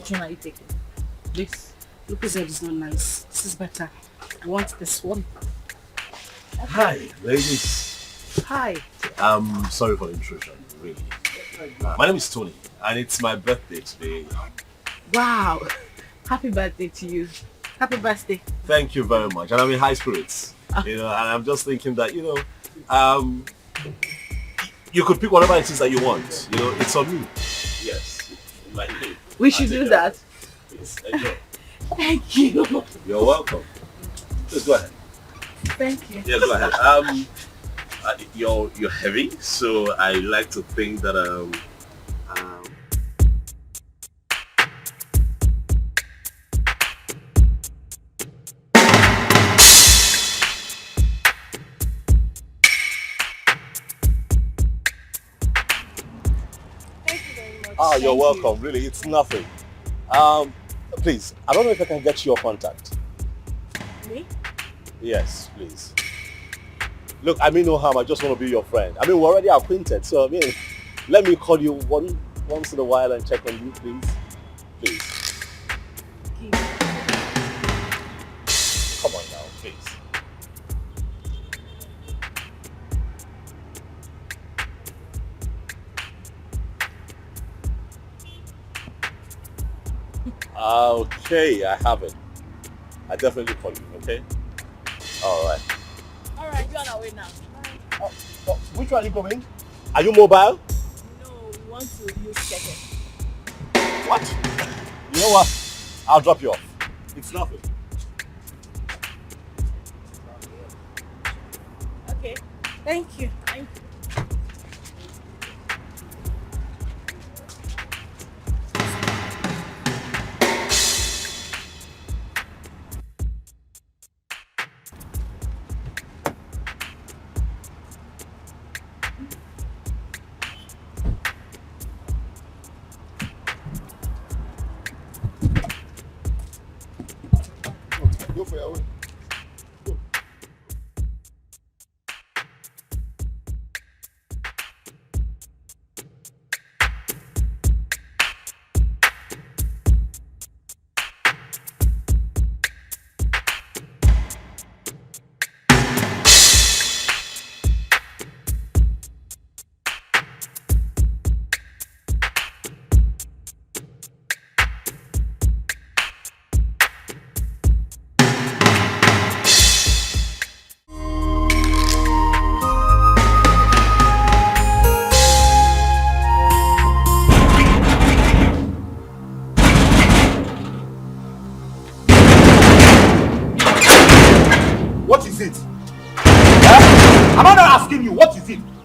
Which one are you taking? This. Lucas said it's not nice. This is better. I want this one. Okay. Hi, ladies. Hi. I'm sorry for the intrusion, really. My name is Tony, and it's my birthday today. Wow. Happy birthday to you. Happy birthday. Thank you very much. And I'm in high spirits. You know, and I'm just thinking that, you know, you could pick whatever it is that you want. You know, it's on me. Yes. We should do that. Please, enjoy. Thank you. You're welcome. Please go ahead. Thank you. Yeah, go ahead. You're heavy, so I like to think that you're welcome. Really, it's nothing. Please, I don't know if I can get your contact. Me? Yes, please. Look, I mean no harm. I just want to be your friend. I mean, we're already acquainted, so I mean, let me call you once in a while and check on you, please. Please. Come on now, please. Okay, I have it. I definitely call you, okay? Alright. Alright, you're on our way now. Which one are you going? Are you mobile? No, we want to use Keke. What? You know what? I'll drop you off. It's nothing. Okay. Thank you. Thank you. Go for your way.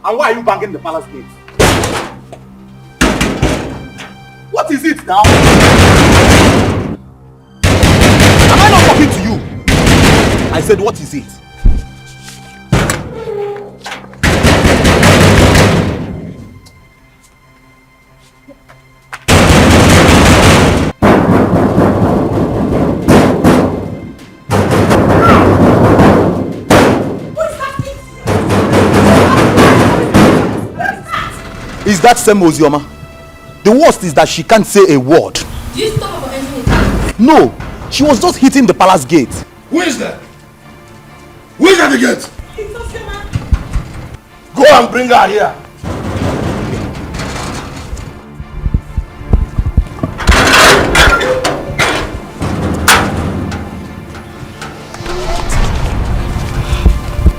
And why are you banging the palace gate? What is it now? Am I not talking to you? I said, what is it? Is that same Ozioma? The worst is that she can't say a word. Do you stop her from entering the house? No, she was just hitting the palace gate. Who is that? Who is at the gate? It's Ozioma. Go and bring her here.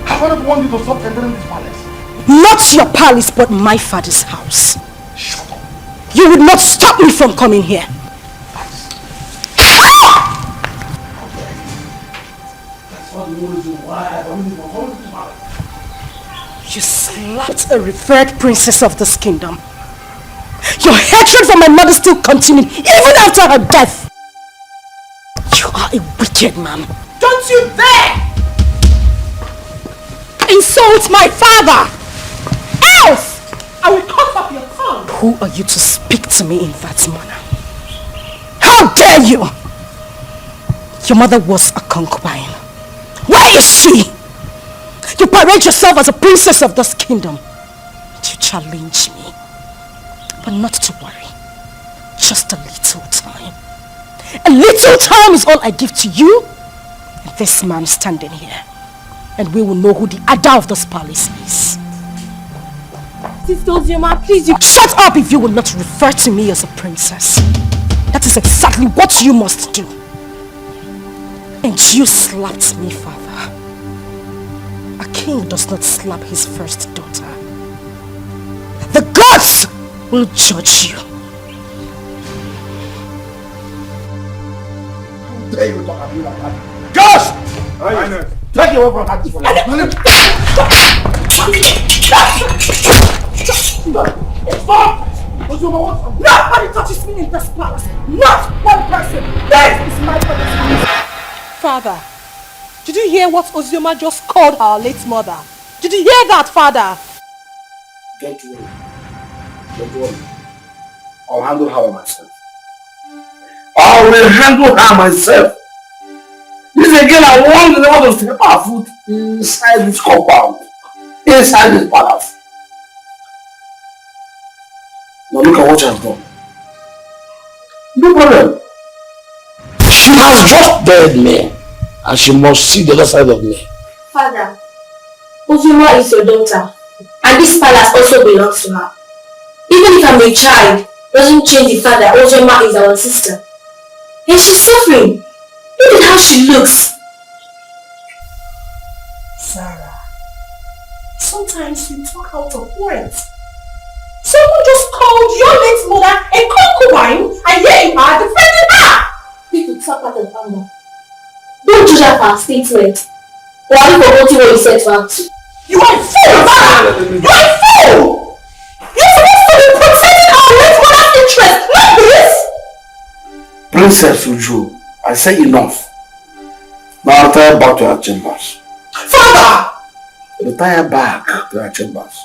How do you want you to stop entering this palace? Not your palace, but my father's house. Shut up. You would not stop me from coming here. That's not the reason why I don't even come to this palace. You slapped a revered princess of this kingdom. Your hatred for my mother still continued even after her death. You are a wicked man. Don't you dare insult my father! Else I will cut off your tongue. Who are you to speak to me in that manner? How dare you! Your mother was a concubine. Where is she? You parade yourself as a princess of this kingdom. You challenge me. But not to worry. Just a little time. A little time is all I give to you and this man standing here. And we will know who the Ada of this palace is. Sister Ozioma, please, you... Shut up if you will not refer to me as a princess. That is exactly what you must do. And you slapped me, father. A king does not slap his first daughter. The gods will judge you. How dare you talk about me like that? Just! Take your away from her. Stop! Nobody touches me in this palace. Not one person. This is my father's house. Father, did you hear what Ozioma just called our late mother? Did you hear that, Father? Don't worry. Don't worry. I'll handle her myself. I will handle her myself. This again, I want never to step our foot inside this compound. Inside this palace. Now look at what she has done. No problem. She has just dared me. And she must see the other side of me. Father, Uzioma is your daughter. And this palace also belongs to her. Even if I'm a child, doesn't change the fact that Uzioma is our sister. And she's suffering. Look at how she looks. Sarah, sometimes you talk out of words. Someone just called your late mother a concubine, and here you are defending her! People talk out of anger. Don't judge her for her statement. Or are you forgetting what you said to her too? You are a fool, Father! You are a fool! You're supposed to be protecting our late mother's interest, not this! Princess Uju, I say enough. Now retire back to our chambers. Father! Retire back to our chambers.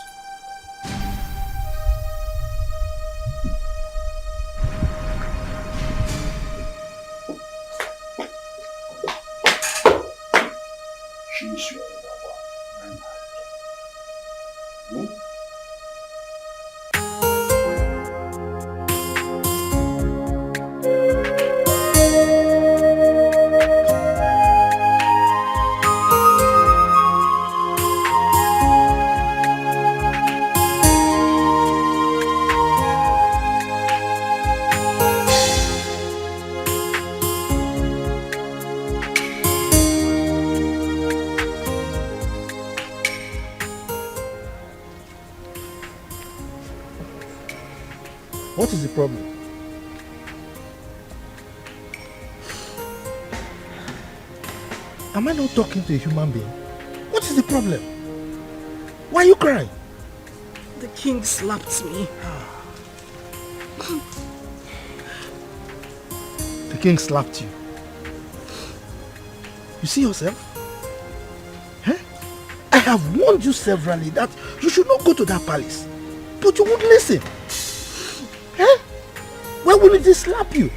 She's your lover. What is the problem? Am I not talking to a human being? What is the problem? Why are you crying? The king slapped me. The king slapped you. You see yourself? Huh? I have warned you severally that you should not go to that palace. But you won't listen. Huh? Why wouldn't he slap you?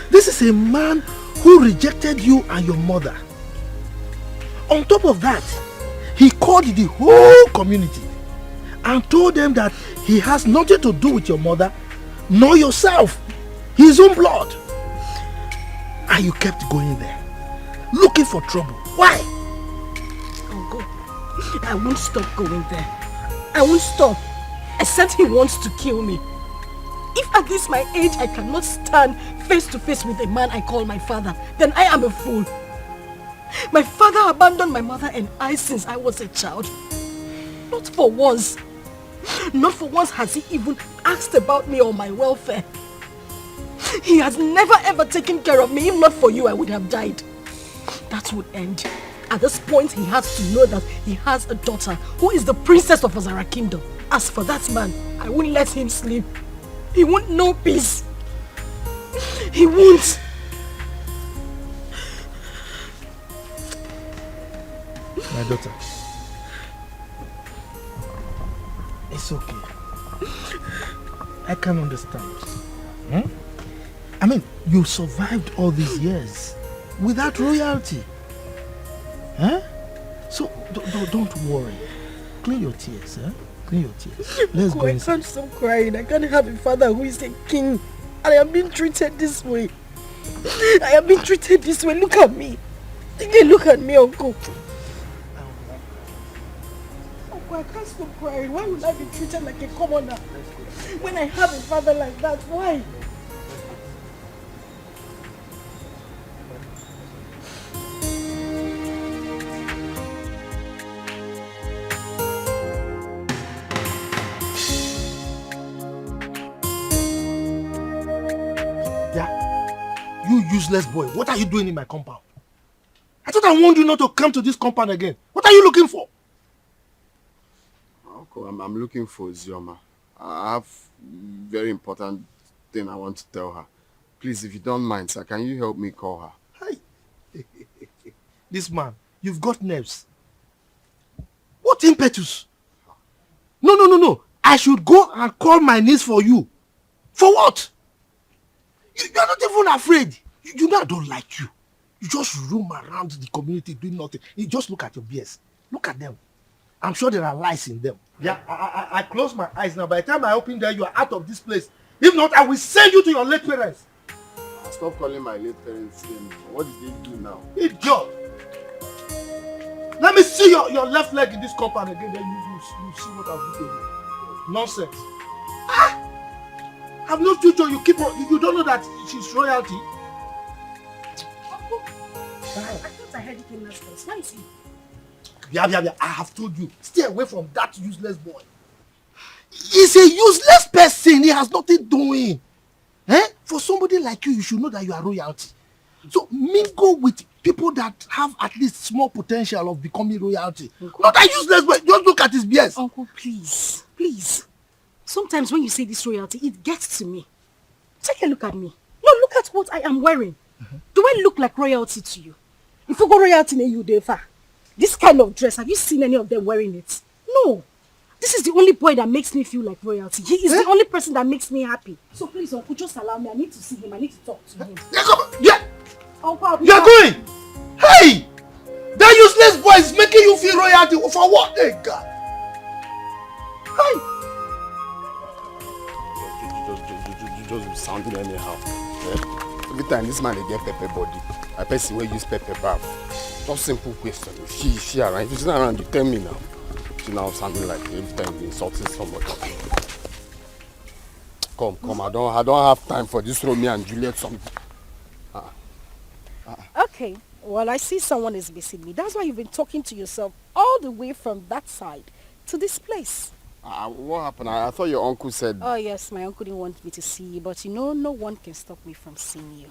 This is a man who rejected you and your mother. On top of that, he called the whole community and told them that he has nothing to do with your mother nor yourself, his own blood. And you kept going there, looking for trouble. Why? I'll go. I won't stop going there. I won't stop. Except he wants to kill me. If at this my age I cannot stand face to face with a man I call my father, then I am a fool. My father abandoned my mother and I since I was a child. Not for once. Not for once has he even asked about me or my welfare. He has never ever taken care of me. If not for you, I would have died. That would end. At this point, he has to know that he has a daughter who is the princess of Azara Kingdom. As for that man, I won't let him sleep. He won't know peace. He won't. My daughter, it's okay. I can understand. I mean, you survived all these years without royalty. Huh? So don't worry. Clean your tears, huh? Clean your tears. Let's go I inside. can't stop crying. I can't have a father who is a king I am being treated this way. I am being treated this way. Look at me. Look at me, Uncle. Uncle, I can't stop crying. Why would I be treated like a commoner when I have a father like that? Why? You useless boy, what are you doing in my compound? I thought I warned you not to come to this compound again. What are you looking for? Uncle, I'm looking for Ozioma. I have very important thing I want to tell her. Please, if you don't mind, sir, can you help me call her? Hey. This man, you've got nerves. What impetus? No. I should go and call my niece for you. For what? You're not even afraid. You know I don't like you. You just roam around the community doing nothing. You just look at your beers. Look at them. I'm sure there are lies in them. Yeah, I close my eyes now. By the time I open them, you are out of this place. If not, I will send you to your late parents. Stop calling my late parents. What did they do now? Idiot! Let me see your left leg in this compound again. Then you see what I'll do to you. Nonsense. I've no future. You don't know that she's royalty. Uncle, I thought I heard it came last place. Why is he? Yeah. I have told you. Stay away from that useless boy. He's a useless person. He has nothing doing. For somebody like you, you should know that you are royalty. So mingle with people that have at least small potential of becoming royalty. Uncle, not that useless boy. Just look at his BS. Uncle, please. Sometimes when you say this royalty, it gets to me. Take a look at me. No, look at what I am wearing. Do I look like royalty to you? If you go royalty in you, Defa, this kind of dress, have you seen any of them wearing it? No. This is the only boy that makes me feel like royalty. He is the only person that makes me happy. So please, Uncle, just allow me. I need to see him. I need to talk to him. Yeah. Uncle, you're going. Hey! That useless boy is making you feel royalty. For what? Hey, God. Hey! Just sounding anyhow. Yeah? Every time this man they get pepper body, I person will use pepper bath. Just simple question. She around. If she's not around, you tell me now. She now sounding like every time insulting somebody. Come. I don't have time for this Romeo and Juliet song. Okay. Well, I see someone is missing me. That's why you've been talking to yourself all the way from that side to this place. What happened? I thought your uncle said... Oh yes, my uncle didn't want me to see you, but you know, no one can stop me from seeing you.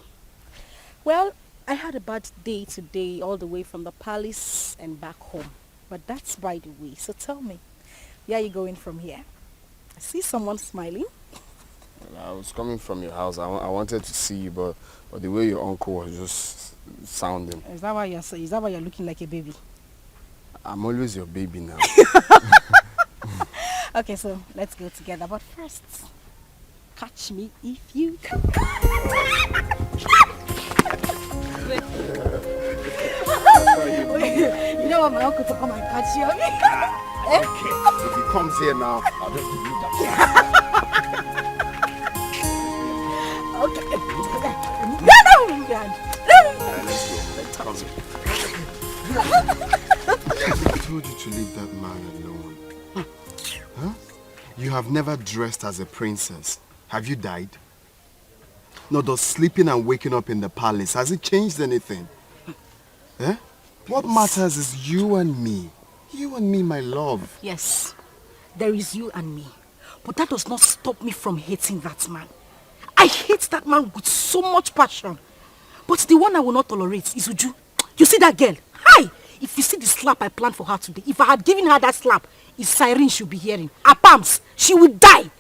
Well, I had a bad day today, all the way from the palace and back home. But that's by the way, so tell me, where are you going from here? I see someone smiling. Well, I was coming from your house. I wanted to see you, but the way your uncle was just sounding. Is that why you're looking like a baby? I'm always your baby now. Okay, so let's go together. But first, catch me if you can. You don't want my uncle to come and catch you. Okay. If he comes here now, I'll just do that. Okay. I told you to leave that man alone. Huh? You have never dressed as a princess. Have you died? No, does sleeping and waking up in the palace, has it changed anything? Eh? What matters is you and me. You and me, my love. Yes, there is you and me. But that does not stop me from hating that man. I hate that man with so much passion. But the one I will not tolerate is Uju. You see that girl? Hi! If you see the slap I planned for her today, if I had given her that slap, it's siren she'll be hearing. Her palms, she would die.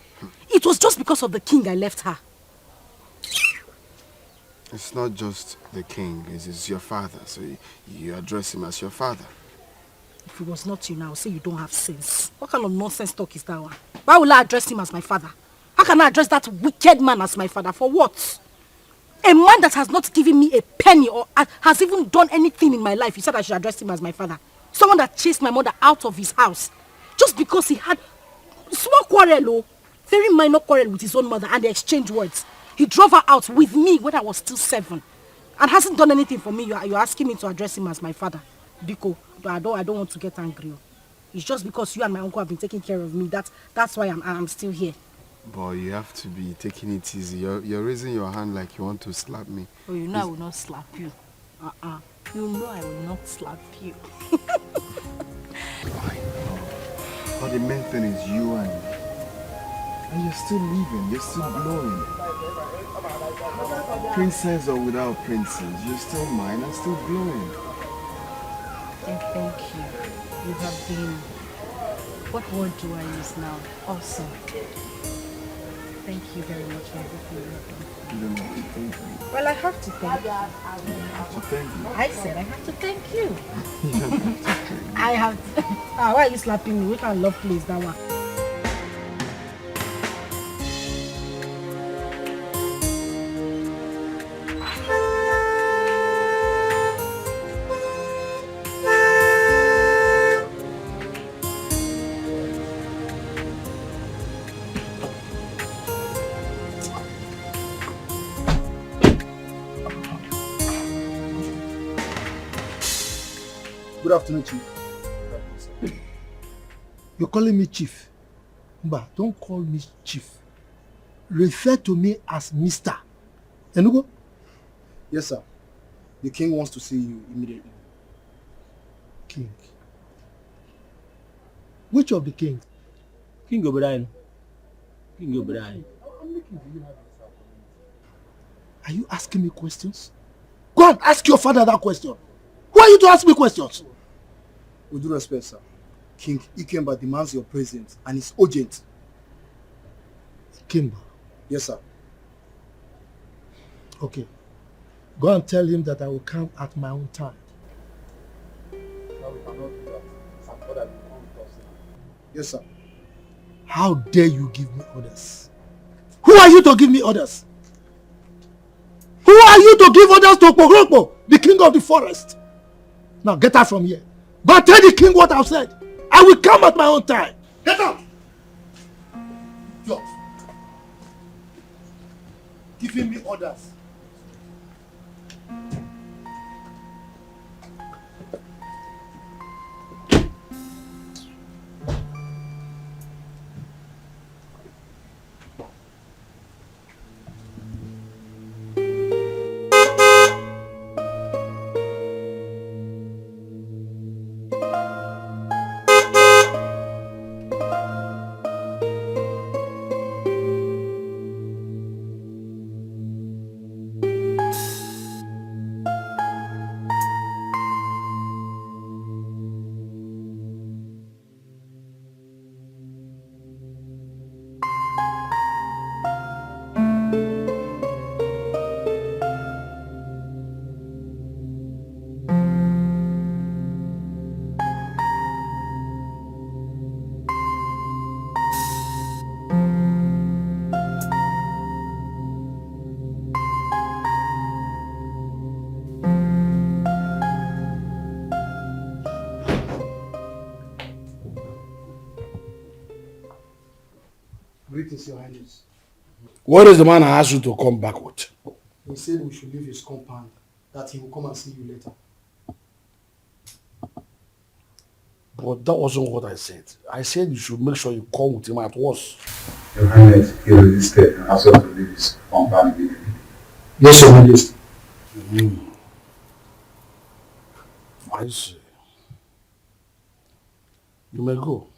It was just because of the king I left her. It's not just the king, it's your father, so you address him as your father. If it was not you now, I would say you don't have sense. What kind of nonsense talk is that one? Why will I address him as my father? How can I address that wicked man as my father? For what? A man that has not given me a penny or has even done anything in my life, you said I should address him as my father. Someone that chased my mother out of his house just because he had small quarrel, very minor quarrel with his own mother, and they exchanged words. He drove her out with me when I was still 7. And hasn't done anything for me. You're asking me to address him as my father. Biko, I don't want to get angry. It's just because you and my uncle have been taking care of me. That's why I'm still here. But you have to be taking it easy. You're raising your hand like you want to slap me. Oh, you know I will not slap you. You know I will not slap you. But the main thing is you and me. And you're still living, you're still glowing. Princess or without princess, you're still mine and still glowing. And thank you. You have been, what word do I use now? Awesome. Thank you very much for everything you have done. You don't have to thank me. Well, I have to thank you. You have to thank you. I said I have to thank you. You don't have to thank me. I have to. Why are you slapping me? We can love please that one. Good afternoon, Chief. You're calling me Chief. But don't call me Chief. Refer to me as Mr. Enugo? Yes, sir. The king wants to see you immediately. King. Which of the king? King Obrien. King Obrien. Are you asking me questions? Go and ask your father that question. Who are you to ask me questions? With due respect, sir. King Ikemba demands your presence and it's urgent. Ikemba? Yes, sir. Okay. Go and tell him that I will come at my own time. No, we cannot do that. Some father will come with us now. Yes, sir. How dare you give me orders? Who are you to give me orders? Who are you to give orders to Pogrokpo, the king of the forest? Now get out from here. Go and tell the king what I've said. I will come at my own time. Get out! George. Giving me orders. Greetings, Your Highness. What is the man I asked you to come back with? He said we should leave his compound, that he will come and see you later. But that wasn't what I said. I said you should make sure you come with him at once. Your Highness, he resisted and asked us to leave his compound immediately. Yes, Your Majesty. I see. You may go.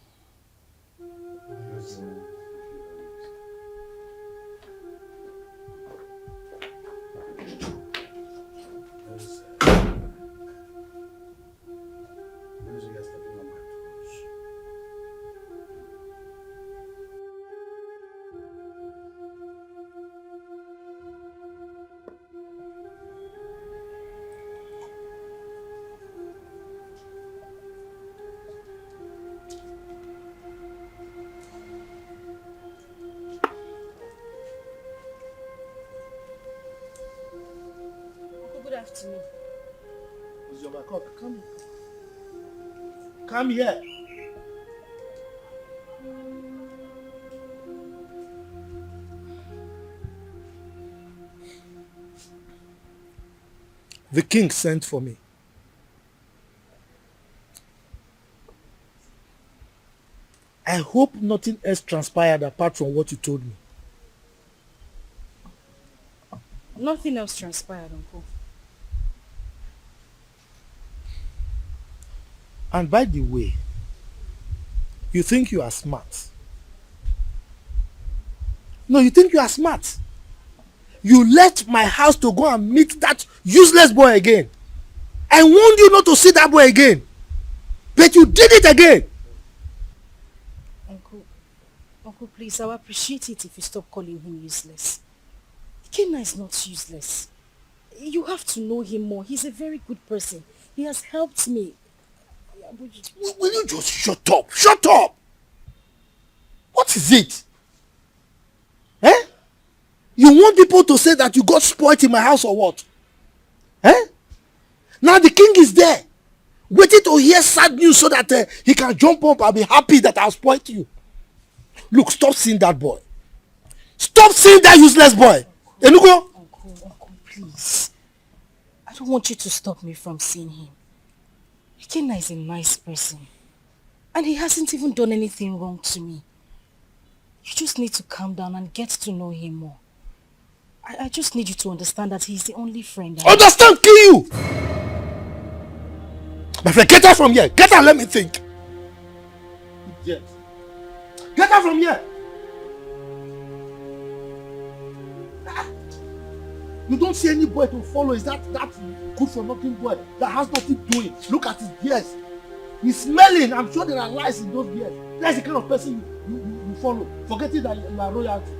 Good afternoon. Ozioma, come. Come here. The king sent for me. I hope nothing else transpired apart from what you told me. Nothing else transpired, Uncle. And by the way, you think you are smart. No, you think you are smart. You left my house to go and meet that useless boy again. I warned you not to see that boy again. But you did it again. Uncle, please, I would appreciate it if you stop calling him useless. Kenna is not useless. You have to know him more. He's a very good person. He has helped me. Will you just shut up? Shut up! What is it? Eh? You want people to say that you got spoiled in my house or what? Eh? Now the king is there, waiting to hear sad news so that he can jump up and be happy that I spoiled you. Look, stop seeing that boy. Stop seeing that useless boy. Enugo? Uncle, please. I don't want you to stop me from seeing him. Kenna is a nice person. And he hasn't even done anything wrong to me. You just need to calm down and get to know him more. I just need you to understand that he's the only friend I have. Understand? Kill you! My friend, get out from here. Get out, let me think. Yes. Get out from here. You don't see any boy to follow. Is that good for nothing boy that has nothing doing? Look at his beards. He's smelling. I'm sure there are lies in those beards. That's the kind of person you follow. Forgetting that you are royalty.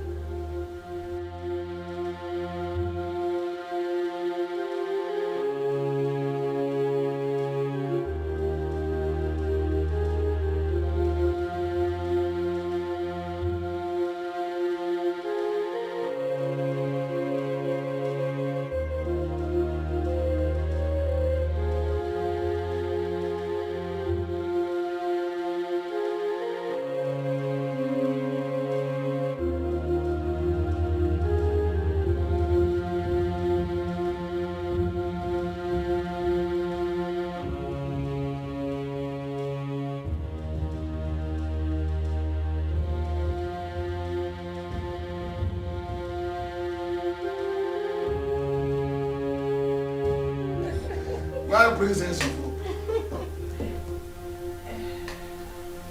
Why presence of hope?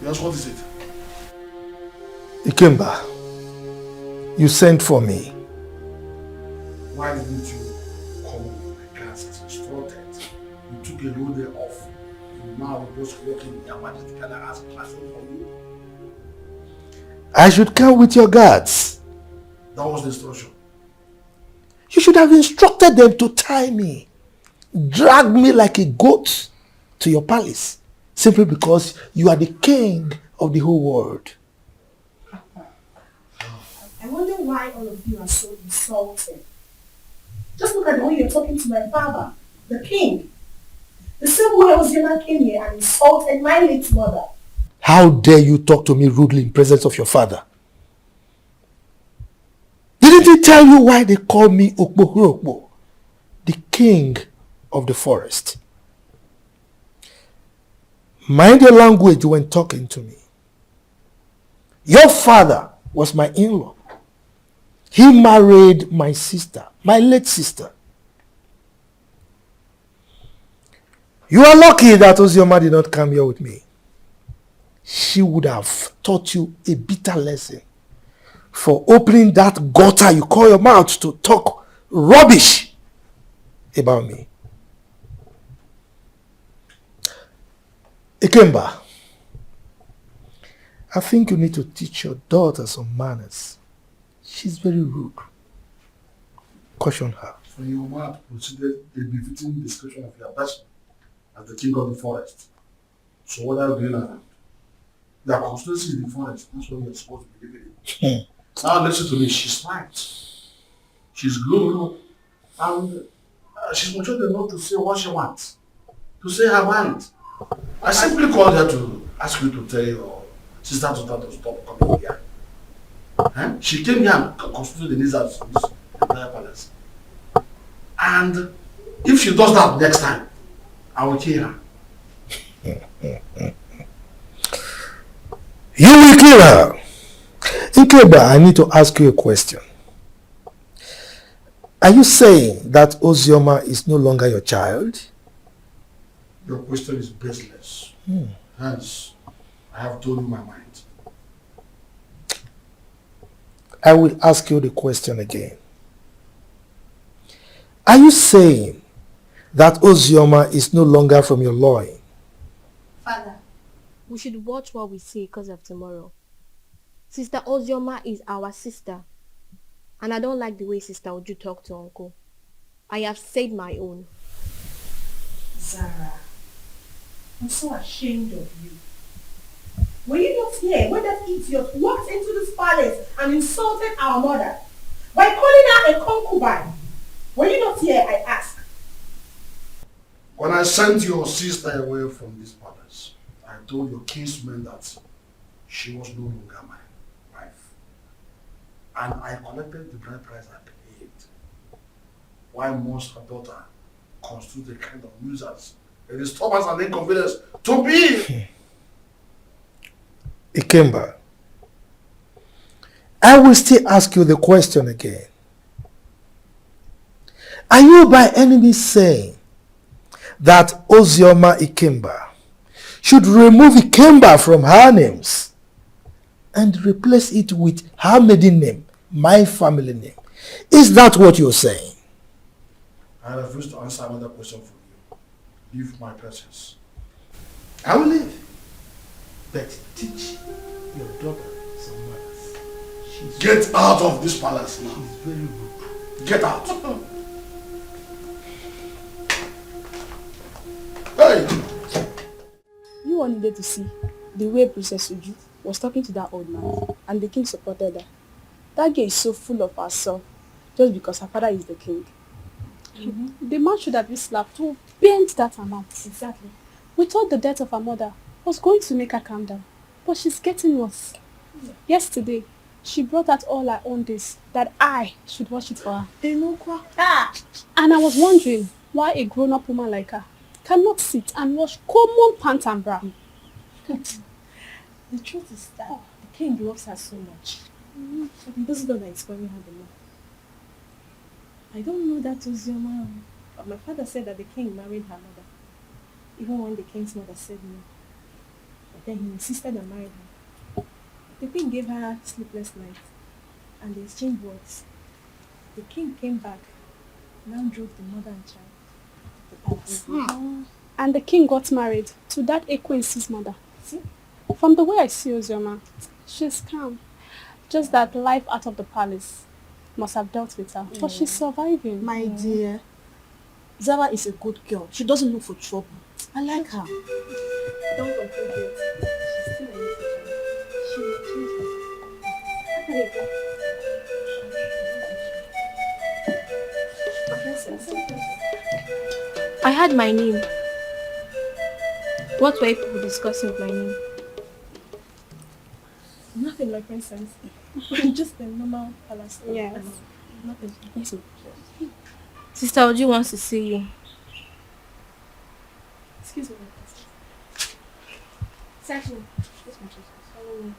Yes, what is it? Ikemba, you sent for me. Why didn't you come with my class as instructed? You took a whole day off. You now are just working in your majesty and I ask classroom for you. I should come with your guards. That was the instruction. You should have instructed them to tie me. Drag me like a goat to your palace simply because you are the king of the whole world. I wonder why all of you are so insulted. Just look at the way you're talking to my father, the king. The same way Ozioma came here and insulted my late mother. How dare you talk to me rudely in presence of your father? Didn't he tell you why they call me Okpo, the king of the forest? Mind your language when talking to me. Your father was my in-law. He married my sister, my late sister. You are lucky that Ozioma did not come here with me. She would have taught you a bitter lesson for opening that gutter you call your mouth to talk rubbish about me. Ikemba, I think you need to teach your daughter some manners. She's very rude. Caution her. For your mouth considered a befitting description of your person as the king of the forest. So what are you doing now? Their constituency in the forest, that's what you're supposed to be living in. Now listen to me, she's smart. She's good. And she's mature enough to say what she wants. To say her mind. I simply called her to ask you to tell your sister to stop coming here. She came here and constituted the needs of this entire palace. And If she does that next time, I will kill her. You will kill her. Ikeba, I need to ask you a question. Are you saying that Ozioma is no longer your child? Your question is baseless. Hence, I have told you my mind. I will ask you the question again. Are you saying that Ozioma is no longer from your loin? Father, we should watch what we say because of tomorrow. Sister Ozioma is our sister. And I don't like the way Sister Uju talk to Uncle. I have said my own. Zara, I'm so ashamed of you. Were you not here when that idiot walked into this palace and insulted our mother by calling her a concubine? Were you not here, I ask? When I sent your sister away from this palace, I told your kinsmen that she was no longer my wife. And I collected the bride price I paid. Why must her daughter constitute a kind of nuisance, a disturbance and inconvenience to me? Ikemba, I will still ask you the question again. Are you by any means saying that Ozioma Ikemba should remove Ikemba from her names and replace it with her maiden name, my family name? Is that what you're saying? I refuse to answer another question from you. Leave my presence. I will leave. But teach your daughter some manners. Get out of this palace now. She's very rude. Get out. Hey! You all needed to see the way Princess Uju was talking to that old man and the king supported her. That girl is so full of herself just because her father is the king. The man should have been slapped to bend that amount. Exactly. We thought the death of her mother was going to make her calm down, but she's getting worse. Yesterday, she brought out all her own days that I should wash it for her. And I was wondering why a grown-up woman like her cannot sit and wash common pants and bra. The truth is that the king loves her so much. But he doesn't know that it's spoiling her the more. I don't know that Ozioma, but my father said that the king married her mother, even when the king's mother said no. But then he insisted and married her. The king gave her sleepless nights, and they exchanged words. The king came back, now drove the mother and child to the palace. And the king got married to that Ekwensi's mother. See? From the way I see Ozioma, she's calm. Just that life out of the palace must have dealt with her. But she's surviving. My dear, Zara is a good girl. She doesn't look for trouble. I like her. Don't complain yet. She's still a little child. She will change herself. How can it go? I had my name. What were people discussing with my name? Nothing, my princess. Just a normal palace. Yes. Nothing. Sister Uju wants to see you. Excuse me, my princess. Certainly. Yes, my princess. Follow me.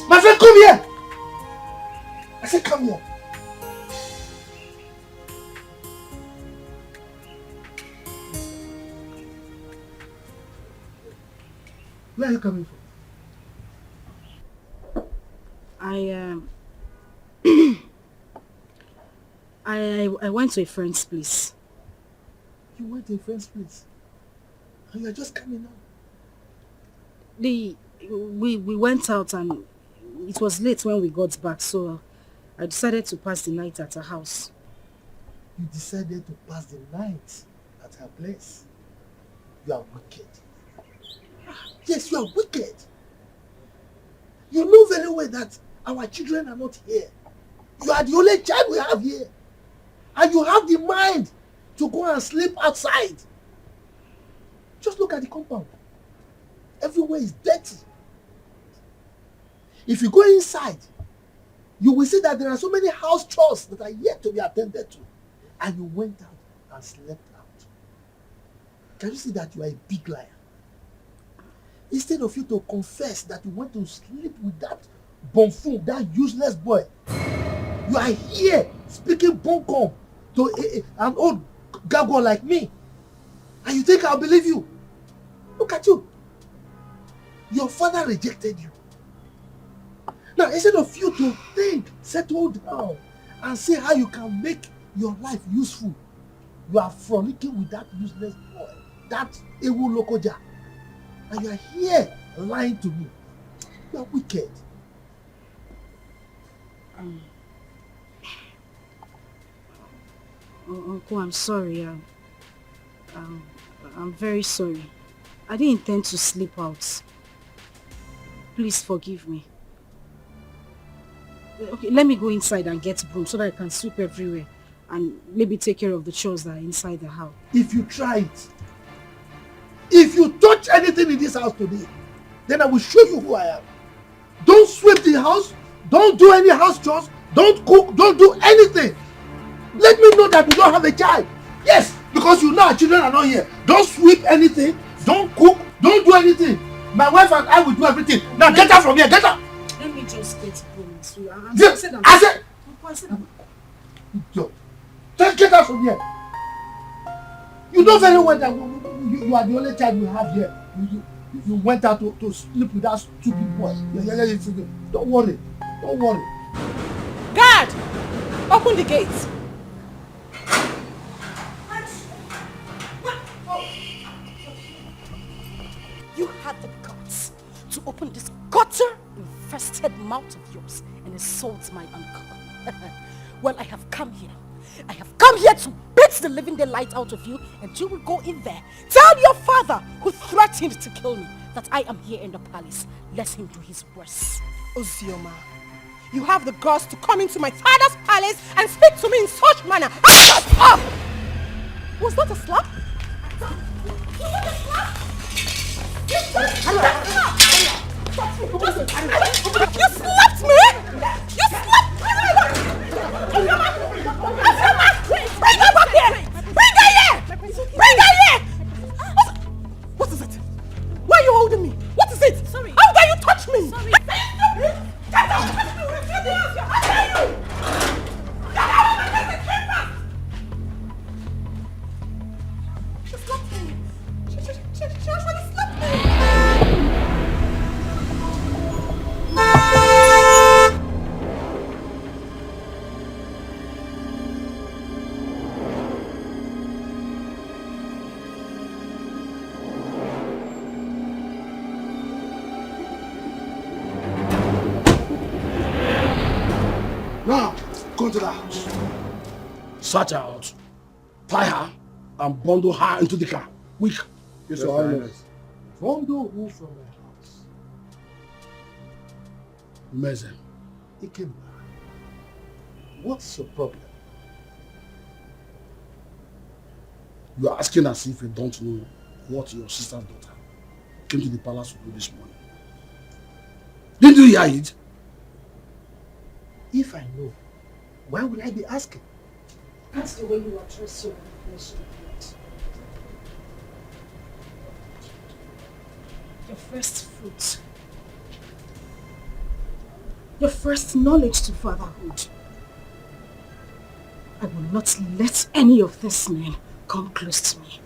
My friend, come here! I said, come here. Where are you coming from? I went to a friend's place. You went to a friend's place? And you're just coming out? We went out and it was late when we got back, so I decided to pass the night at her house. You decided to pass the night at her place? You are wicked. Yes, you are wicked. You know very well that our children are not here. You are the only child we have here. And you have the mind to go and sleep outside. Just look at the compound. Everywhere is dirty. If you go inside, you will see that there are so many house chores that are yet to be attended to. And you went out and slept out. Can you see that you are a big liar? Instead of you to confess that you went to sleep with that buffoon, that useless boy, you are here speaking bunkum to an old gargoyle like me. And you think I'll believe you? Look at you. Your father rejected you. Now, instead of you to think, settle down, and see how you can make your life useful, you are frolicking with that useless boy, that Ewu Lokoja. And you are here lying to me. You are wicked. Uncle, I'm sorry. I'm very sorry. I didn't intend to sleep out. Please forgive me. Okay, let me go inside and get broom so that I can sweep everywhere and maybe take care of the chores that are inside the house. If you try it, if you touch anything in this house today, then I will show you who I am. Don't sweep the house, don't do any house chores, don't cook, don't do anything. Let me know that you don't have a child. Yes, because you know our children are not here. Don't sweep anything, don't cook, don't do anything. My wife and I will do everything. Now get out from here, get out. Let me just get broom. I said, just get out from here. You know very well that you are the only child we have here. You went out to sleep with that stupid boy. Don't worry. Don't worry. Guard! Open the gates. You had the guts to open this gutter-infested mouth of yours and insult my uncle. Well, I have come here. I have come here to beat the living daylight out of you, and you will go in there. Tell your father, who threatened to kill me, that I am here in the palace. Let him do his worst. Ozioma, you have the guts to come into my father's palace and speak to me in such manner. Shut up! Was that a slap? Was that a slap? You slapped me! You slapped me! Bring her back here! Bring her here! Bring her here! What is it? Why are you holding me? What is it? Sorry. How dare you touch me? Sorry. Get out of the room! Get out! How dare you? Get out of the room! She slapped me. She actually slapped me. Now, go to the house. Search her out. Tie her and bundle her into the car. Quick. Yes, Your Highness. Bundle who from the house? Mezen. Ikemba. What's your problem? You are asking as if you don't know what your sister's daughter came to the palace to do this morning. Didn't you hear it? If I know, why would I be asking? That's the way you address your question. Your first fruit. Your first knowledge to fatherhood. I will not let any of these men come close to me,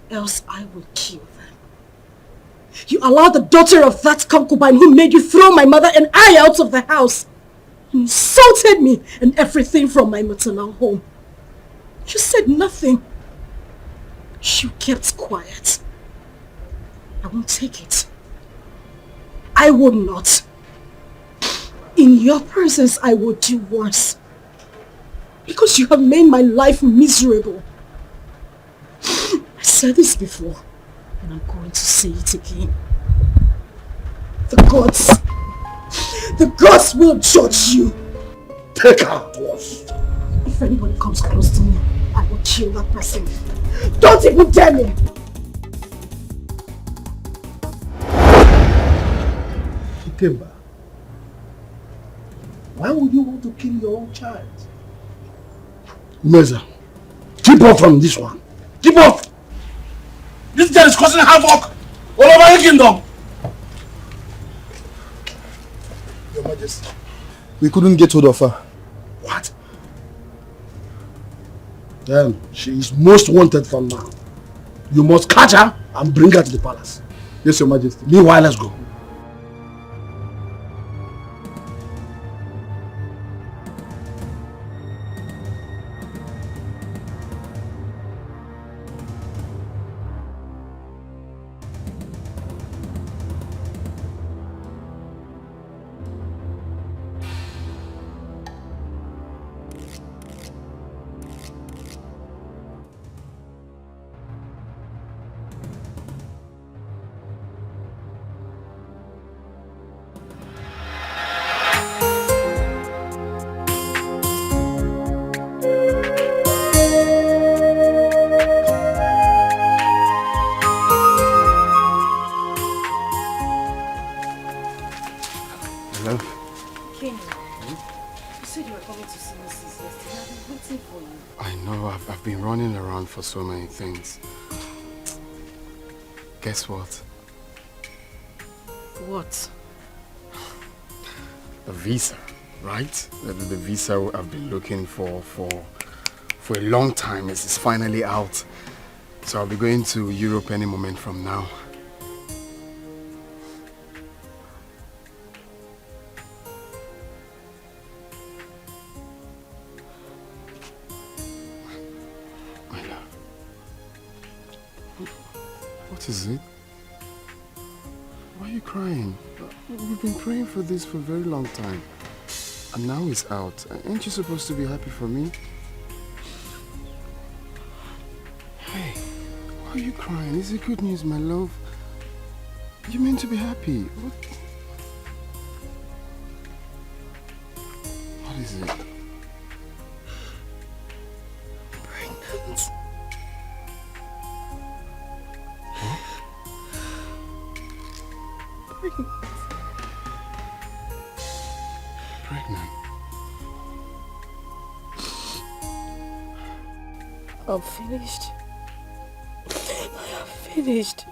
else I will kill them. You allowed the daughter of that concubine who made you throw my mother and I out of the house. You insulted me and everything from my maternal home. You said nothing. You kept quiet. I won't take it. I would not. In your presence, I will do worse. Because you have made my life miserable. I said this before, and I'm going to say it again. The gods will judge you. Take her to us. If anybody comes close to me, I will kill that person. Don't even dare me! Ikemba, why would you want to kill your own child? Meza, keep off from this one. Keep off! This girl is causing havoc all over the kingdom. Your Majesty. We couldn't get hold of her. What? Then she is most wanted from now. You must catch her and bring her to the palace. Yes, Your Majesty. Meanwhile, let's go. For so many things. Guess what? What? The visa, right? The visa I've been looking for a long time is finally out. So I'll be going to Europe any moment from now. What is it? Why are you crying? We've been praying for this for a very long time. And now it's out. Ain't you supposed to be happy for me? Hey, why are you crying? Is it good news, my love? You meant to be happy. What is it? Pregnant. Pregnant. I'm finished. I am finished.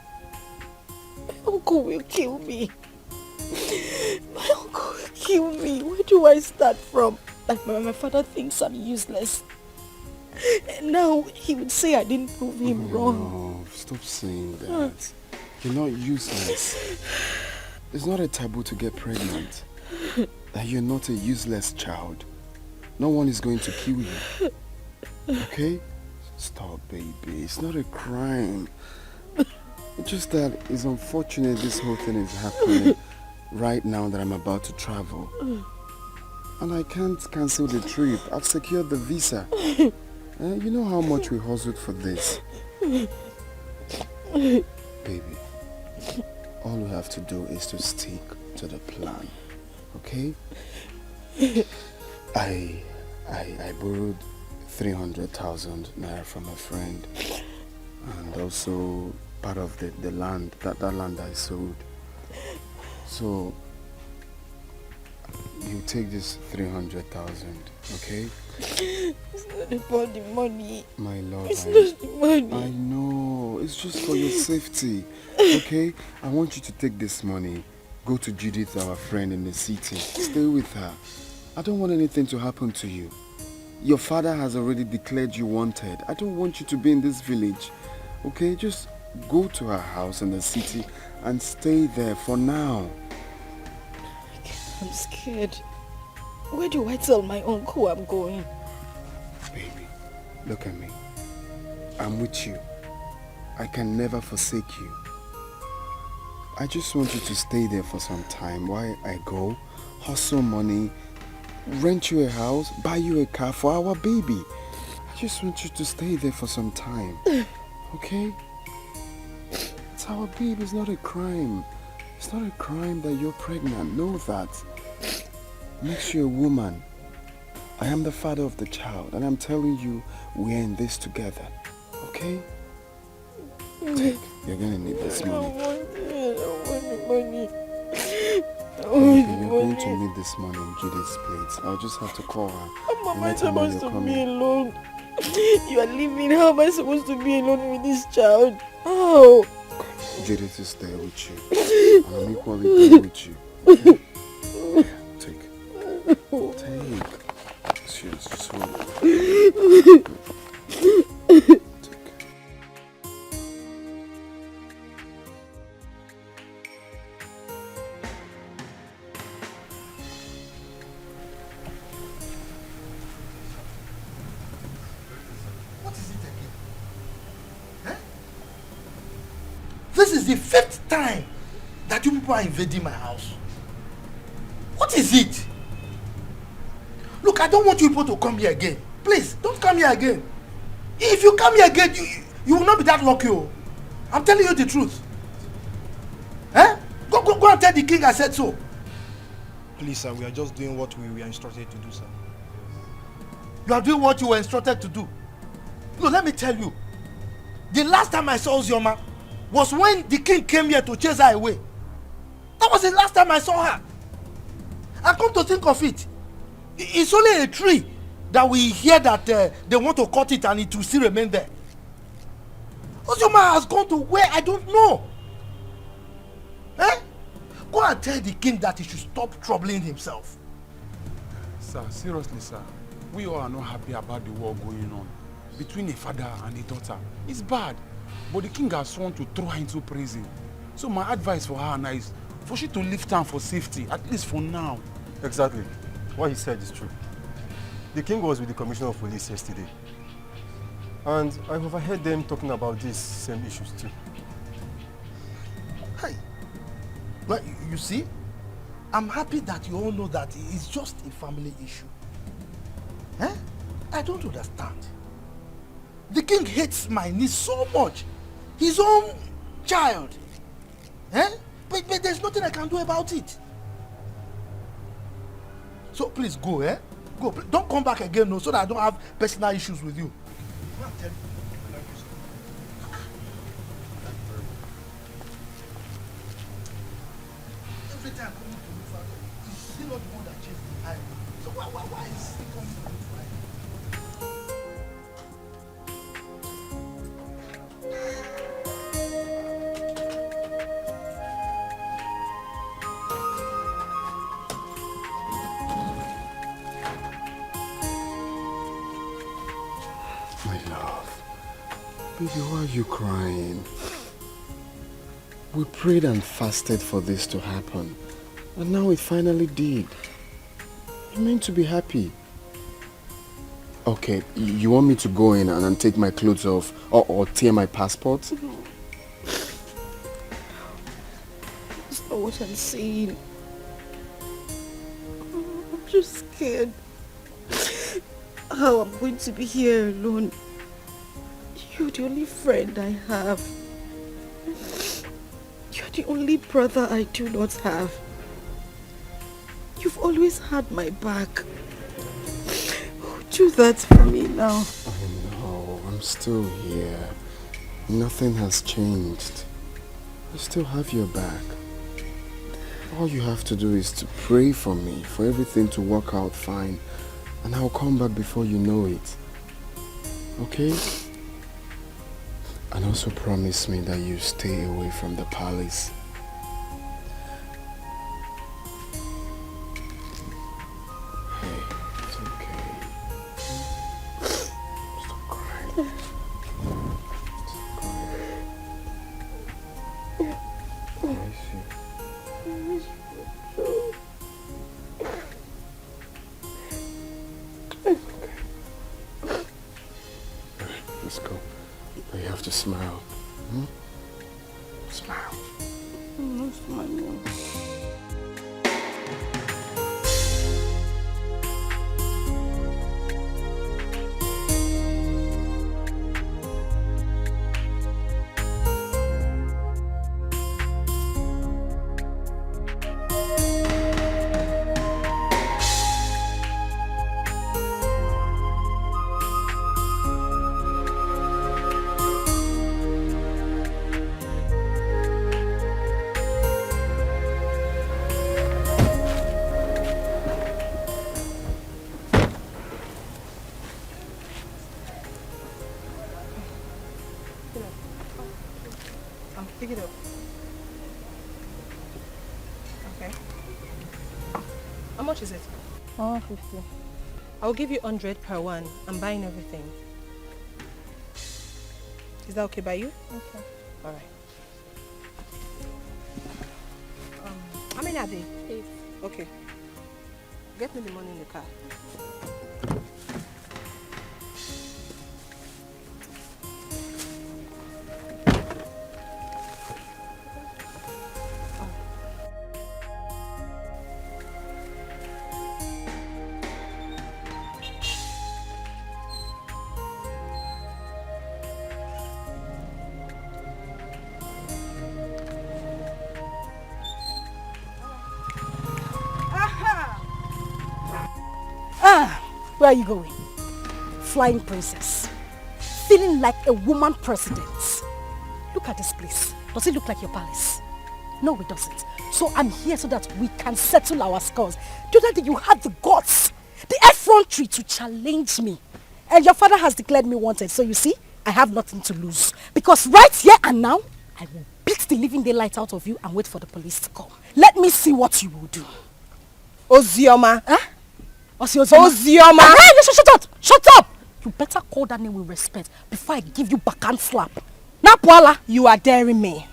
My uncle will kill me. My uncle will kill me. Where do I start from? Like my father thinks I'm useless. And now he would say I didn't prove him wrong. No, stop saying that. You're not useless. It's not a taboo to get pregnant. That you're not a useless child. No one is going to kill you. Okay? Stop, baby. It's not a crime. It's just that it's unfortunate this whole thing is happening right now that I'm about to travel. And I can't cancel the trip. I've secured the visa. You know how much we hustled for this. Baby, all we have to do is to stick to the plan. Okay? I borrowed 300,000 naira from a friend, and also part of the land, that land I sold. So you take this 300,000, okay? It's not about the money. My love, it's not the money. I know, it's just for your safety, okay? I want you to take this money, go to Judith, our friend in the city, stay with her. I don't want anything to happen to you. Your father has already declared you wanted. I don't want you to be in this village, okay? Just go to her house in the city and stay there for now. I'm scared. Where do I tell my uncle I'm going? Baby, look at me. I'm with you. I can never forsake you. I just want you to stay there for some time while I go, hustle money, rent you a house, buy you a car for our baby. I just want you to stay there for some time. Okay? It's our baby, it's not a crime. It's not a crime that you're pregnant. Know that. Makes you a woman. I am the father of the child, and I'm telling you, we're in this together. Okay? Take. You're gonna need this money. I don't want the money. You're going to need this money in Judy's plate. I'll just have to call her. How am I supposed to be alone? You are leaving. How am I supposed to be alone with this child? Oh! Judith is there with you. And I'm equally there with you. Okay? Take. Cheers, just hold it. This is the 5th time that you people are invading my house. What is it? Look, I don't want you people to come here again. Please, don't come here again. If you come here again, you will not be that lucky. Oh. I'm telling you the truth. Eh? Go and tell the king I said so. Please, sir, we are just doing what we were instructed to do, sir. You are doing what you were instructed to do. No, let me tell you. The last time I saw Ozioma was when the king came here to chase her away. That was the last time I saw her. And come to think of it, it's only a tree that we hear that they want to cut it and it will still remain there. Ozioma has gone to where I don't know. Eh? Go and tell the king that he should stop troubling himself. Sir, seriously, sir, we all are not happy about the war going on between a father and a daughter. It's bad, but the king has sworn to throw her into prison. So my advice for her now is for she to leave town for safety, at least for now. Exactly. What he said is true. The king was with the commissioner of police yesterday. And I overheard them talking about these same issues too. Hey, well, you see, I'm happy that you all know that it's just a family issue. Eh? I don't understand. The king hates my niece so much. His own child. Eh? But there's nothing I can do about it. So please go, eh? Go. Don't come back again, no, so that I don't have personal issues with you. Every time I come to look for him, he's still not the one that chased the eye. So why is he coming to look for him? My love, baby, why are you crying? We prayed and fasted for this to happen, and now it finally did. You're meant to be happy. Okay, you want me to go in and take my clothes off or tear my passport? No. That's not what I'm saying. I'm just scared. How I'm going to be here alone. You're the only friend I have. You're the only brother I do not have. You've always had my back. Do that for me now. I know, I'm still here. Nothing has changed. I still have your back. All you have to do is to pray for me, for everything to work out fine, and I'll come back before you know it. Okay? And also promise me that you stay away from the palace. Hey, it's okay. Stop crying. Stop crying. I miss you. Let's go. But you have to smile. Hmm? Smile. I'm not smiling. Okay. How much is it? 150. I'll give you 100 per one. I'm buying everything. Is that okay by you? Okay. All right. How many are they? 8. Okay. Get me the money in the car. Where are you going? Flying princess. Feeling like a woman president. Look at this place. Does it look like your palace? No, it doesn't. So I'm here so that we can settle our scores. The other day you had the guts, the effrontery to challenge me. And your father has declared me wanted. So you see, I have nothing to lose. Because right here and now, I will beat the living daylight out of you and wait for the police to come. Let me see what you will do. Ozioma. Huh? Ozioma! Hey, shut up! Shut up! You better call that name with respect before I give you backhand slap. Now, Paula, you are daring me.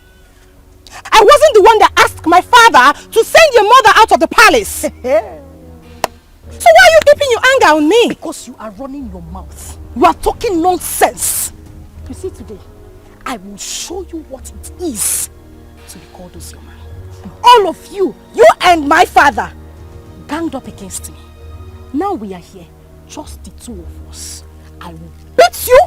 I wasn't the one that asked my father to send your mother out of the palace. So why are you keeping your anger on me? Because you are running your mouth. You are talking nonsense. You see, today, I will show you what it is to be called Ozioma. All of you and my father, ganged up against me. Now we are here, just the two of us. I will beat you,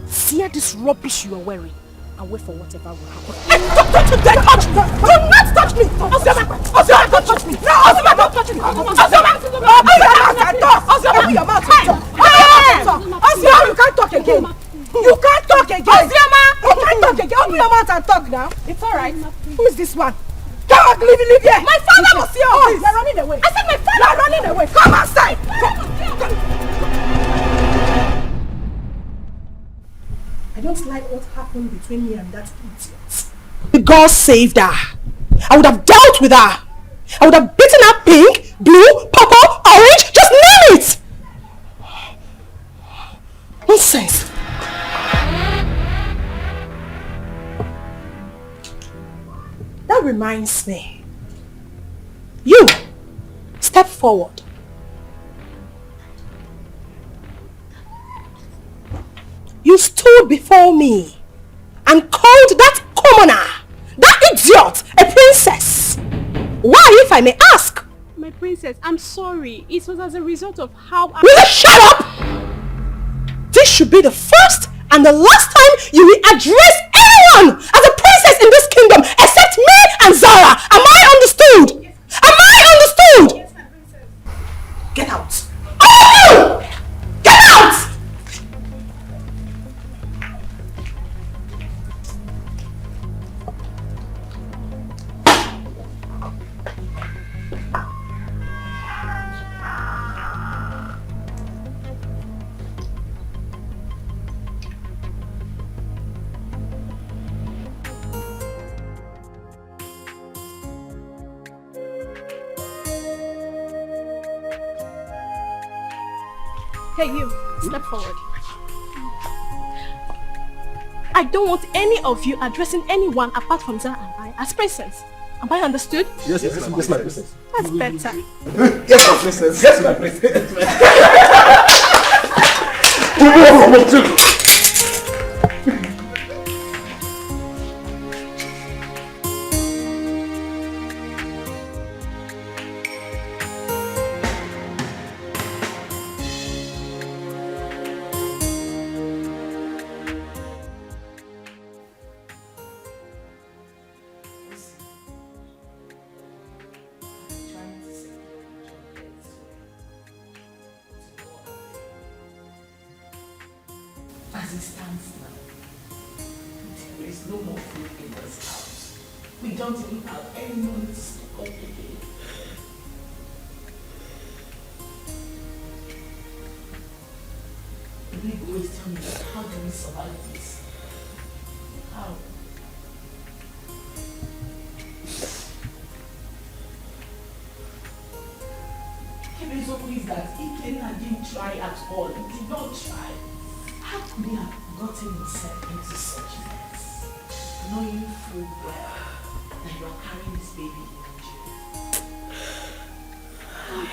tear this rubbish you are wearing, and wait for whatever will happen. Don't touch me! Do not touch me! Ozioma, don't touch me! No, Ozioma, don't touch me! Ozioma, open your mouth and talk! Ozioma, you can't talk again! You can't talk again! Ozioma! You can't talk again! Open your mouth and talk now! It's alright. Who is this one? Come on, leave here! My father was here! Oh, you're running away! I said my father! You're running away! Come outside! I don't like what happened between me and that idiot. God saved her. I would have dealt with her. I would have beaten her pink, blue, purple, orange, just name it! Nonsense. That reminds me. You, step forward. You stood before me and called that commoner, that idiot, a princess. Why, if I may ask? My princess, I'm sorry. It was as a result of how Will you shut up? This should be the first and the last time you will address anyone as a princess in this kingdom except me and Zara. Am I understood? Am I understood? Yes, my princess. Get out. Oh! Get out! Hey, you, step forward. I don't want any of you addressing anyone apart from Zara and I as princess. Am I understood? Yes, my princess. That's better. Yes, my princess. Yes, my princess. As it stands now, there is no more food in this house. We don't even have any money to stock up again. The big boys tell me, how do we survive this? How? is that Ikenna didn't try at all. He did not try. How could he have gotten himself into such a mess? Knowing full well that you are carrying this baby in you.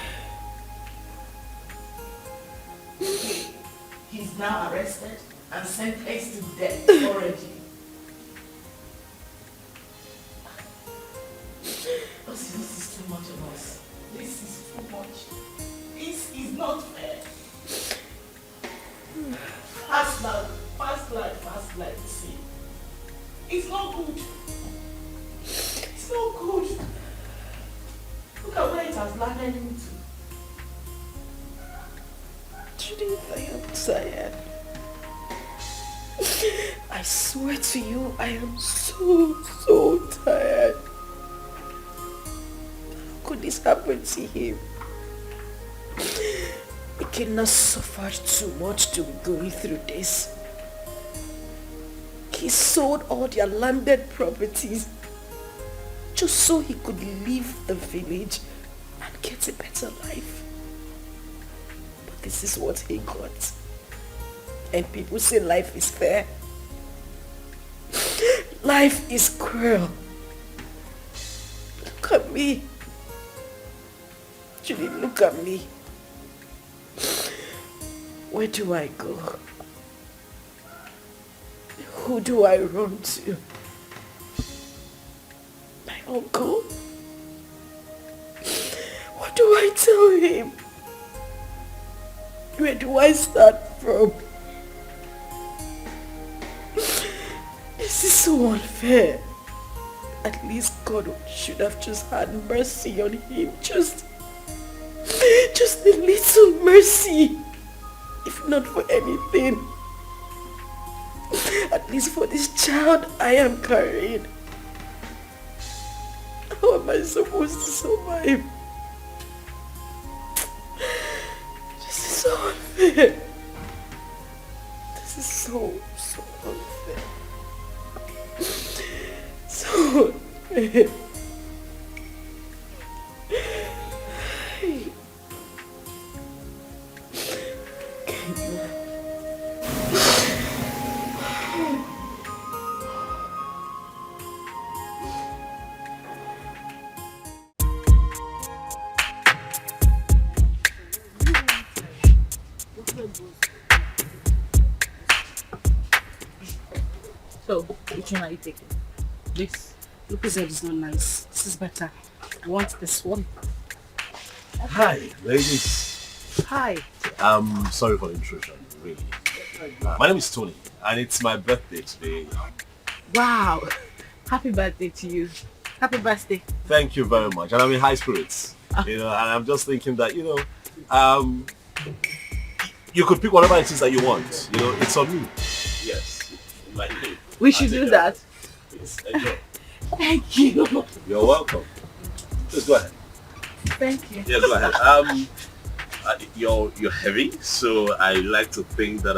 Okay, he's now arrested and sentenced to death already. This is too much of us. This is too much. This is not fair. Fast life, see. It's not good. It's not good. Look at where it has landed into. Judith, I am tired. I swear to you, I am so tired. How could this happen to him? He cannot suffer too much to be going through this. He sold all their landed properties just so he could leave the village and get a better life. But this is what he got. And people say life is fair. Life is cruel. Look at me. Julie, look at me. Where do I go? Who do I run to? My uncle? What do I tell him? Where do I start from? This is so unfair. At least God should have just had mercy on him. Just a little mercy. If not for anything, at least for this child I am carrying. How am I supposed to survive? This is so unfair. This is so unfair. So unfair. So, which one are you taking? This? Look, said it's not nice. This is better. I want this one. Hi, ladies. Hi. I'm sorry for the intrusion, really. My name is Tony, and it's my birthday today. Wow. Happy birthday to you. Happy birthday. Thank you very much. And I'm in high spirits. You know, and I'm just thinking that, you could pick whatever it is that you want. You know, it's on me. Yes. Like me. We should do that. Please, enjoy. Thank you. You're welcome. Just go ahead. Thank you. Yeah, go ahead. You're heavy, so I like to think that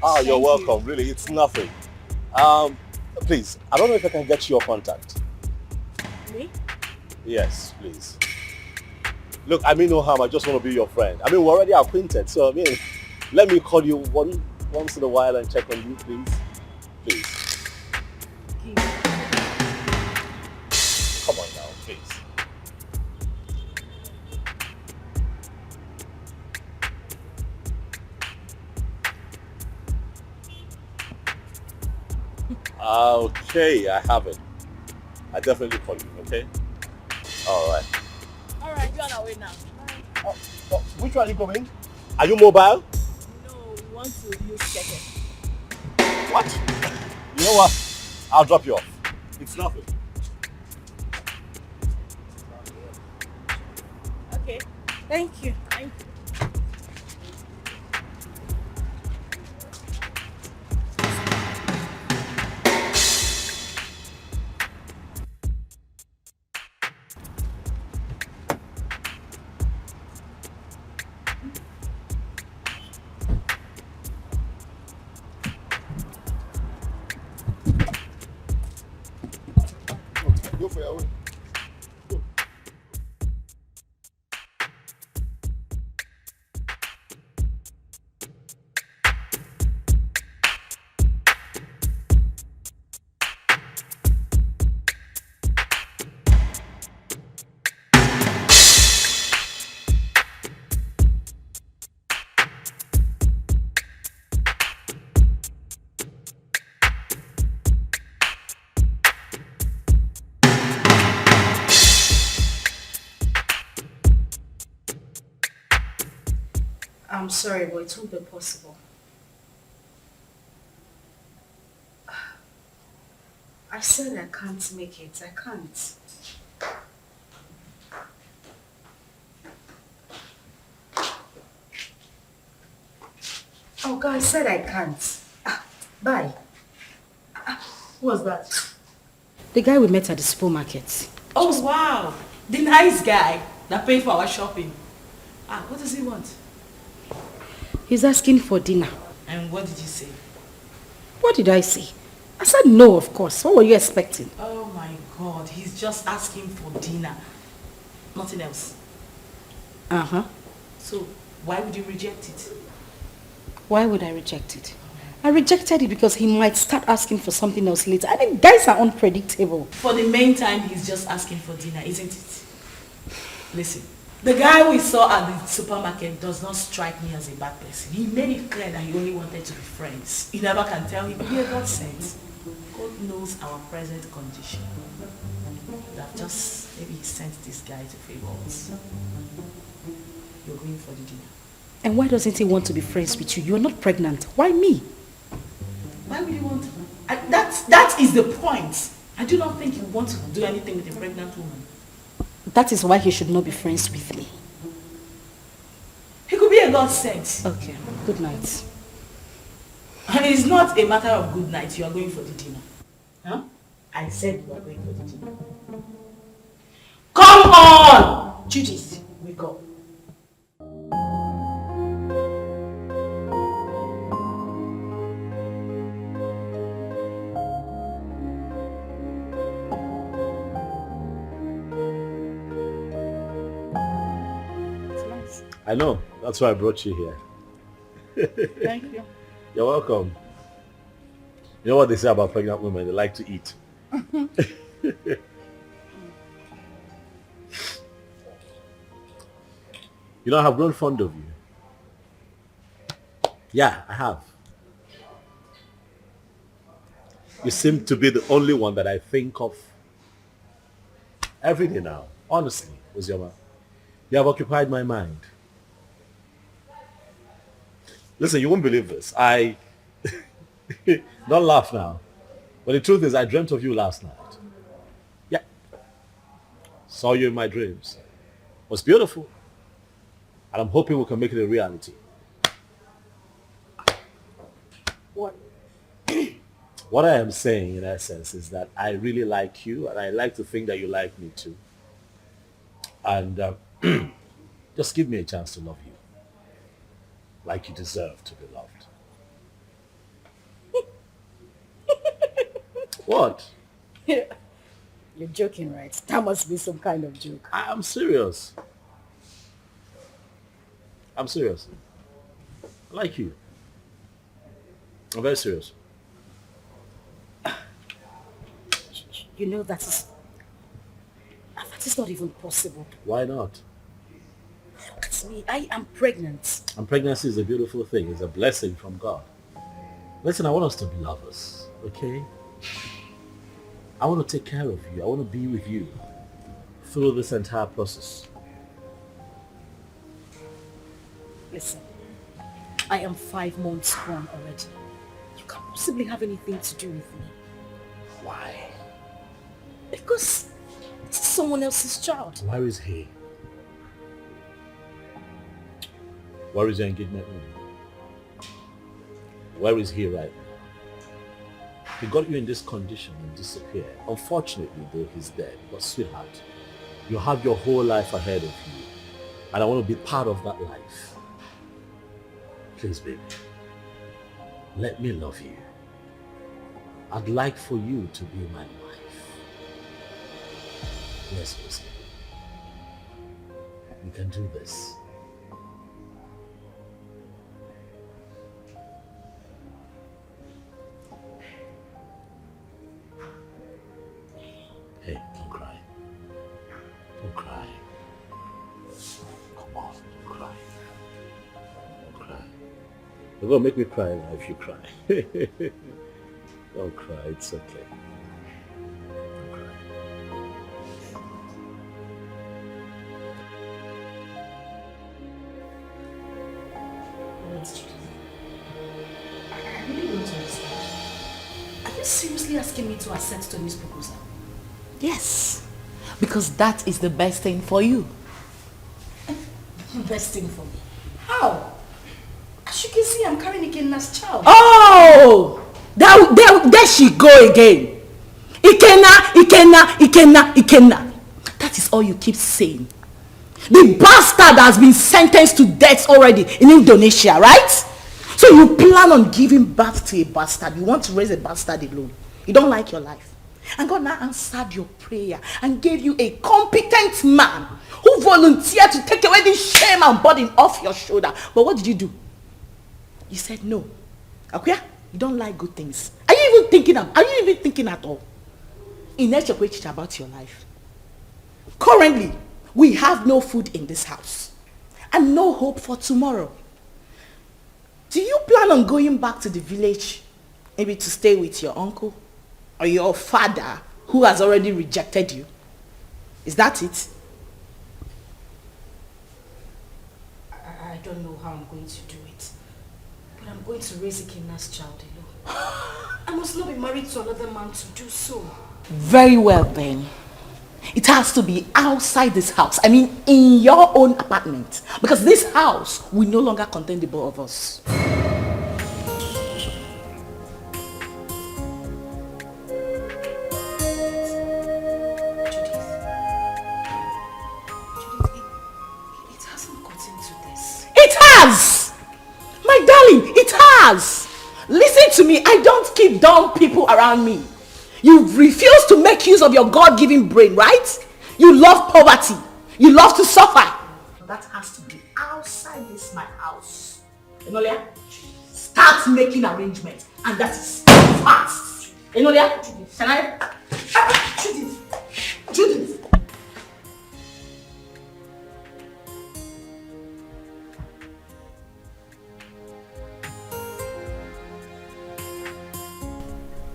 Oh, you're welcome. Really, it's nothing. Please, I don't know if I can get your contact. Me? Yes, please. Look, I mean no harm. I just want to be your friend. I mean, we're already acquainted, so I mean, let me call you once in a while and check on you, please. Please. Come on now, please. Okay, I have it. I definitely call you, okay? Alright. Alright, you're on our way now. Which one are you going? Are you mobile? No, we want to use Keke. What? You know what? I'll drop you off. It's nothing. Okay. Thank you. Thank you. I'm sorry, but it won't be possible. I said I can't make it. I can't. Oh, God, I said I can't. Bye. Who was that? The guy we met at the supermarket. Oh, wow. The nice guy that paid for our shopping. What does he want? He's asking for dinner. And what did you say? What did I say? I said no, of course. What were you expecting? Oh my God, he's just asking for dinner. Nothing else. Uh-huh. So, why would you reject it? Why would I reject it? I rejected it because he might start asking for something else later. I mean, guys are unpredictable. For the main time, he's just asking for dinner, isn't it? Listen, the guy we saw at the supermarket does not strike me as a bad person. He made it clear that he only wanted to be friends. He never can tell him. He God sent. God knows our present condition. That just, maybe he sent this guy to favor us. You're going for the dinner. And why doesn't he want to be friends with you? You're not pregnant. Why me? Why would you want to? That is the point. I do not think you want to do anything with a pregnant woman. That is why he should not be friends with me. He could be a godsend. Okay, good night. And it's not a matter of good night. You are going for the dinner. Huh? I said you are going for the dinner. Come on! Judith, wake up. I know. That's why I brought you here. Thank you. You're welcome. You know what they say about pregnant women? They like to eat. You know, I have grown fond of you. Yeah, I have. You seem to be the only one that I think of every day now. Honestly, Ozioma. You have occupied my mind. Listen, you won't believe this. Don't laugh now. But the truth is, I dreamt of you last night. Yeah. Saw you in my dreams. It was beautiful. And I'm hoping we can make it a reality. What? What I am saying, in essence, is that I really like you, and I like to think that you like me too. And just give me a chance to love you. Like you deserve to be loved. What? You're joking, right? That must be some kind of joke. I'm serious. I'm serious. I like you. I'm very serious. You know, that is not even possible. Why not? Look at me. I am pregnant. And pregnancy is a beautiful thing. It's a blessing from God. Listen, I want us to be lovers, okay? I want to take care of you. I want to be with you through this entire process. Listen, I am 5 months gone already. You can't possibly have anything to do with me. Why? Because it's someone else's child. Where is he? Where is your engagement ring? Where is he right now? He got you in this condition and disappeared. Unfortunately, though, he's dead. But sweetheart, you have your whole life ahead of you. And I want to be part of that life. Please, baby, let me love you. I'd like for you to be my wife. Yes, Lucy. We can do this. Hey, don't cry. Don't cry. Come on, don't cry. Don't cry. You're gonna make me cry now if you cry. Don't cry, it's okay. Don't cry. seriously asking me to accept Tony's proposal? Yes, because that is the best thing for you. Best thing for me? How? As you can see, I'm carrying Ikenna's child. Oh! There she go again. Ikenna. That is all you keep saying. The bastard has been sentenced to death already in Indonesia, right? So you plan on giving birth to a bastard. You want to raise a bastard alone. You don't like your life. And God now answered your prayer and gave you a competent man who volunteered to take away this shame and burden off your shoulder. But what did you do? You said no. Okay? You don't like good things. Are you even thinking at all? In about your life. Currently, we have no food in this house and no hope for tomorrow. Do you plan on going back to the village, maybe to stay with your uncle or your father who has already rejected you? Is that it? I don't know how I'm going to do it, but I'm going to raise Ikenna's child alone. I must not be married to another man to do so. Very well then. It has to be outside this house. I mean, in your own apartment. Because this house will no longer contain the both of us. It hasn't gotten to this. It has! My darling, it has! Listen to me, I don't keep dumb people around me. You refuse to make use of your God-given brain, right? You love poverty. You love to suffer. That has to be outside this my house. Enolia, start making arrangements. And that is fast. Enolia, can I? Judith.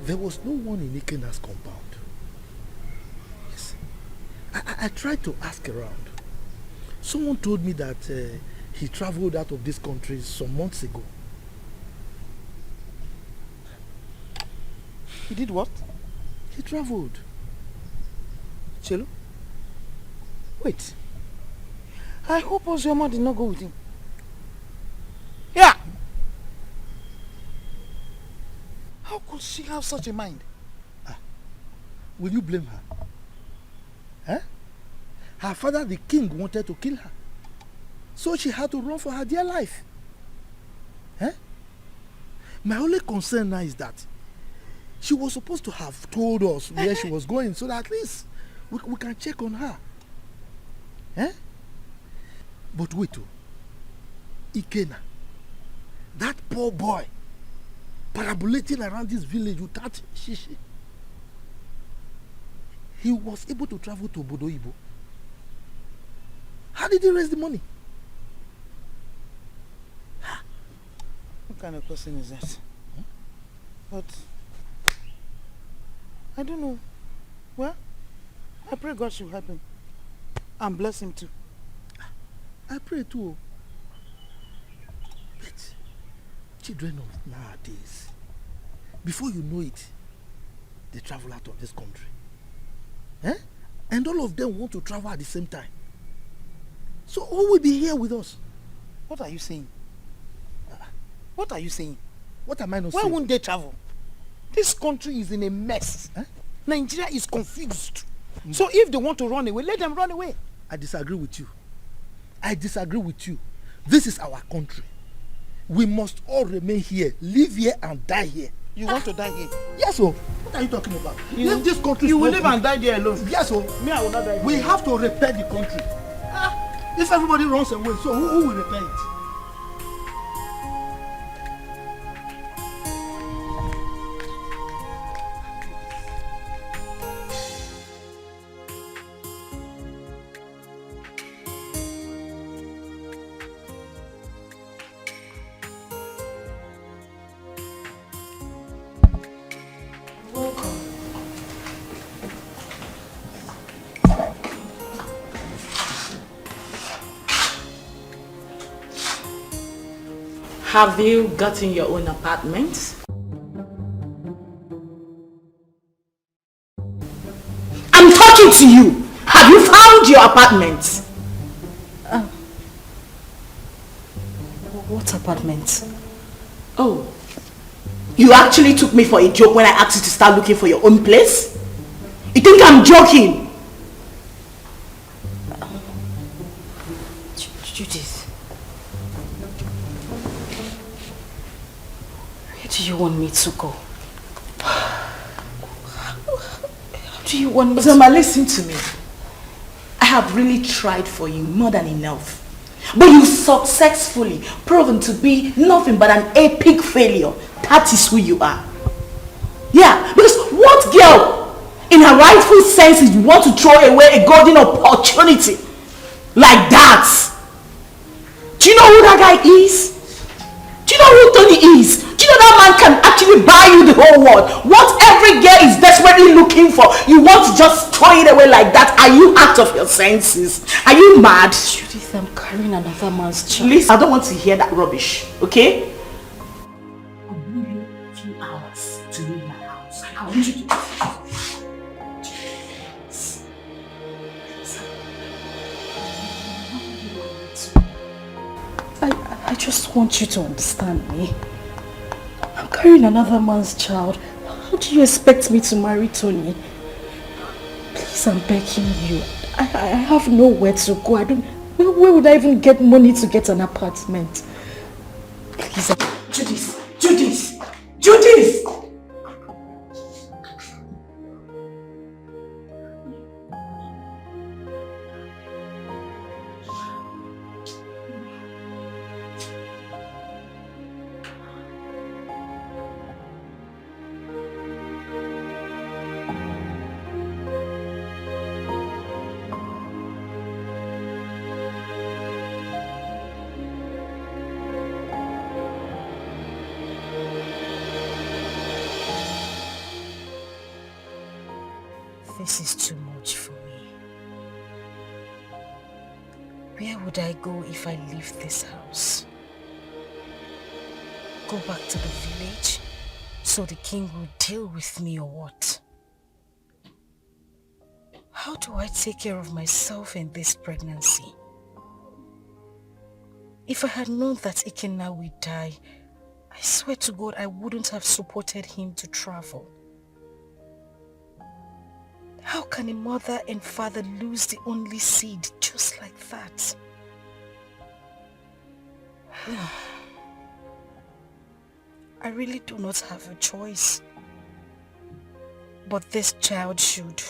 There was no one in Ikenna's compound. Yes. I tried to ask around. Someone told me that he traveled out of this country some months ago. He did what? He traveled. Chelo? Wait. I hope Ozioma did not go with him. Yeah! How could she have such a mind? Will you blame her? Huh? Her father, the king, wanted to kill her. So she had to run for her dear life. Huh? My only concern now is that she was supposed to have told us where she was going so that at least we can check on her. Huh? But wait, Ikenna, that poor boy, parabolating around this village without shishi. He was able to travel to Obodo Ibo. How did he raise the money? What kind of person is that? But I don't know. Well, I pray God should help him and bless him too. I pray too. But children of nowadays, before you know it, they travel out of this country. Eh? And all of them want to travel at the same time. So who will be here with us? What are you saying? What are you saying? What am I not Why saying? Why won't they travel? This country is in a mess. Eh? Nigeria is confused. So if they want to run away, let them run away. I disagree with you. I disagree with you. This is our country. We must all remain here, live here and die here. You want to die here? Yes, sir. What are you talking about? Leave this country. You will live and die there alone. Yes, sir. Me, I will not die here. We have to repair the country. If everybody runs away, so who will repair it? Have you gotten your own apartment? to you? Have you found your apartment? What apartment? Oh, you actually took me for a joke when I asked you to start looking for your own place? You think I'm joking? Judith, where do you want me to go? How do you want me to... Ozioma, listen to me. I have really tried for you more than enough. But you successfully proven to be nothing but an epic failure. That is who you are. Yeah, because what girl in her rightful senses want to throw away a golden opportunity like that? Do you know who that guy is? Do you know who Tony is? Do you know that man can actually buy you the whole world? What every girl is desperately looking for, you want to just throw it away like that? Are you out of your senses? Are you mad? Judith, I'm carrying another man's child. Please, I don't want to hear that rubbish, okay? I'll give you a few hours to leave my house. I want you to... I just want you to understand me. I'm carrying another man's child. How do you expect me to marry Tony? Please, I'm begging you. I have nowhere to go. Where would I even get money to get an apartment? Please. Judith! Judith! Judith! This is too much for me. Where would I go if I leave this house? Go back to the village so the king will deal with me or what? How do I take care of myself in this pregnancy? If I had known that Ikenna would die, I swear to God I wouldn't have supported him to travel. How can a mother and father lose the only seed just like that? I really do not have a choice. But this child should.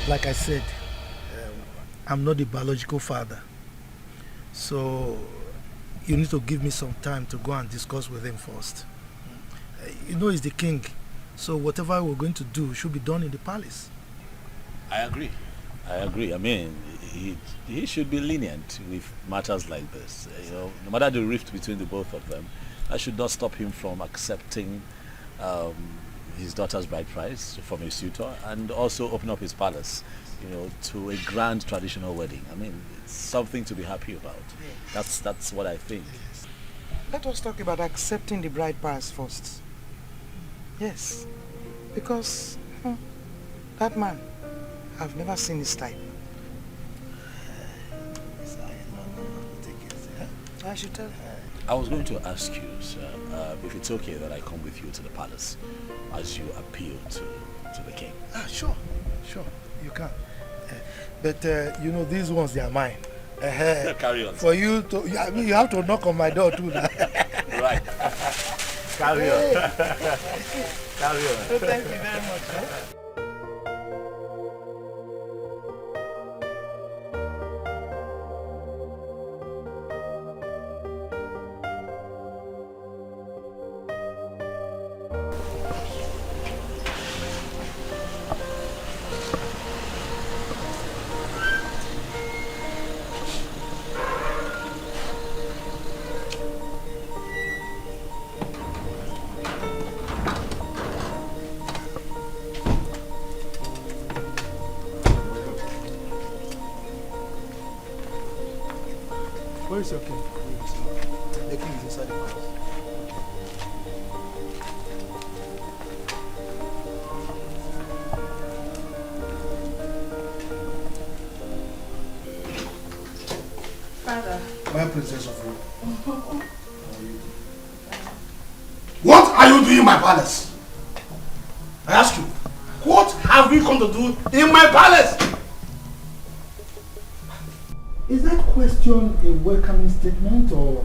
Like I said, I'm not the biological father. So you need to give me some time to go and discuss with him first. You know he's the king, so whatever we're going to do should be done in the palace. I agree. I mean, he should be lenient with matters like this. You know, no matter the rift between the both of them, that should not stop him from accepting his daughter's bride price from a suitor and also open up his palace, you know, to a grand traditional wedding. I mean, it's something to be happy about. That's what I think. Let us talk about accepting the bride price first. Yes, because that man, I've never seen his type. I should tell her. I was going to ask you, sir, if it's okay that I come with you to the palace as you appeal to the king. Sure, you can. But you know, these ones, they are mine. Carry on. For you to, I mean, you have to knock on my door too now. Right. Carry on. Carry on. So thank you very much. Huh? Where's your king? The king is inside the palace. Father. My princess of Rome. What are you doing in my palace? I ask you, what have you come to do in my palace? Is that question a welcoming statement, or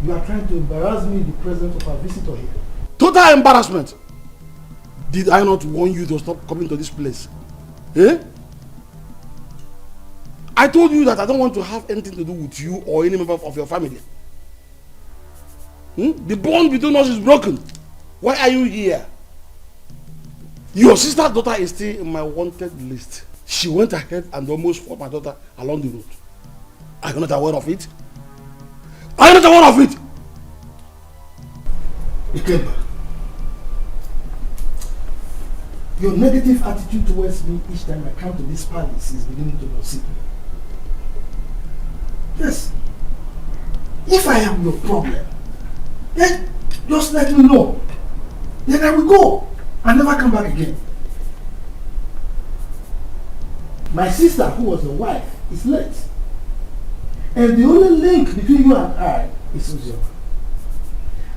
you are trying to embarrass me in the presence of our visitor here? Total embarrassment. Did I not warn you to stop coming to this place? Eh? I told you that I don't want to have anything to do with you or any member of your family. The bond between us is broken. Why are you here? Your sister's daughter is still in my wanted list. She went ahead and almost fought my daughter along the road. Are you not aware of it? Are you not aware of it? Ikemba, your negative attitude towards me each time I come to this palace is beginning to proceed. Yes. If I am your problem, then just let me know. Then I will go and never come back again. My sister, who was your wife, is late. And the only link between you and I is Uzioma.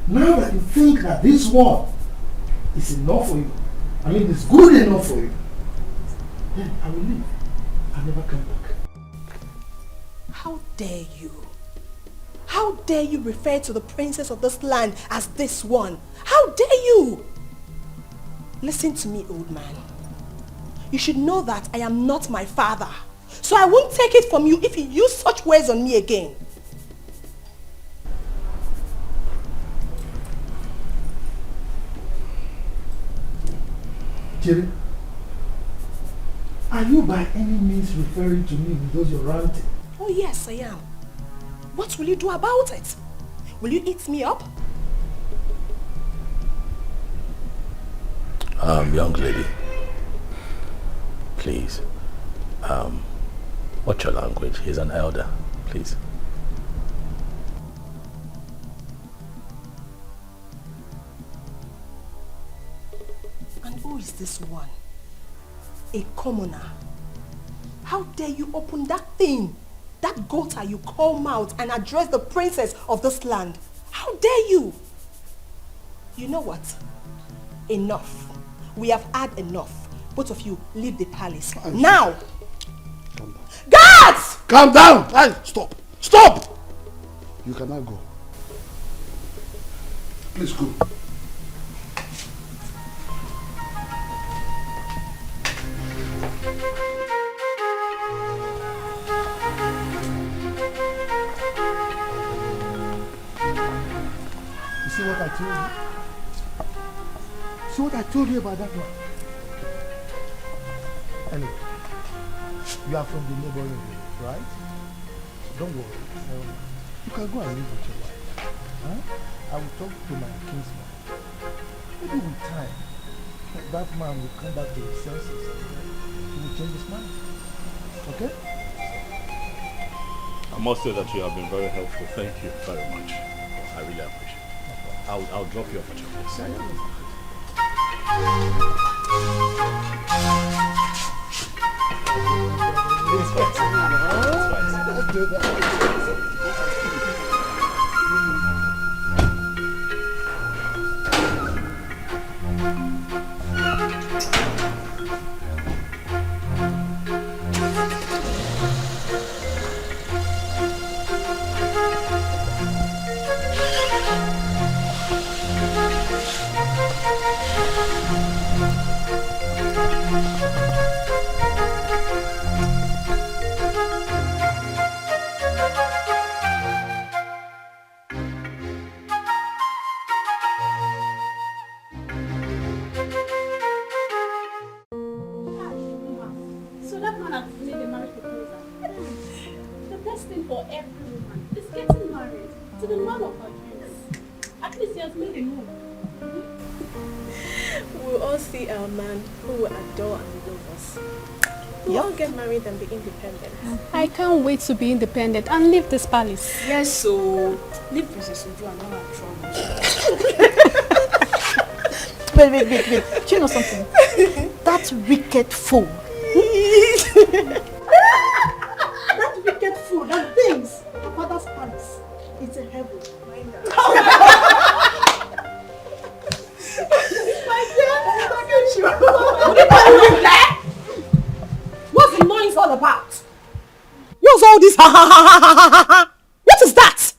Now that you think that this one is enough for you, I mean it's good enough for you, then I will leave and never come back. How dare you? How dare you refer to the princess of this land as this one? How dare you? Listen to me, old man. You should know that I am not my father. So I won't take it from you if you use such words on me again. Jerry, are you by any means referring to me because you're ranting? Oh yes, I am. What will you do about it? Will you eat me up? Young lady, please, watch your language. He's an elder, please. And who is this one? A commoner. How dare you open that thing, that gutter you call mouth, and address the princess of this land? How dare you? You know what? Enough. We have had enough. Both of you leave the palace. Now! Calm down. Guards! Calm down! Hey, stop! Stop! You cannot go. Please go. You see what I told you? See what I told you about that one? Anyway, you are from the neighboring village, right? Don't worry. You can go and live with your wife. Huh? I will talk to my kinsman. Maybe with time, that man will come back to his senses. He will change his mind. Okay? I must say that you have been very helpful. Thank you very much. I really appreciate it. I'll drop you off at your place. It's fine. Let's do that. We'll all get married and be independent. I can't wait to be independent and leave this palace. Yes, so leave Princess Uju and all our troubles. Wait. Do you know something? That wicked fool. That wicked fool that thinks her father's palace is a heaven. What's the noise all about? What's all this? What is that?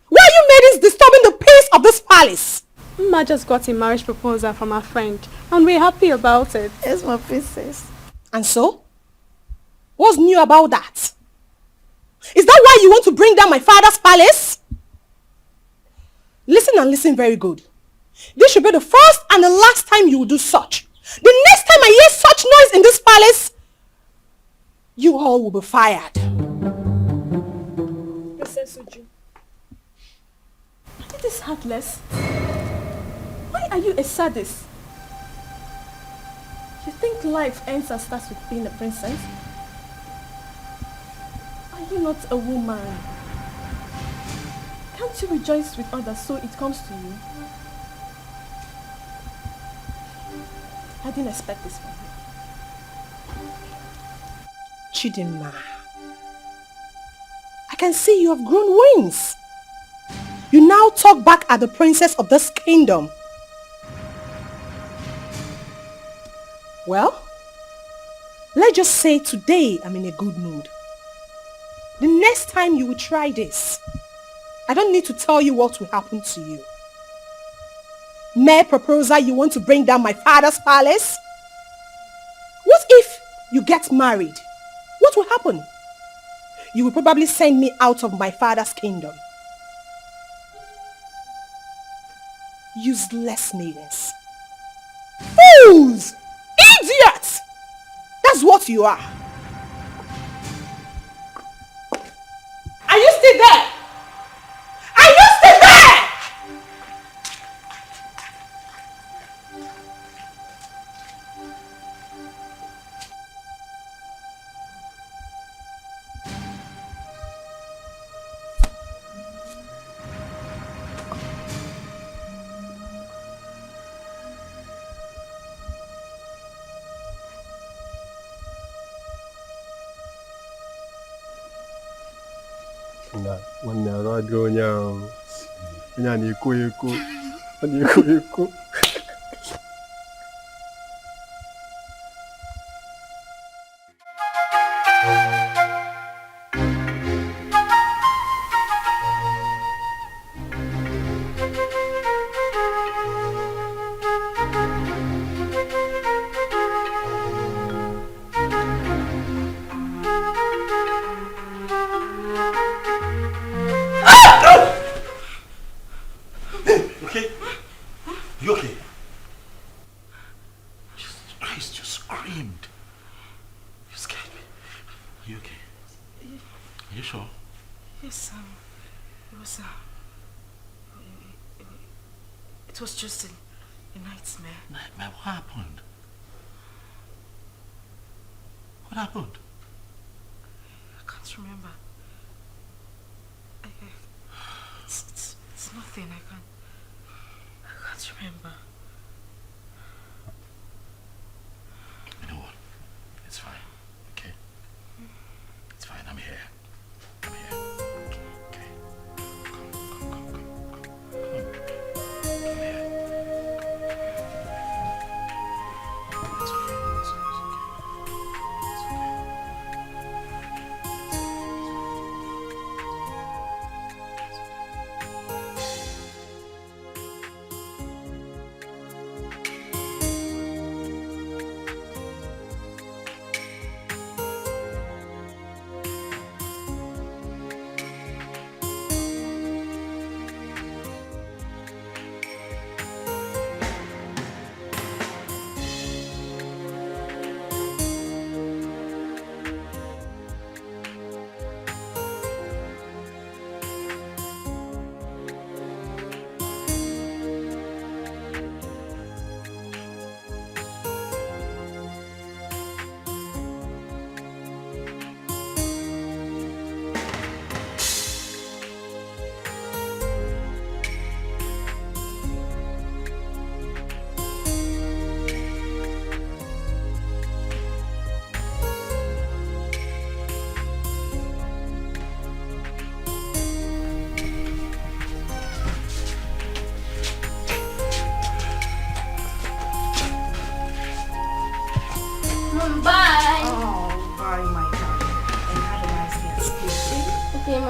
Why are you ladies disturbing the peace of this palace? Ma just got a marriage proposal from her friend and we're happy about it. Yes, my princess. And so? What's new about that? Is that why you want to bring down my father's palace? Listen and listen very good. This should be the first and the last time you will do such. The next time I hear such noise in this palace, you all will be fired. Princess Uju. It is heartless. Why are you a sadist? You think life ends and starts with being a princess? Are you not a woman? Can't you rejoice with others so it comes to you? I didn't expect this from you. Chidinma, I can see you have grown wings. You now talk back at the princess of this kingdom. Well, let's just say today I'm in a good mood. The next time you will try this, I don't need to tell you what will happen to you. Mere proposal, you want to bring down my father's palace? What if you get married? What will happen? You will probably send me out of my father's kingdom. Useless maidens. Fools! Idiots! That's what you are. Are you still there? Are you still there? Nwanne arụ adịghị onye ahụ. Onye a na-eko eko. Ọ na-eko eko. It was just a nightmare. Nightmare? What happened? What happened? I can't remember. It's nothing. I can't remember. You know what? It's fine. Okay? It's fine. I'm here. I'm here. Okay. Come. Come here. It's okay. It's okay.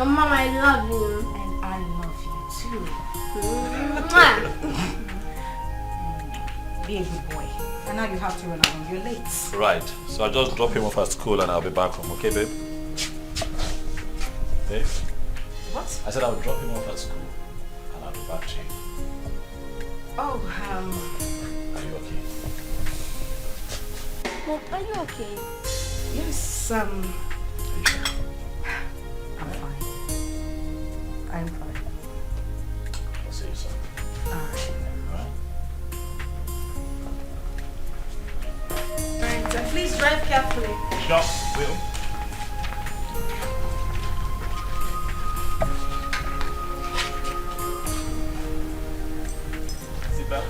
Mama, I love you. And I love you too. Be a good boy. And now you have to run along. You're late. Right. So I'll just drop him off at school and I'll be back home. Okay, babe? Babe? What? I said I'll drop him off at school and I'll be back to you. Oh, Are you okay? Mom, are you okay? Yes, I'm fine. I'm fine. I'll see you soon. Alright. Alright? Alright, so please drive carefully. Sure, will. Sit back.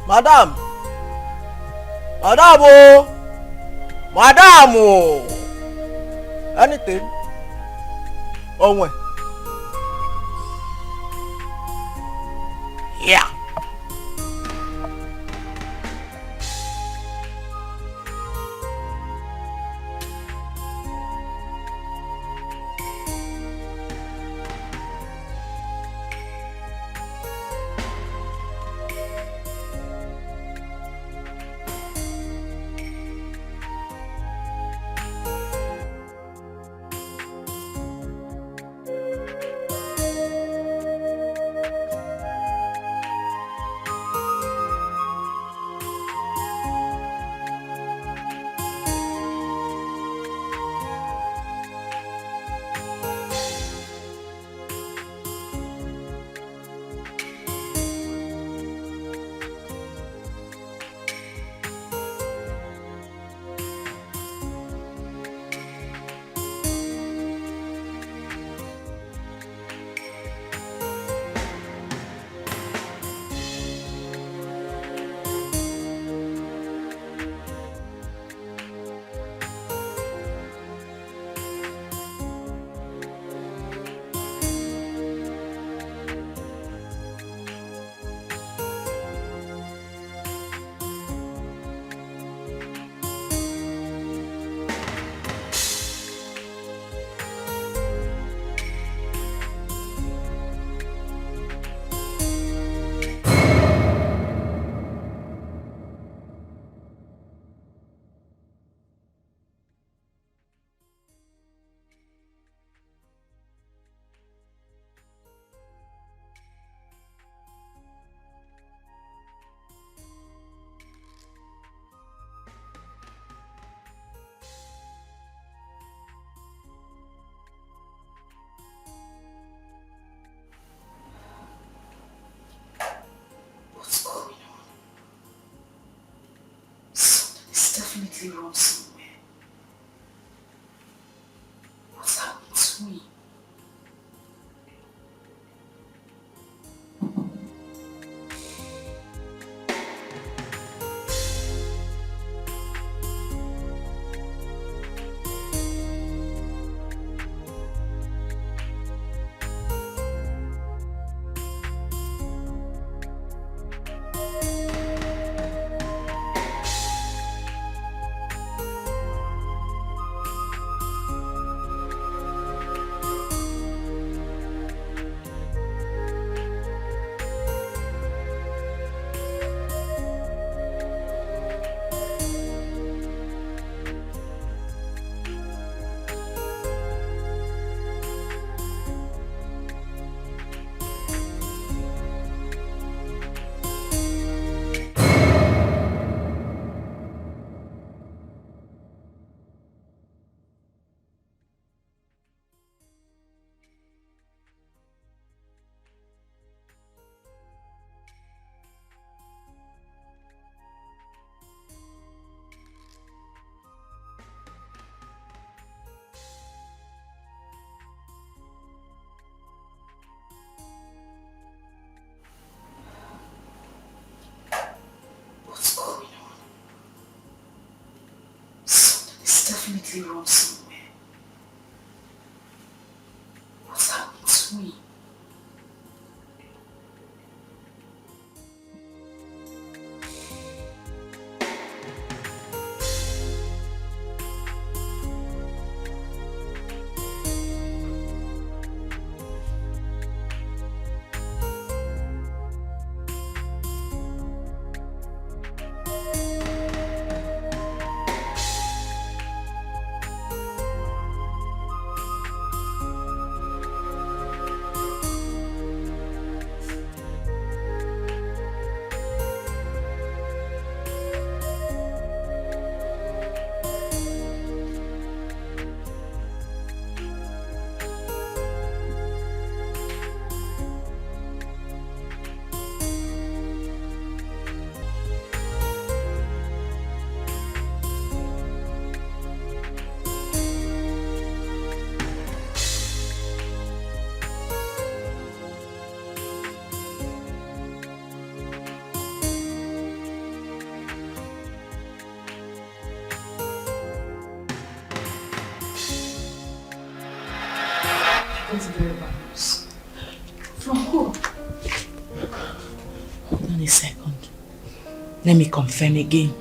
Madam! Madam! Oh! Madam! Oh! Anything? Oh, when? Yeah. Definitely wrong somewhere. What's happened to me? definitely wrong somewhere. What's happened to me? That's very bad news. From who? Hold on a second. Let me confirm again.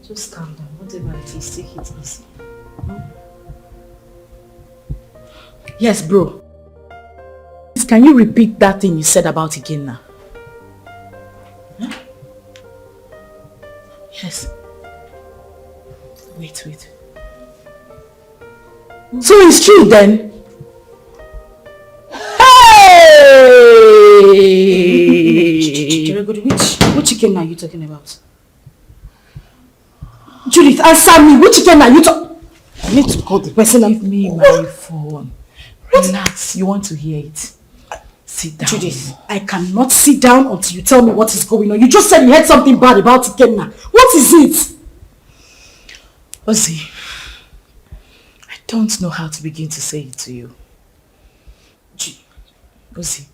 Just calm down. Whatever it is, take it easy. Yes, bro. Can you repeat that thing you said about Ikenna? Huh? Yes. Wait. So it's true then? Hey! Which chicken are you talking about? Judith, answer me. Which chicken are you talking? I need to call the person. Give me my phone. Relax. You want to hear it? Sit down. Judith, I cannot sit down until you tell me what is going on. You just said you heard something bad about Ikenna. What is it? Ozzy, I don't know how to begin to say it to you. Ozzy,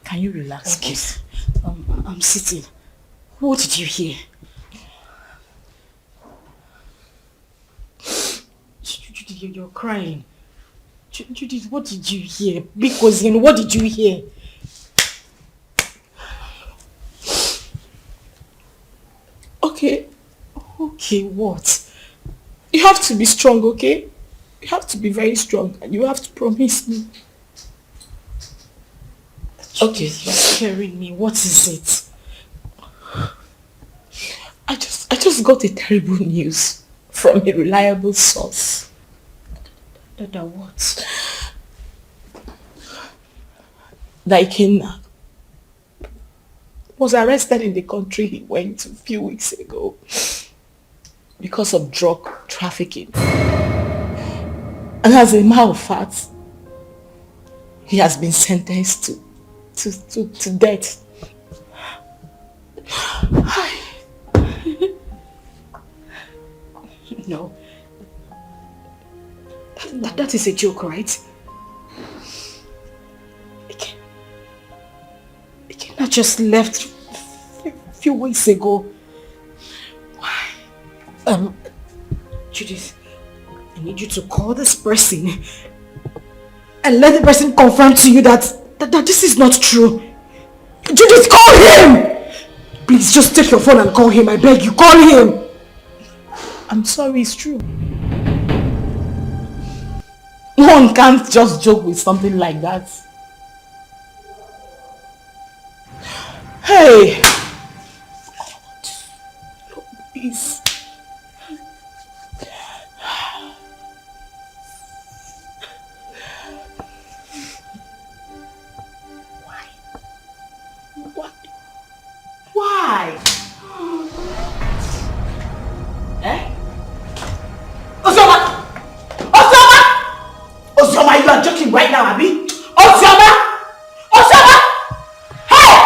can you relax, please? I'm sitting. What did you hear? Judith, you're crying. Judith, what did you hear? Because what did you hear? Okay, what? you have to be strong, okay? You have to be very strong and you have to promise me. Okay, you're scaring me. What is it? I just got a terrible news from a reliable source. Dada, what? That Ikenna was arrested in the country he went to a few weeks ago because of drug trafficking. And as a matter of fact, he has been sentenced to death. No. That is a joke, right? Ikenna just left a few weeks ago. Why? Judith, I need you to call this person and let the person confirm to you that this is not true. Judith, call him! Please, just take your phone and call him. I beg you, call him. I'm sorry, it's true. One can't just joke with something like that. Hey! Please. Why? Eh? Ozioma! Ozioma, you are joking right now, Abi? Ozioma! Hey!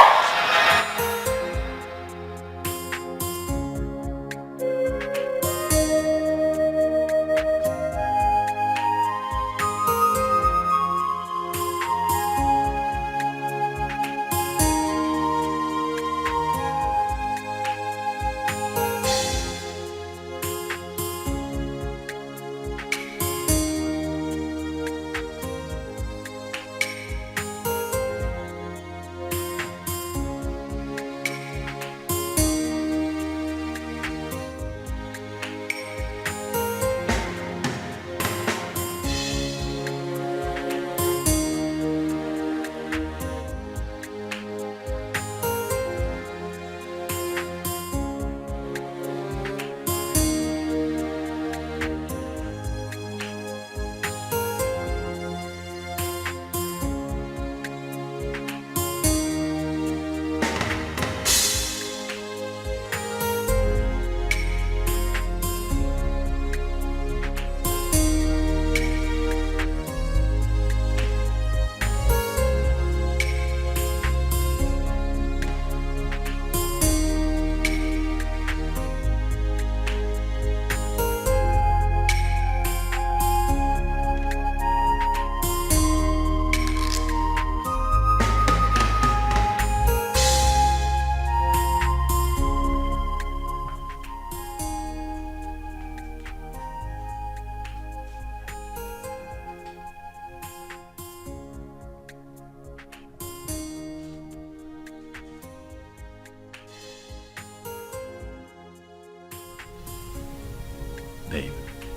Babe.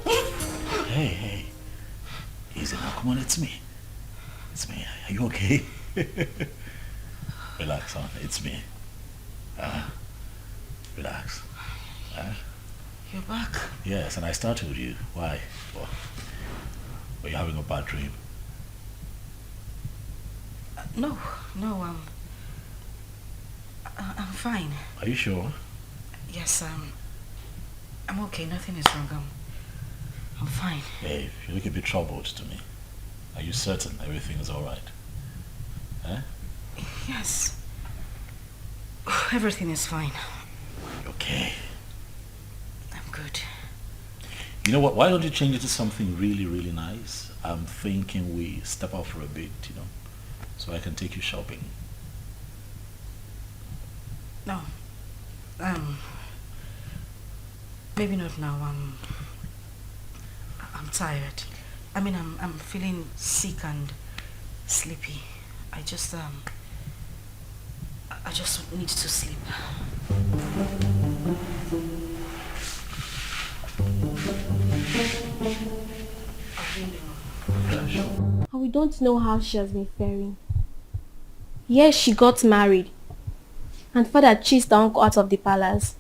Hey, hey. Easy now. Come on, it's me. It's me. Are you okay? Relax, son. It's me. Relax. You're back? Yes, and I started with you. Why? Well, were you having a bad dream? No, I'm fine. Are you sure? Yes, I'm okay. Nothing is wrong. I'm fine. Hey, you look a bit troubled to me. Are you certain everything is alright? Huh? Yes. Everything is fine. Okay. I'm good. You know what? Why don't you change it to something really, really nice? I'm thinking we step out for a bit, so I can take you shopping. No. Maybe not now. I'm tired. I mean, I'm feeling sick and sleepy. I just need to sleep. And we don't know how she has been faring. Yes, she got married. And father chased the uncle out of the palace.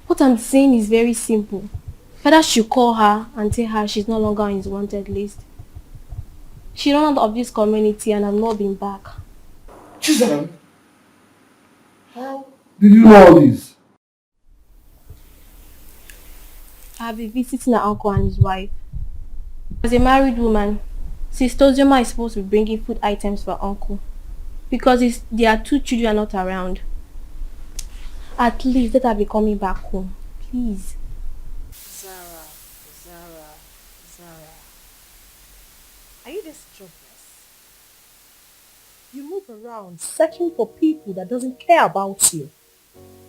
What I'm saying is very simple. Father should call her and tell her she's no longer on his wanted list. She ran out of this community and has not been back. Chisholm, how did you know all this? I have been visiting her uncle and his wife. As a married woman, Sister Ozioma is supposed to be bringing food items for her uncle. Because there are 2 children not around. At least let her be coming back home. Please. Zara. Are you this jobless? You move around searching for people that doesn't care about you.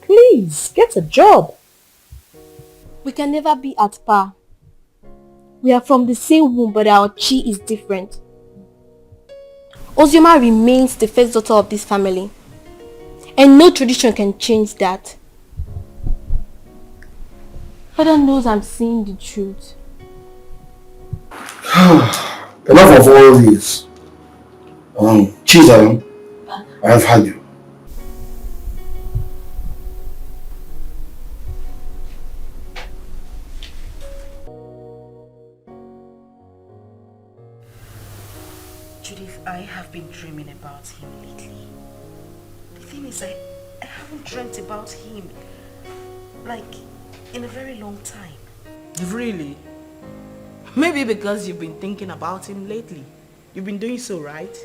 Please, get a job. We can never be at par. We are from the same womb, but our chi is different. Ozioma remains the first daughter of this family. And no tradition can change that. Father knows I'm saying the truth. Enough of all this. Chisholm, I have had you. Judith, I have been dreaming about him lately. The thing is, I haven't dreamt about him, like, in a very long time. Really? Maybe because you've been thinking about him lately. You've been doing so, right?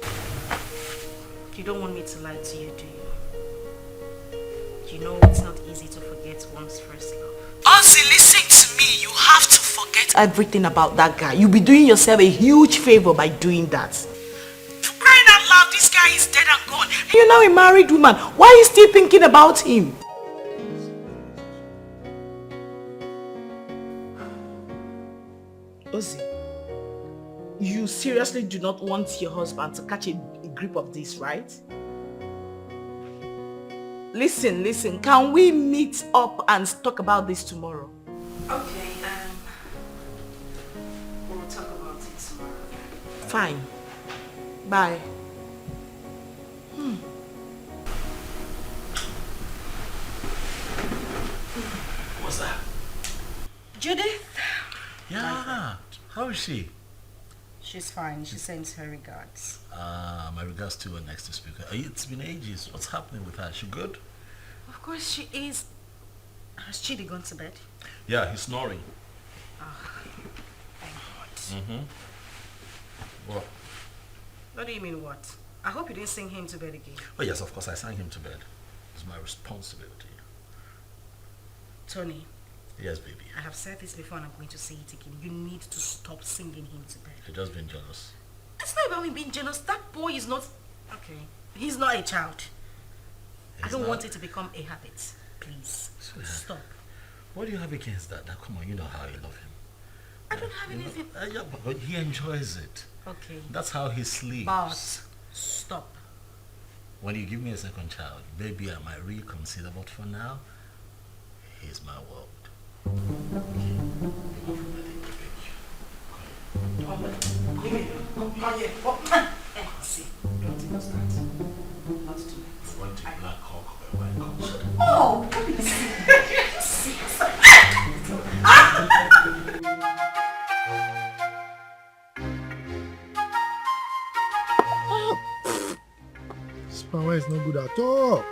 You don't want me to lie to you, do you? You know it's not easy to forget one's first love. Ozzy, listen to me. You have to forget everything about that guy. You'll be doing yourself a huge favor by doing that. For crying out loud, this guy is dead and gone. You're now a married woman. Why are you still thinking about him? Ozzy, you seriously do not want your husband to catch a grip of this, right? Listen, can we meet up and talk about this tomorrow? Okay, we'll talk about it tomorrow. Fine. Bye. What's that? Judith? Yeah. How is she? She's fine. She sends her regards. My regards to her next speaker. It's been ages. What's happening with her? She good? Of course she is. Has Chidi gone to bed? Yeah, he's snoring. Thank God. What? What do you mean what? I hope you didn't sing him to bed again. Oh yes, of course I sang him to bed. It's my responsibility. Tony. Yes, baby. I have said this before and I'm going to say it again. You need to stop singing him to bed. You're just being jealous. It's not about me being jealous. That boy is not... Okay. He's not a child. I don't want it to become a habit. Please. Stop. What do you have against that? Come on, you know how you love him. I don't have anything... Yeah, but he enjoys it. Okay. That's how he sleeps. But stop. When you give me a second child, maybe I might reconsider, but for now, he's my world. See, don't understand. Not tonight. I want to black cock or white cock. Oh, please. This power is not good at all.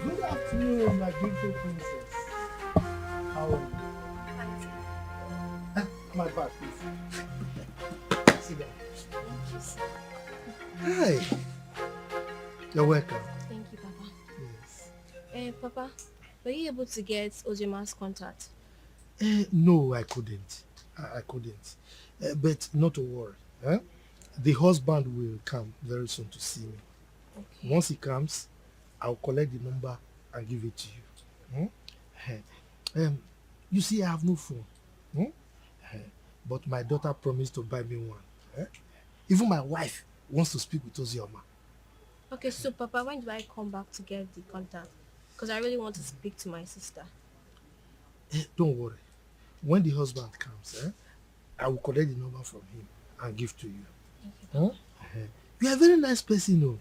Good afternoon, my beautiful princess. How are you? My bag, please. Sit down. Hi. You're welcome. Thank you, Papa. Yes. Papa, were you able to get Ozioma's contact? No, I couldn't. I couldn't. But not to worry. The husband will come very soon to see me. Okay. Once he comes, I'll collect the number and give it to you. You see, I have no phone. But my daughter promised to buy me one. Even my wife wants to speak with Ozioma. Okay, so Papa, when do I come back to get the contact? Because I really want to speak to my sister. Don't worry. When the husband comes, I will collect the number from him and give to you. Okay, You are a very nice person, though.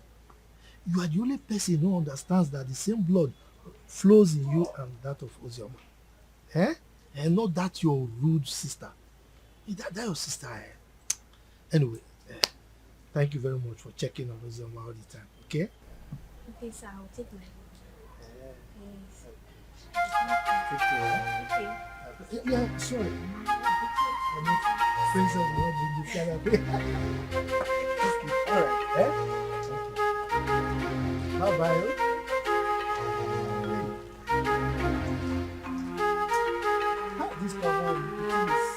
You are the only person who understands that the same blood flows in you and that of Ozioma. And not that your rude sister. That your sister. Anyway, thank you very much for checking on Ozioma all the time, okay? Okay, sir, I'll take my Take care. Okay. Yeah, sorry. Friends of the all right, Bye-bye. This power, please.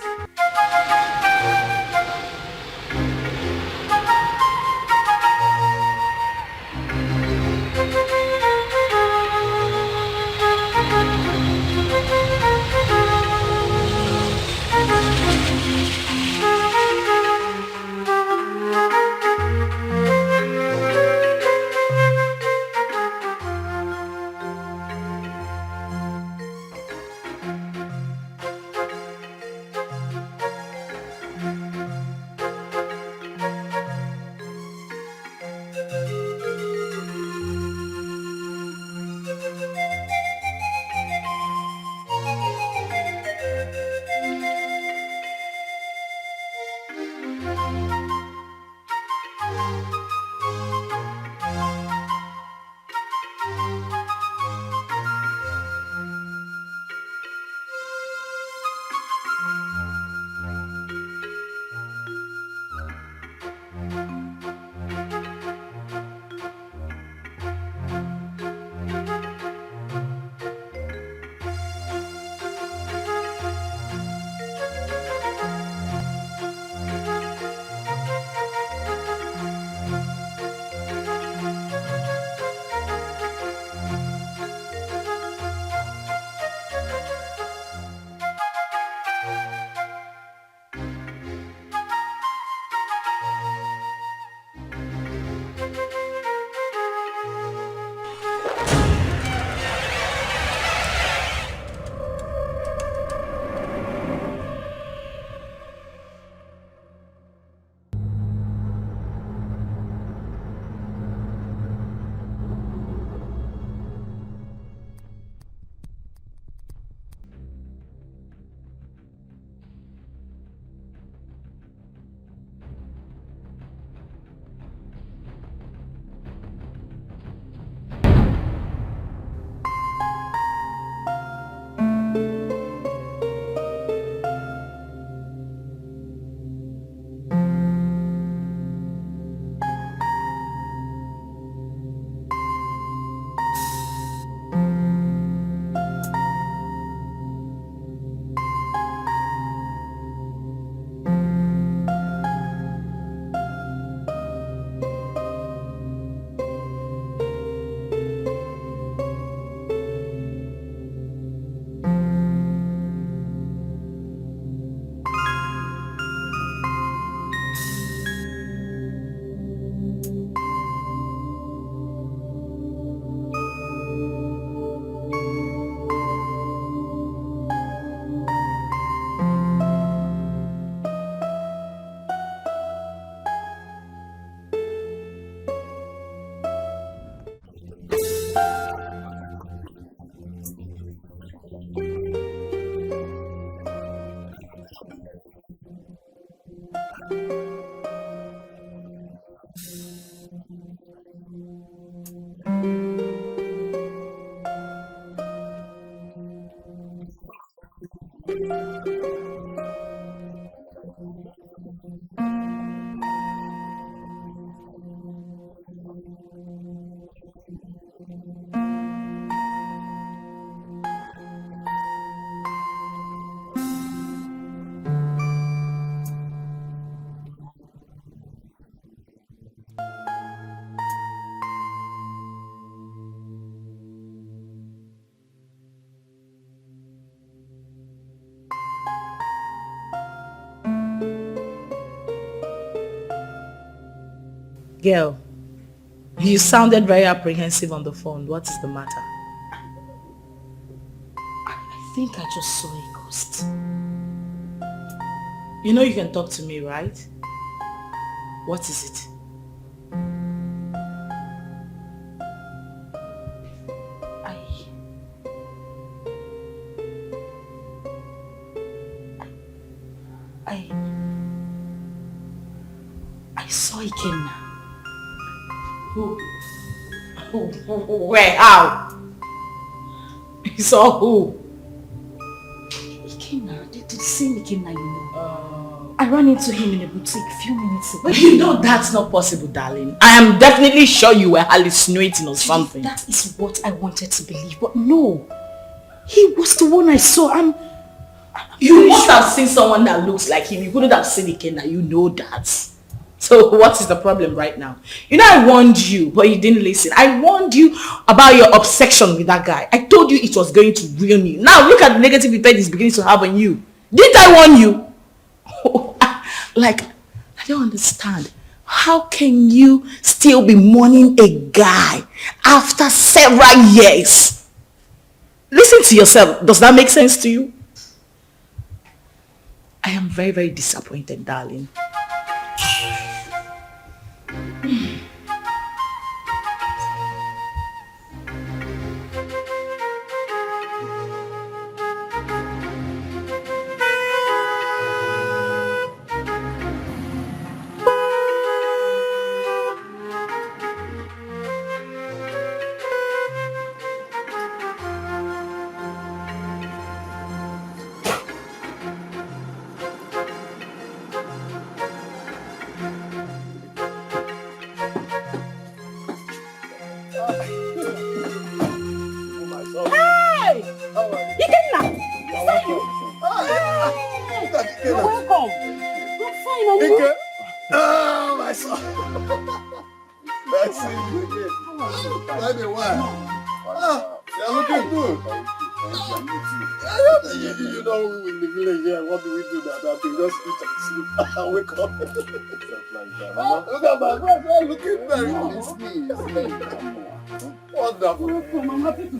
Girl, you sounded very apprehensive on the phone. What is the matter? I think I just saw a ghost. You know you can talk to me, right? What is it? I saw Ikenna. Who? Where? How? You saw who? Ikenna, the same Ikenna you know. I ran into him in a boutique a few minutes ago. But you know that's not possible, darling. I am definitely sure you were hallucinating or something. That is what I wanted to believe, but no. He was the one I saw. You must have seen someone that looks like him. You couldn't have seen Ikenna. You know that. So what is the problem right now? You know I warned you, but you didn't listen. I warned you about your obsession with that guy. I told you it was going to ruin you. Now look at the negative effect it's beginning to have on you. Didn't I warn you? Like, I don't understand. How can you still be mourning a guy after several years? Listen to yourself. Does that make sense to you? I am very, very disappointed, darling. Wake up. Look at my brother looking very wonderful. I'm happy to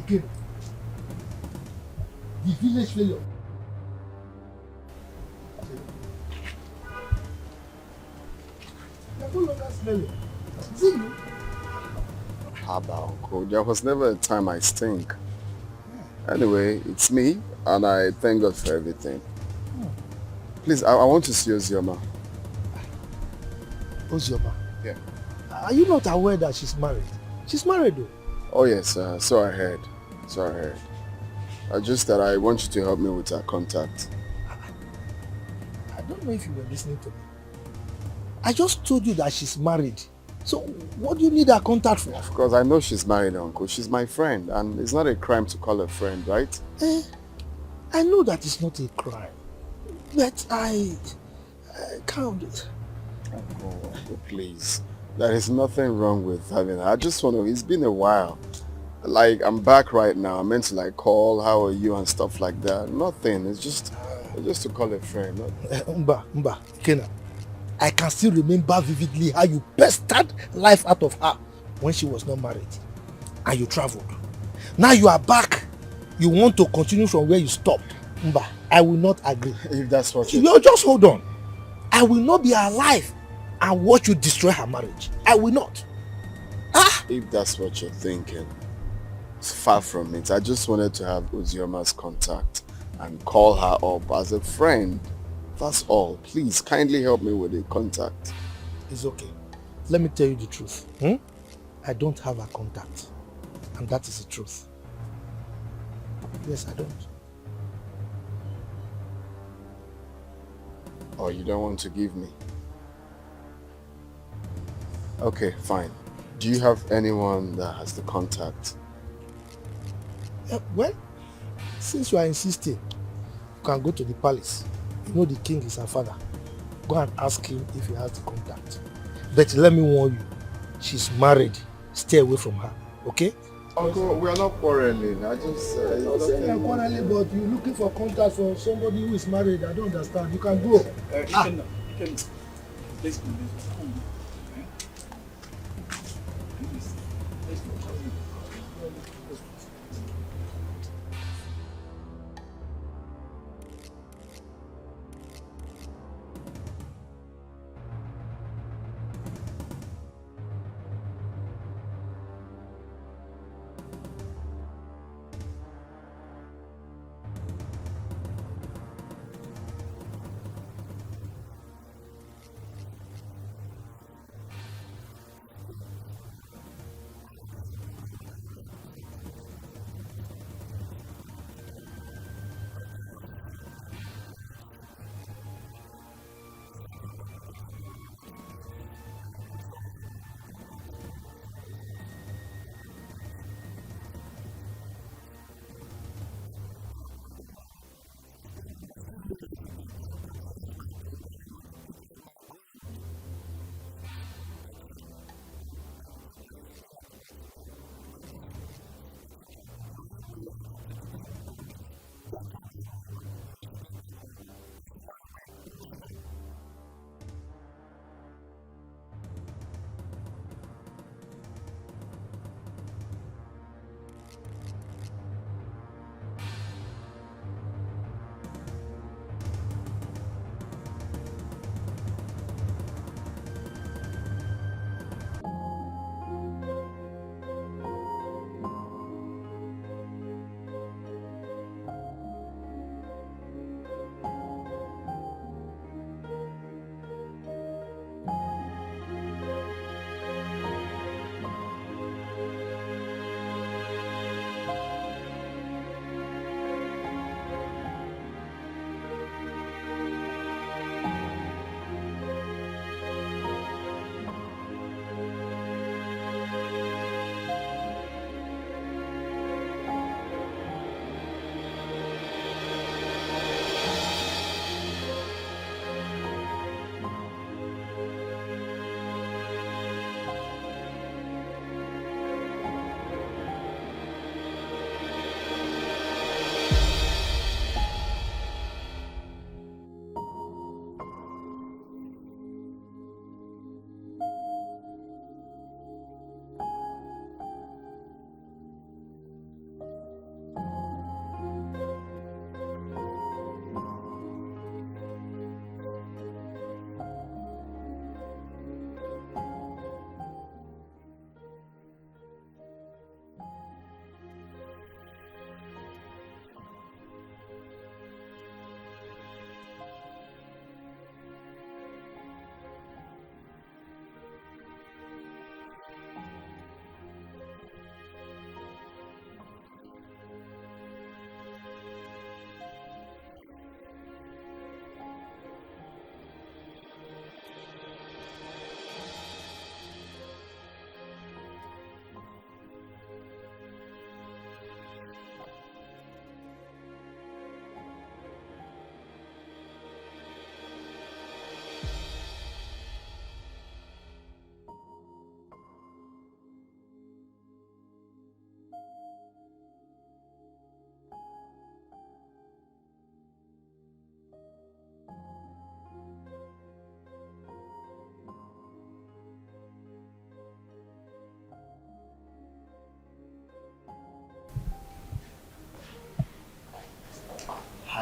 pikin. The village failure. You're no longer smelling. Is it you? Haba, uncle. There was never a time I stink. Anyway, it's me, and I thank God for everything. Please, I want to see Ozioma. Ozioma? Yeah. Are you not aware that she's married? She's married though. Oh yes, so I heard. Just that I want you to help me with her contact. I don't know if you were listening to me. I just told you that she's married. So what do you need her contact for? Of course, I know she's married, uncle. She's my friend, and it's not a crime to call her friend, right? I know that it's not a crime. But I can't. Uncle, please. There is nothing wrong with having her. I just want to, it's been a while. Like, I'm back right now. I meant to like call, how are you and stuff like that. Nothing. It's just to call a friend. Mba, Kena. I can still remember vividly how you pestered life out of her when she was not married. And you traveled. Now you are back. You want to continue from where you stopped. Mba, I will not agree. If that's what you just hold on. I will not be alive and watch you destroy her marriage. I will not. If that's what you're thinking, it's far from it. I just wanted to have Ozioma's contact and call her up as a friend. That's all. Please, kindly help me with the contact. It's okay. Let me tell you the truth. I don't have a contact. And that is the truth. Yes, I don't. Oh, you don't want to give me? Okay, fine. Do you have anyone that has the contact? Well, since you are insisting, you can go to the palace. You know the king is her father. Go and ask him if he has the contact. But let me warn you, she's married. Stay away from her, okay? Uncle, we are not quarreling. I just... I'm not saying you're quarreling, but you're looking for contact for somebody who is married. I don't understand. You can go. Let's go.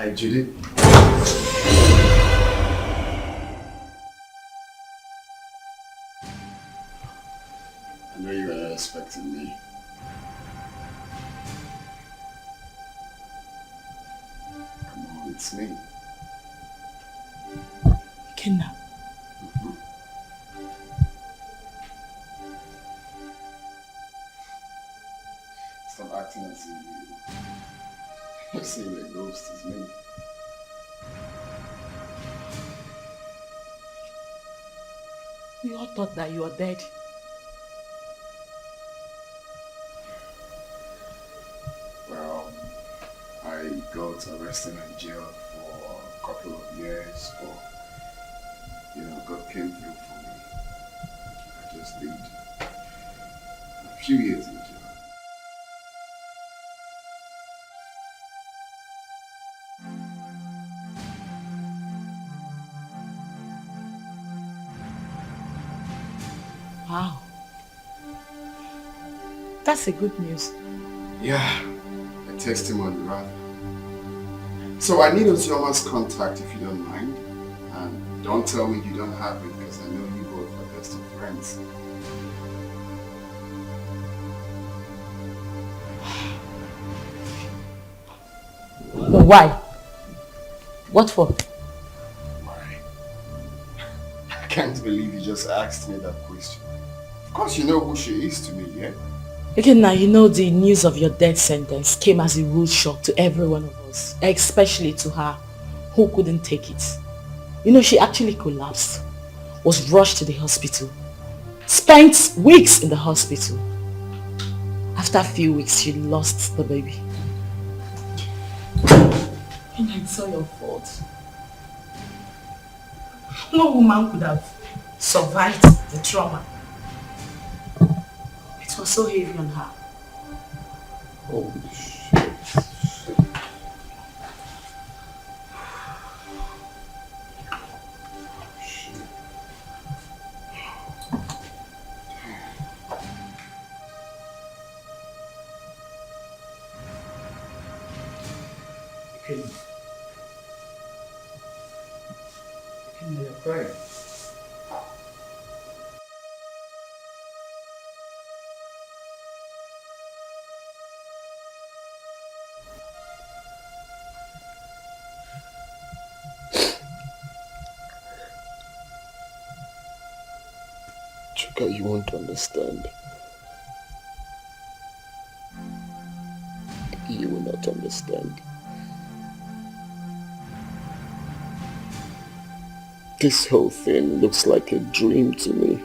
Hi, Judith. I know you were not expecting me. Come on, it's me. Kenna. Stop acting as if you're seeing a ghost is me. We all thought that you were dead. Well, I got arrested and jailed for a couple of years, but God came through for me. I just did a few years in jail. Wow. That's a good news. Yeah, a testimony rather. So I need Ozioma's contact if you don't mind. And don't tell me you don't have it because I know you both are best of friends. Why? What for? Why? I can't believe you just asked me that question. Of course you know who she is to me, yeah? Okay, now you know the news of your death sentence came as a rude shock to every one of us, especially to her, who couldn't take it. You know, she actually collapsed, was rushed to the hospital, spent weeks in the hospital. After a few weeks, she lost the baby. And it's all your fault. No woman could have survived the trauma. It was so heavy on her. Holy shit. You're crying. Chuka, you won't understand. You will not understand. This whole thing looks like a dream to me.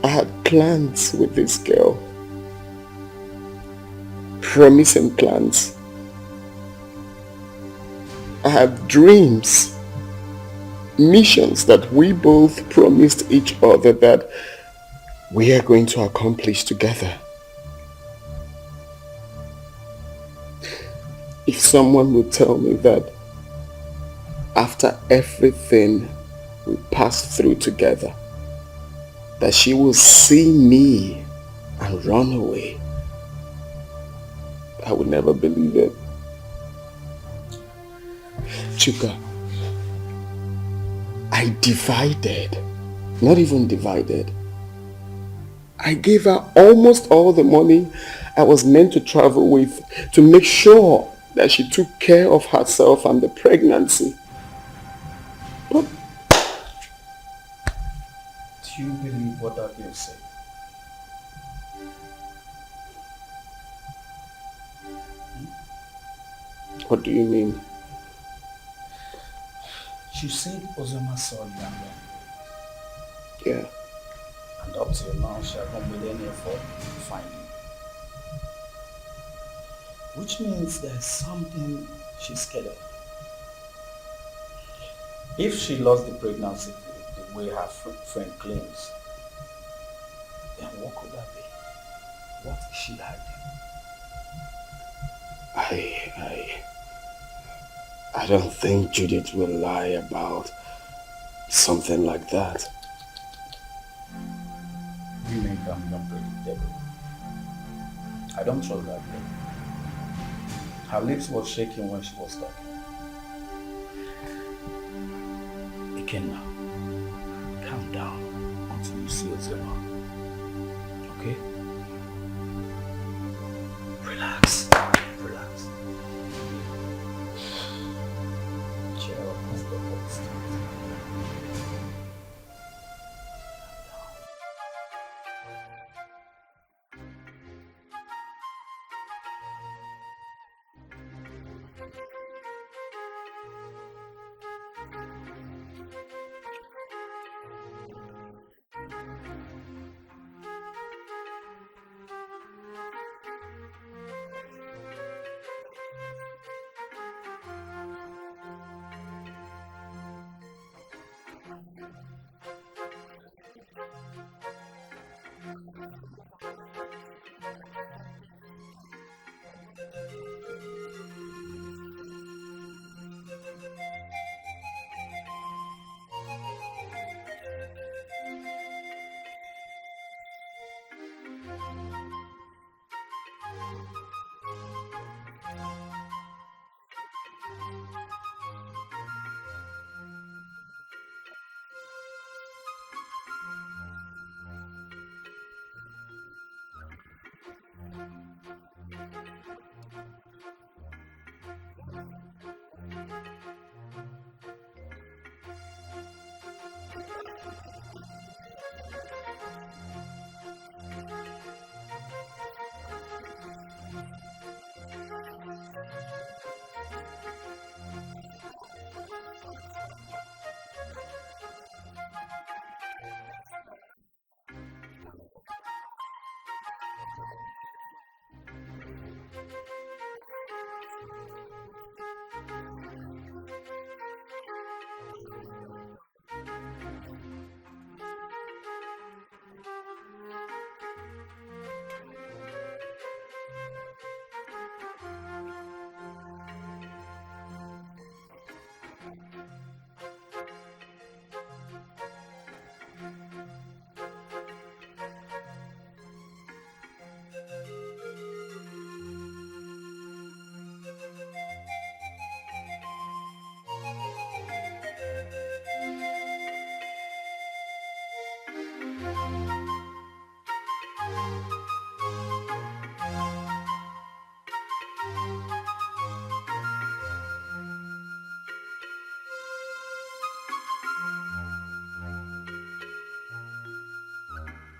I had plans with this girl. Promising plans. I had dreams. Missions that we both promised each other that we are going to accomplish together. If someone would tell me that after everything we passed through together, that she will see me and run away, I would never believe it. Chuka, I divided, not even divided. I gave her almost all the money I was meant to travel with to make sure that she took care of herself and the pregnancy. But do you believe what that girl said? What do you mean? She said Ozioma saw the young man. Yeah. And up till now, she hasn't made any effort to find him. Which means there's something she's scared of. If she lost the pregnancy the way her friend claims, then what could that be? What is she hiding? I don't think Judith will lie about something like that. Women can be unpredictable. I don't trust that girl. Her lips were shaking when she was talking. Ikenna, calm down until you see Ozioma. Okay? Relax. Relax. Cheer up, Mr. Host.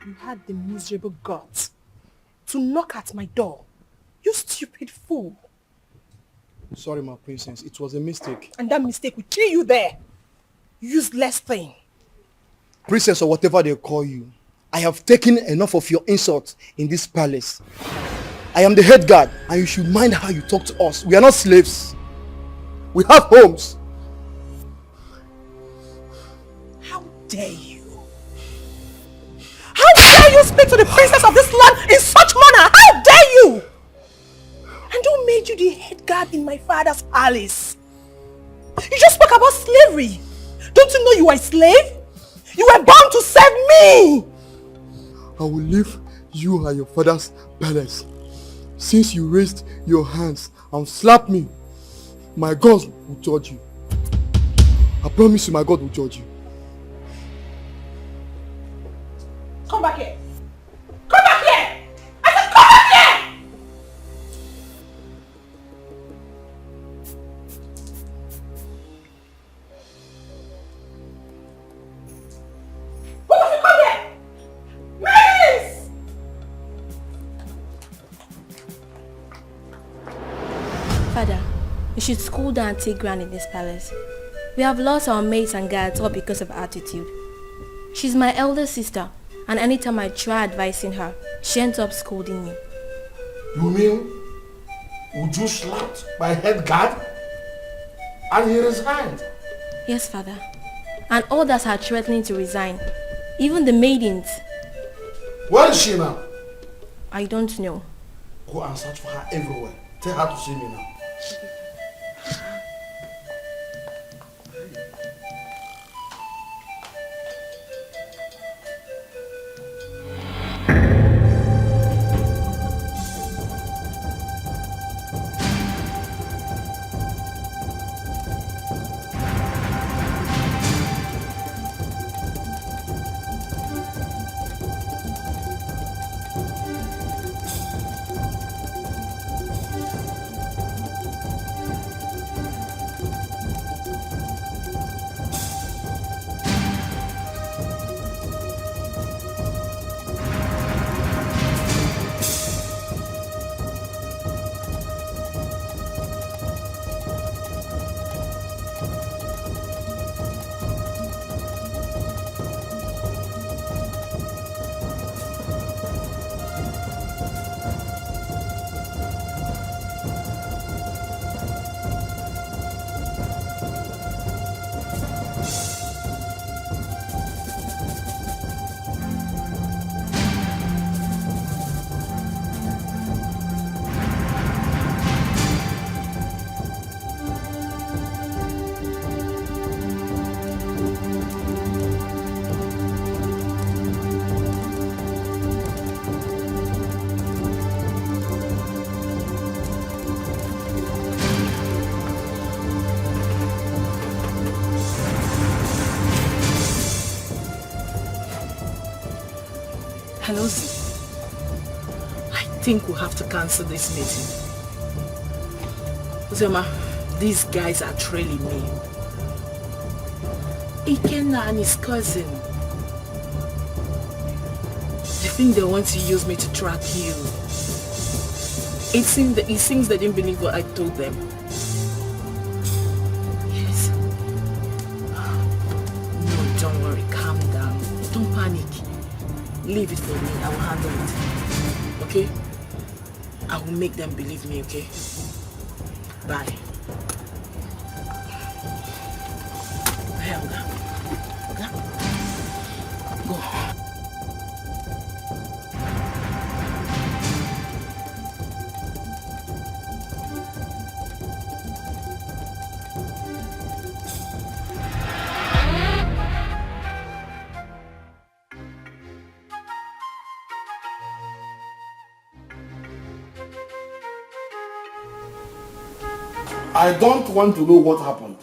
You had the miserable guts to knock at my door. You stupid fool. Sorry, my princess. It was a mistake. And that mistake will kill you there. Useless thing. Princess or whatever they call you, I have taken enough of your insults in this palace. I am the head guard and you should mind how you talk to us. We are not slaves. We have homes. How dare you? How dare you speak to the princess of this land in such manner? How dare you? And who made you the head guard in my father's palace? You just spoke about slavery. Don't you know you are a slave? You were born to serve me. I will leave you and your father's palace. Since you raised your hands and slapped me, my God will judge you. I promise you my God will judge you. Come back here. Come back here. I said come back here. Both of you come here. Please. Father, you should school down and take ground in this palace. We have lost our maids and guards all because of attitude. She's my elder sister, and anytime I try advising her, she ends up scolding me. You mean Uju slapped my head guard and he resigned? Yes, Father. And others are threatening to resign. Even the maidens. Where is she now? I don't know. Go and search for her everywhere. Tell her to see me now. Hello, Z. I think we'll have to cancel this meeting. Ozioma, these guys are trailing me. Ikenna and his cousin. I think they want to use me to track you. It seems they didn't believe what I told them. Yes. No, don't worry. Calm down. Don't panic. Leave it for me. I will handle it. Okay? I will make them believe me, okay? Bye. Hey, Oga. Oga? Go. I don't want to know what happened.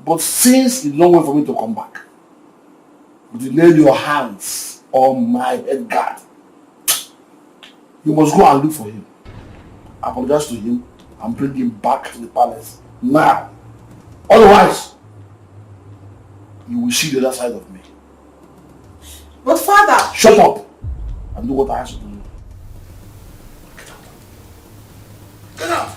But since it's not wait for me to come back, you lay your hands on my head guard. You must go and look for him. Apologize to him and bring him back to the palace now. Otherwise, you will see the other side of me. But father... Shut up and do what I ask you to do. Get out!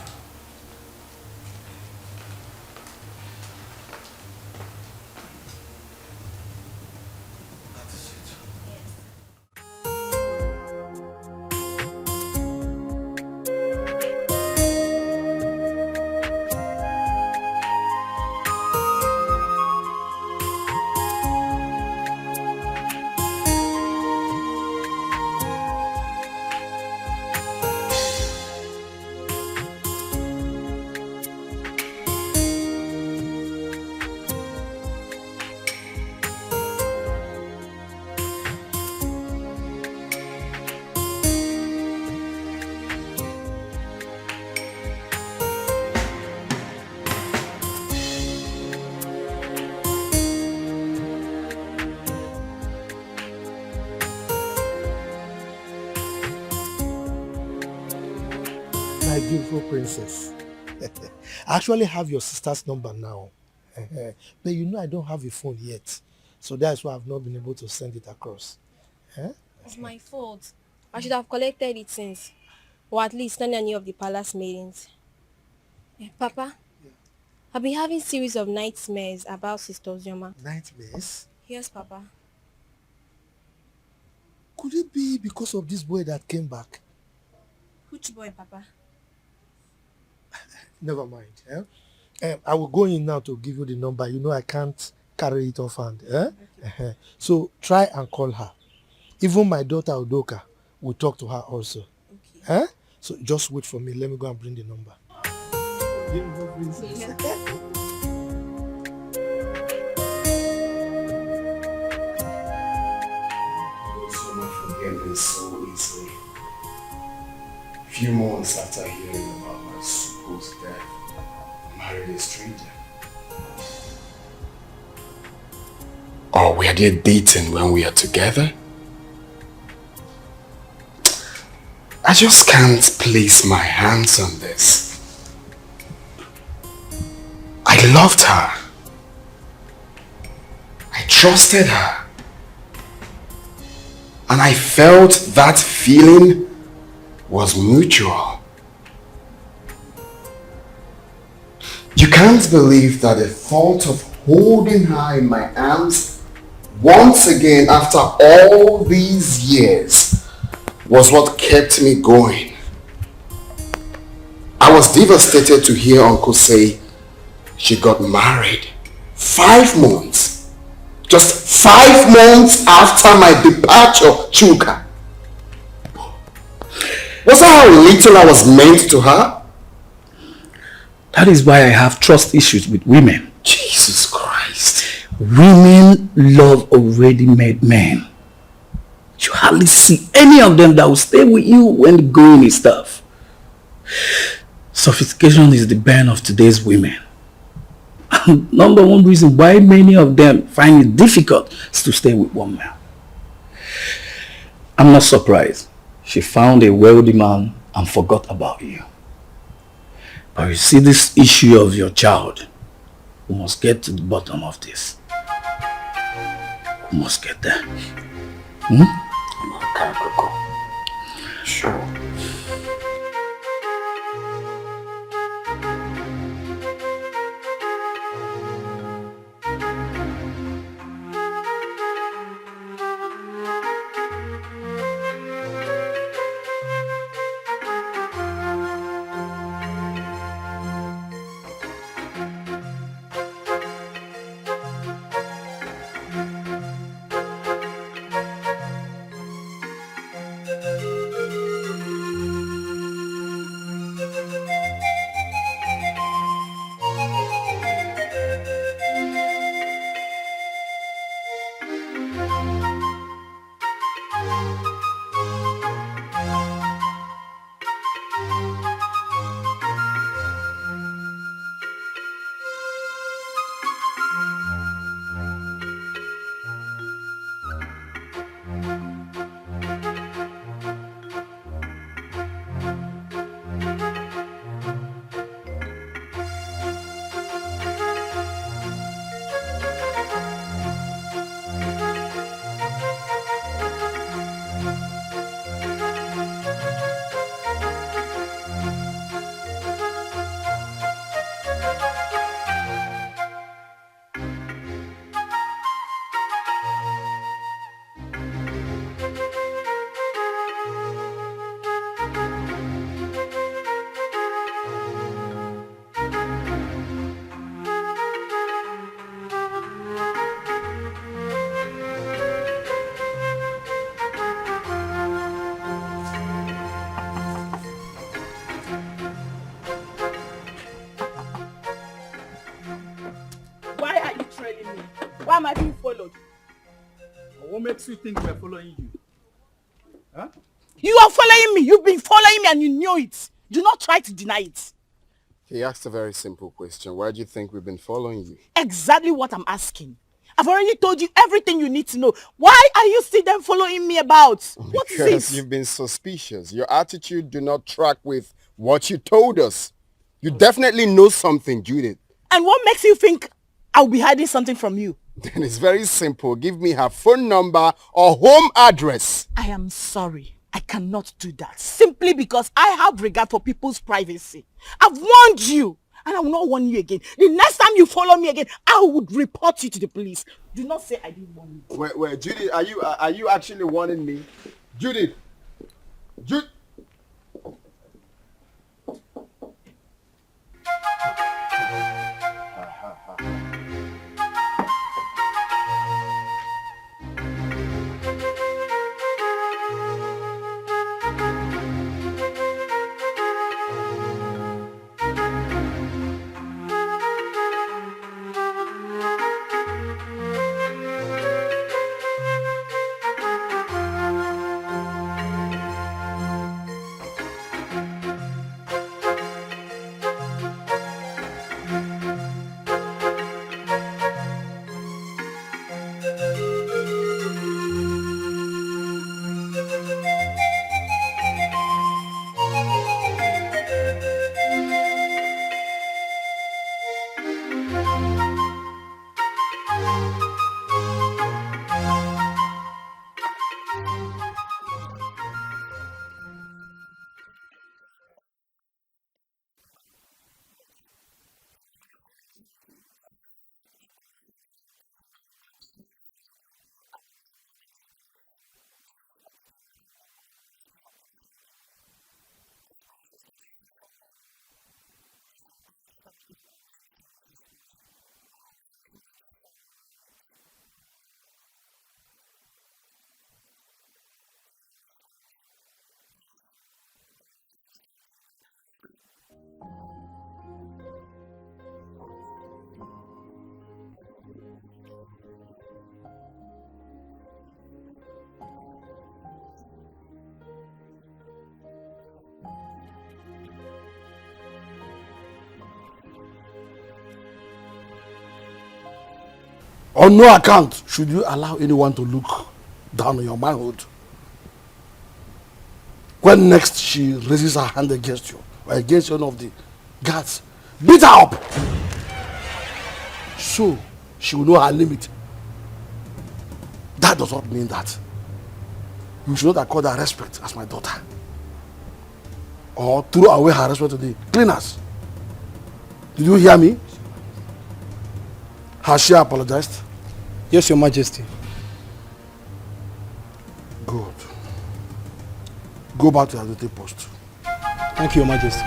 My beautiful princess. I actually have your sister's number now. But you know I don't have a phone yet. So that's why I've not been able to send it across. It's my fault. I should have collected it since. Or at least not any of the palace meetings. Papa, I've been having series of nightmares about Sister Ozioma. Nightmares? Yes, Papa. Could it be because of this boy that came back? Which boy, Papa? Never mind. I will go in now to give you the number. You know I can't carry it off hand. Okay. So try and call her. Even my daughter Udoka will talk to her also. Okay. So just wait for me. Let me go and bring the number. Beautiful princess. Yeah. Forget this so easily. Few months after hearing about my supposed death, I married a stranger. Or were they dating when we are together? I just can't place my hands on this. I loved her. I trusted her. And I felt that feeling was mutual. You can't believe that the thought of holding her in my arms once again after all these years was what kept me going. I was devastated to hear Uncle say she got married 5 months. Just 5 months after my departure, Chuka. Was that how little I was meant to her? That is why I have trust issues with women. Jesus Christ. Women love already made men. You hardly see any of them that will stay with you when the going is tough. Sophistication is the bane of today's women. And number one reason why many of them find it difficult is to stay with one man. I'm not surprised. She found a wealthy man and forgot about you. But you see, this issue of your child, we must get to the bottom of this. We must get there. Sure. Why am I being followed? What makes you think we're following you? Huh? You are following me. You've been following me and you knew it. Do not try to deny it. He asked a very simple question. Why do you think we've been following you? Exactly what I'm asking. I've already told you everything you need to know. Why are you still then following me about? What is Because it? you've been suspicious. Your attitude do not track with what you told us. You definitely know something, Judith. And what makes you think I'll be hiding something from you? Then it's very simple. Give me her phone number or home address. I am sorry. I cannot do that. Simply because I have regard for people's privacy. I've warned you. And I will not warn you again. The next time you follow me again, I would report you to the police. Do not say I didn't warn you. Wait, Judith, are you actually warning me? Judith! On no account should you allow anyone to look down on your manhood. When next she raises her hand against you or against one of the guards, beat her up. So she will know her limit. That does not mean that you should not accord her respect as my daughter. Or throw away her respect to the cleaners. Did you hear me? Has she apologized? Yes, Your Majesty. Good. Go back to your duty post. Thank you, Your Majesty.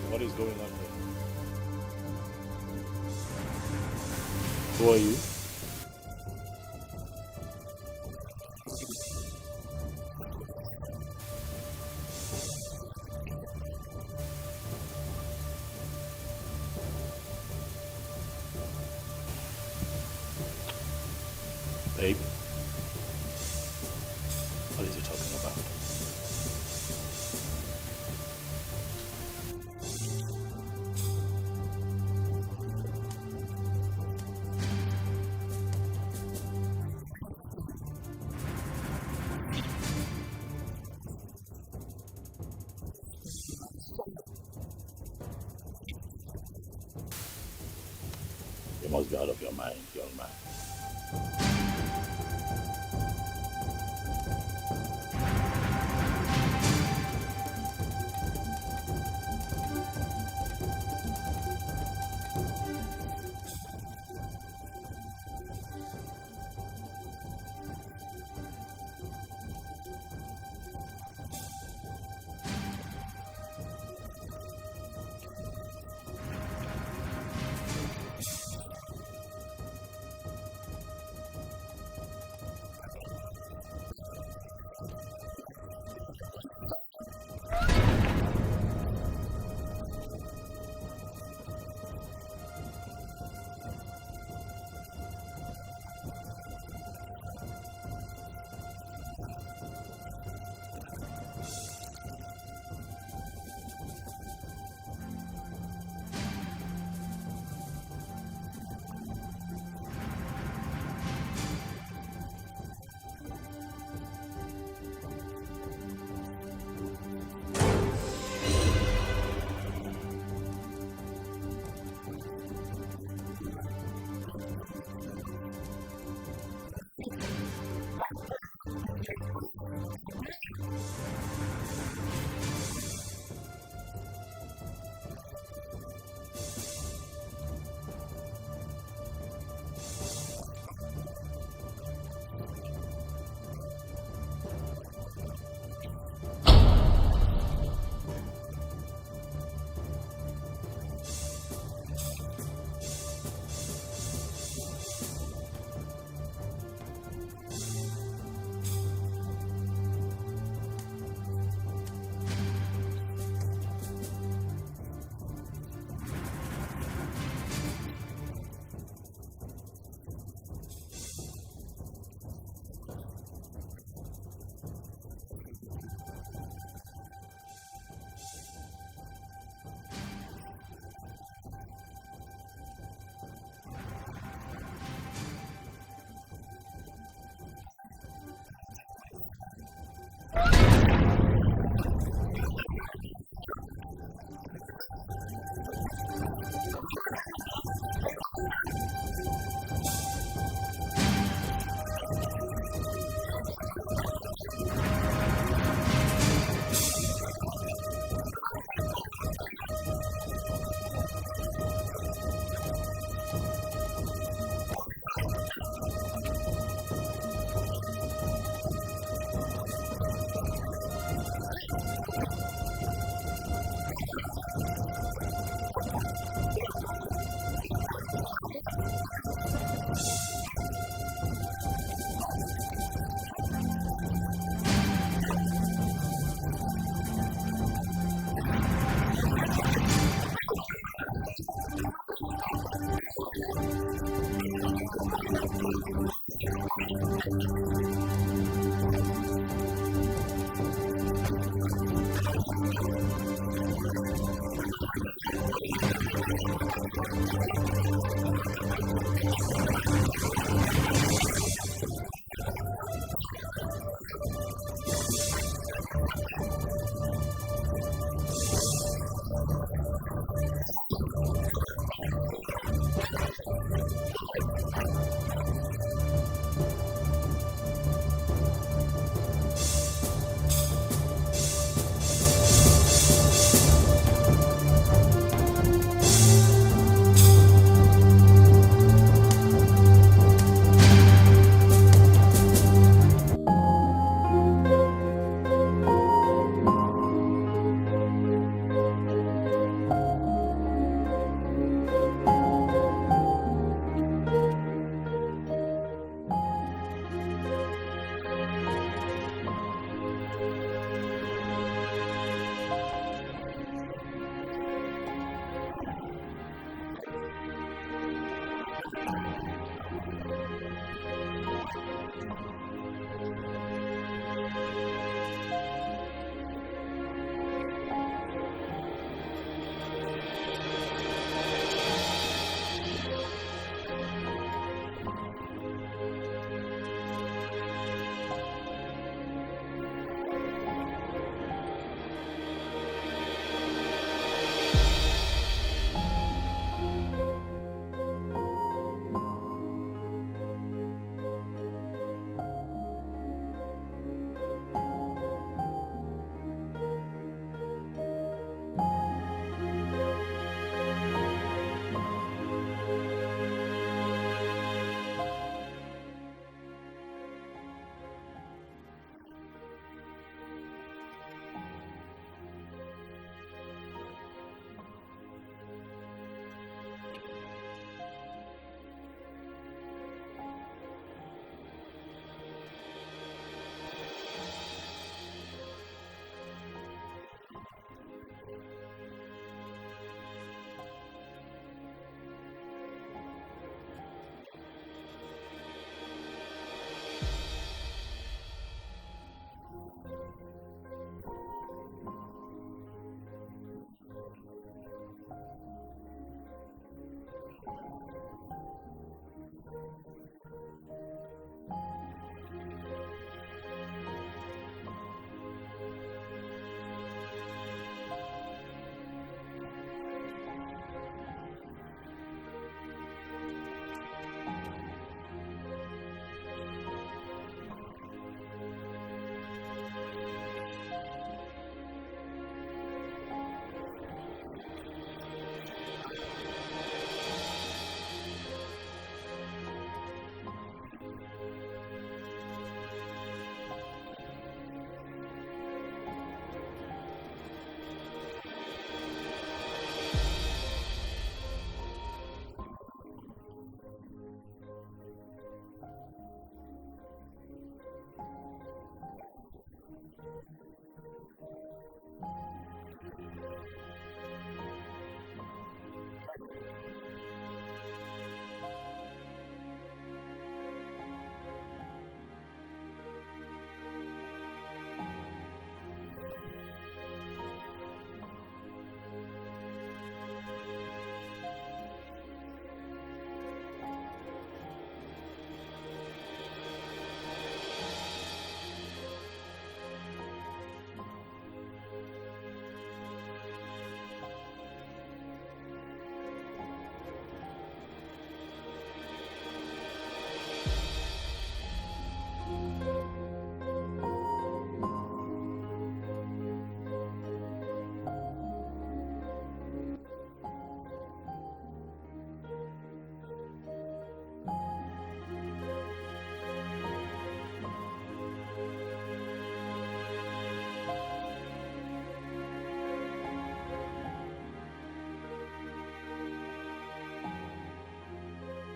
What is going on here? Who are you? Babe, what is he talking about? You must be out of your mind, young man.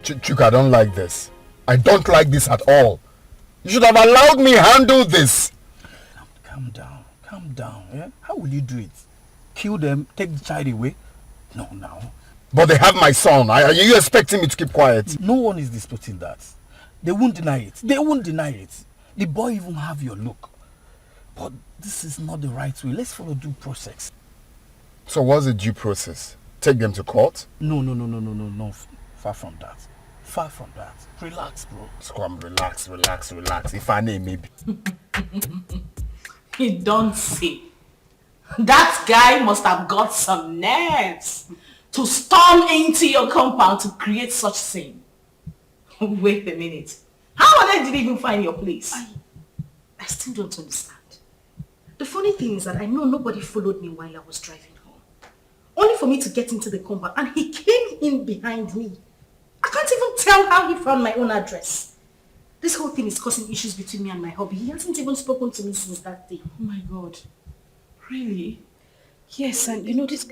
Chuka, I don't like this. I don't like this at all. You should have allowed me handle this. Calm down, yeah? How will you do it? Kill them, take the child away? No, now. But they have my son. Are you expecting me to keep quiet? No one is disputing that. They won't deny it. They won't deny it. The boy even have your look. But this is not the right way. Let's follow due process. So what's the due process? Take them to court? No. Far from that. Far from that. Relax, bro. Scrum, relax. If I name maybe. You don't see. That guy must have got some nerves to storm into your compound to create such scene. Wait a minute. How on earth did you even find your place? I still don't understand. The funny thing is that I know nobody followed me while I was driving home. Only for me to get into the compound and he came in behind me. I can't even tell how he found my own address. This whole thing is causing issues between me and my hubby. He hasn't even spoken to me since that day. Oh my God. Really? Yes, and you know this...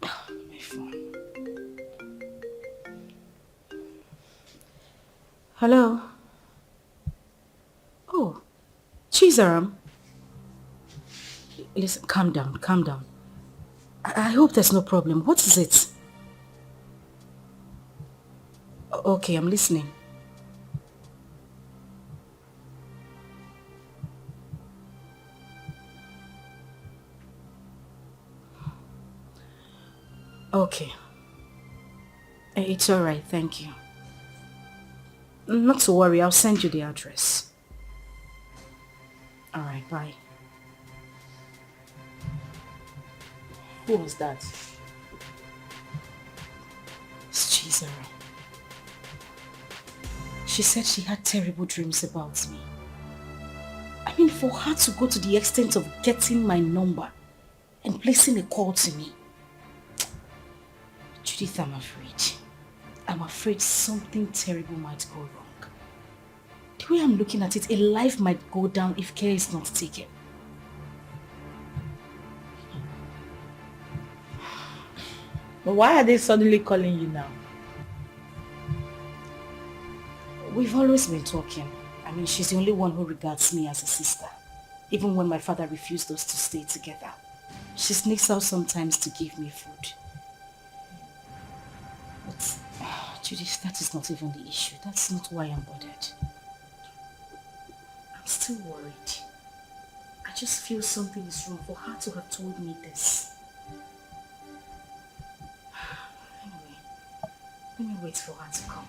My phone. Hello? Oh, Chizaram. Listen, calm down. I hope there's no problem. What is it? Okay, I'm listening. Okay. It's alright, thank you. Not to worry, I'll send you the address. Alright, bye. Who was that? It's Chizara. She said she had terrible dreams about me. I mean, for her to go to the extent of getting my number and placing a call to me. Judith, I'm afraid. I'm afraid something terrible might go wrong. The way I'm looking at it, a life might go down if care is not taken. But why are they suddenly calling you now? We've always been talking. I mean, she's the only one who regards me as a sister. Even when my father refused us to stay together. She sneaks out sometimes to give me food. But, Judith, that is not even the issue. That's not why I'm bothered. I'm still worried. I just feel something is wrong for her to have told me this. Anyway, let me wait for her to come.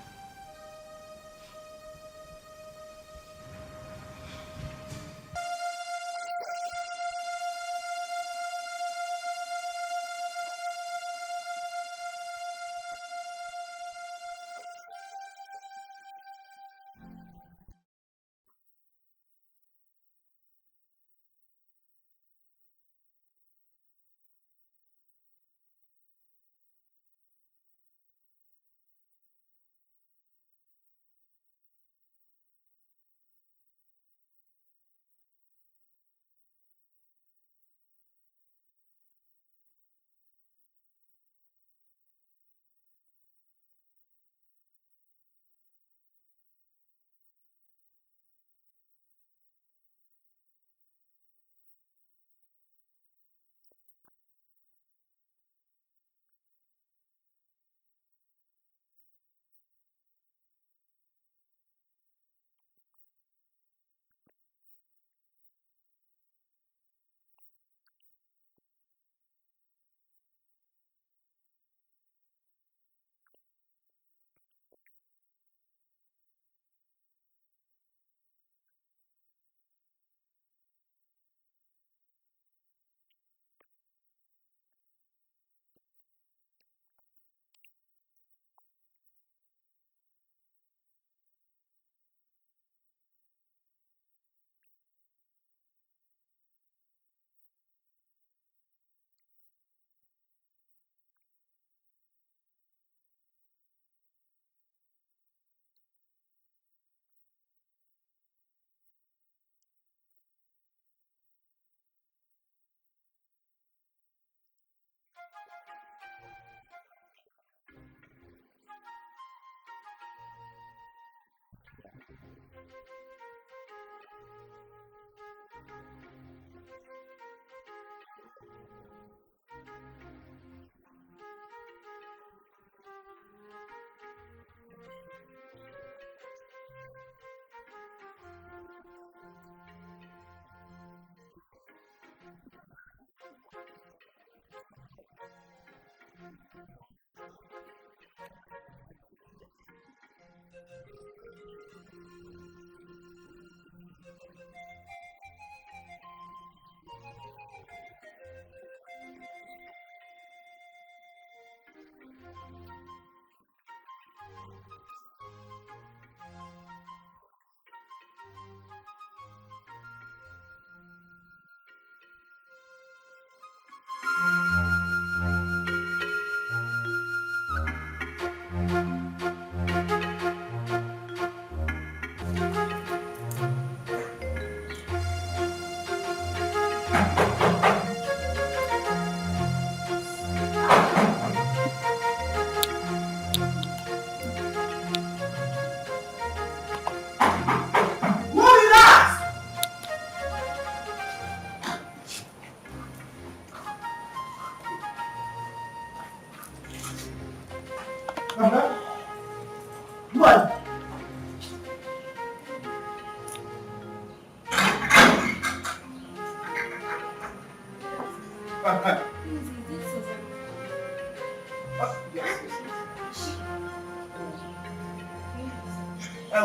What?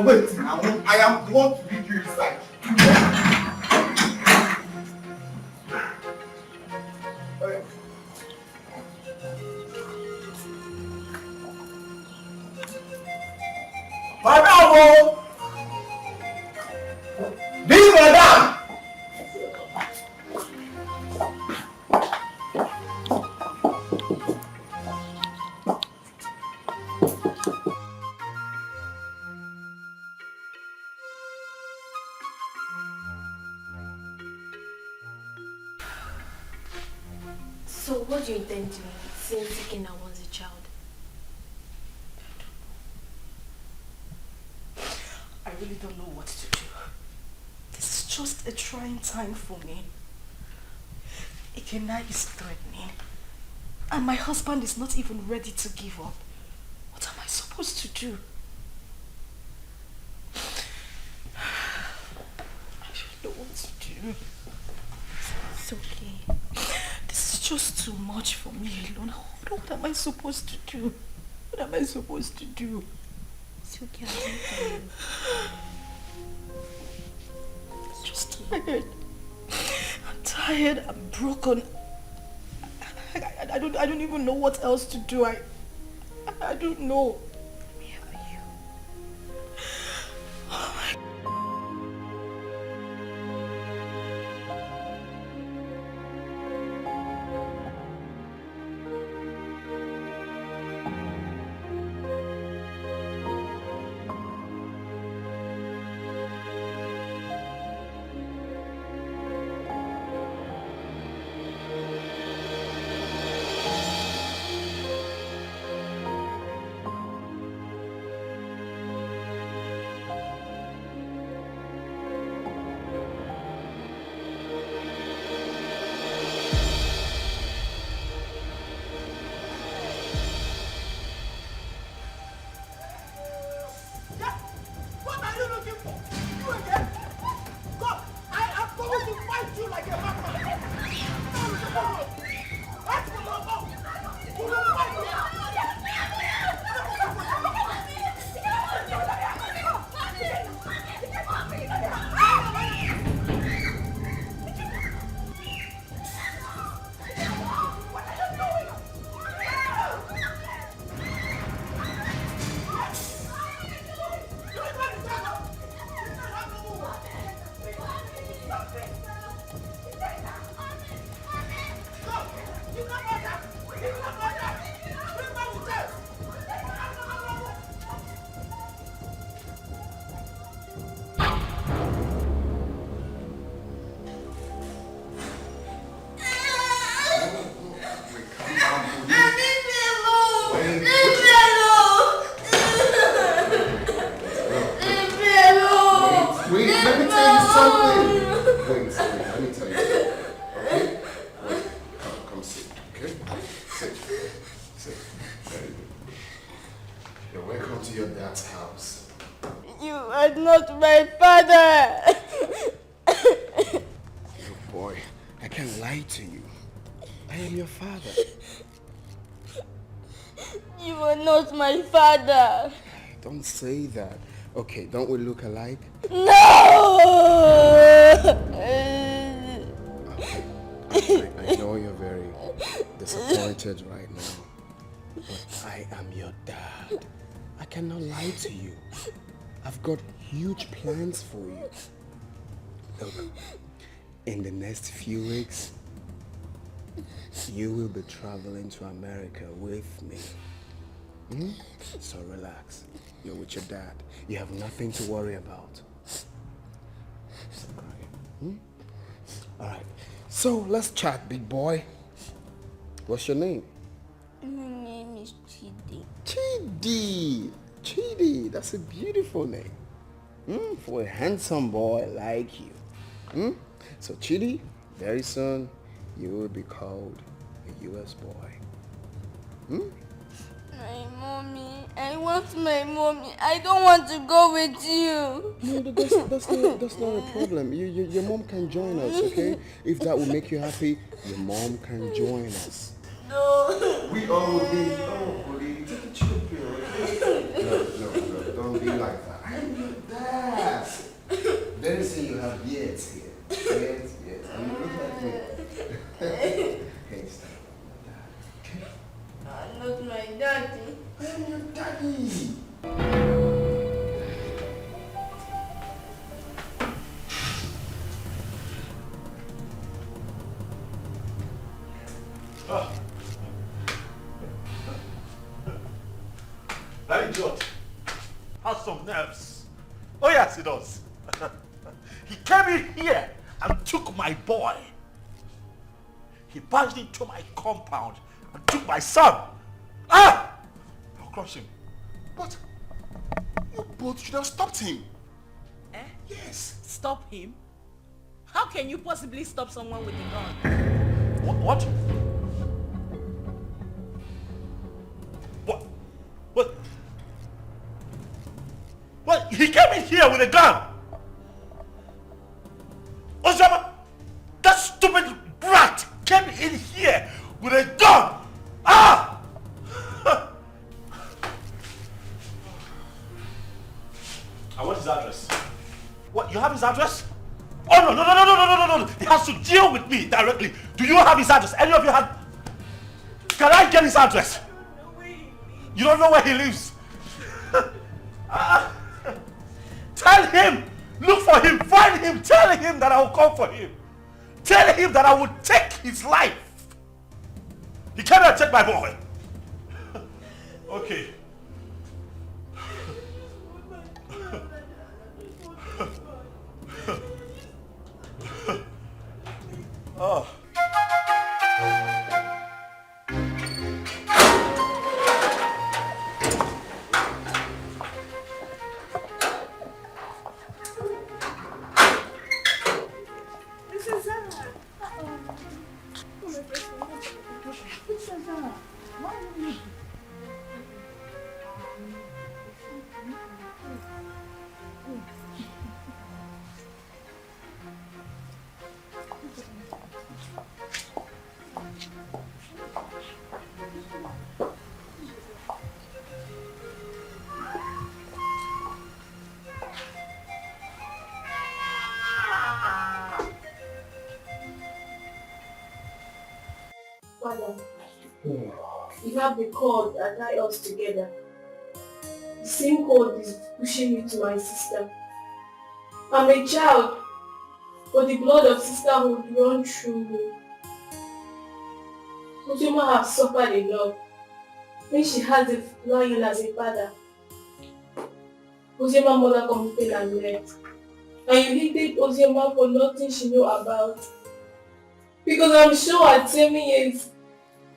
Wait, now I am the one to lead you inside. Madam! This madam! So what do you intend doing since Ikena was a child? I really don't know what to do. This is just a trying time for me. Ikena is threatening. And my husband is not even ready to give up. What am I supposed to do? I don't know what to do. It's okay. This is just too much for me alone. What am I supposed to do? What am I supposed to do? It's okay, I'll do it for you. I'm just tired. I'm tired. I'm broken. I don't even know what else to do. I don't know. Let me help you. Oh my God. You are not my father. don't say that. Okay, don't we look alike? No! I know you're very disappointed right now, but I am your dad. I cannot lie to you. I've got huge plans for you. Look, in the next few weeks, you will be traveling to America with me. So relax. You're with your dad. You have nothing to worry about. Stop crying. Alright. So let's chat, big boy. What's your name? My name is Chidi. Chidi. Chidi. That's a beautiful name. For a handsome boy like you. So Chidi, very soon you will be called a US boy. My mommy. I want my mommy. I don't want to go with you. No, that's not a problem. Your mom can join us, okay? If that will make you happy, your mom can join us. No. We all will be. Oh, buddy, take a chill pill, okay? No, don't be like that. I'm your dad. Very soon you have beards here. Beards. And you look like me. Okay, stop. I'm not my daddy. I'm your daddy. That idiot has some nerves. Oh yes, he does. He came in here and took my boy. He barged into my compound and took my son. I'll crush him. But you both should have stopped him. Yes. Stop him? How can you possibly stop someone with a gun? What? What? He came in here with a gun. Ozioma, that stupid brat came in here with a gun. I want his address. What? You have his address? Oh no! He has to deal with me directly. Do you have his address? Any of you have? Can I get his address? You don't know where he lives. Tell him. Look for him. Find him. Tell him that I will come for him. Tell him that I will take his life. He cannot take my boy. Okay. Oh. This is Zara. This is Zara. Why are you? Father, you have the cord that ties us together. The same cord is pushing me to my sister. I'm a child, but the blood of sisterhood runs through me. Ozioma has suffered enough when she has a lion as a father. Ozioma's mother committed and left. And you hated Ozioma for nothing she knew about. Because I'm sure at 7 years,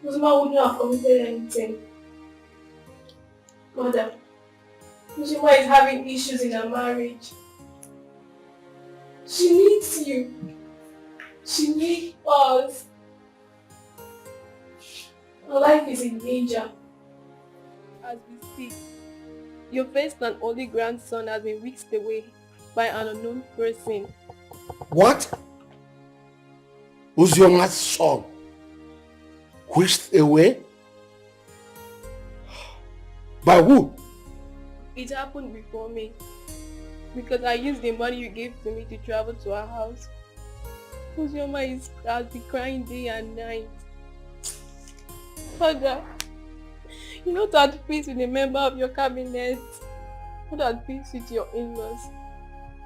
Ozioma wouldn't have committed anything. Mother, Ozioma is having issues in her marriage. She needs you. She needs us. Her life is in danger. As we speak, your first and only grandson has been whisked away by an unknown person. What? Ozioma's son whisked away? By who? It happened before me. Because I used the money you gave to me to travel to our house. Ozioma has been crying day and night. Father, you're not at peace with a member of your cabinet. Not at peace with your in-laws.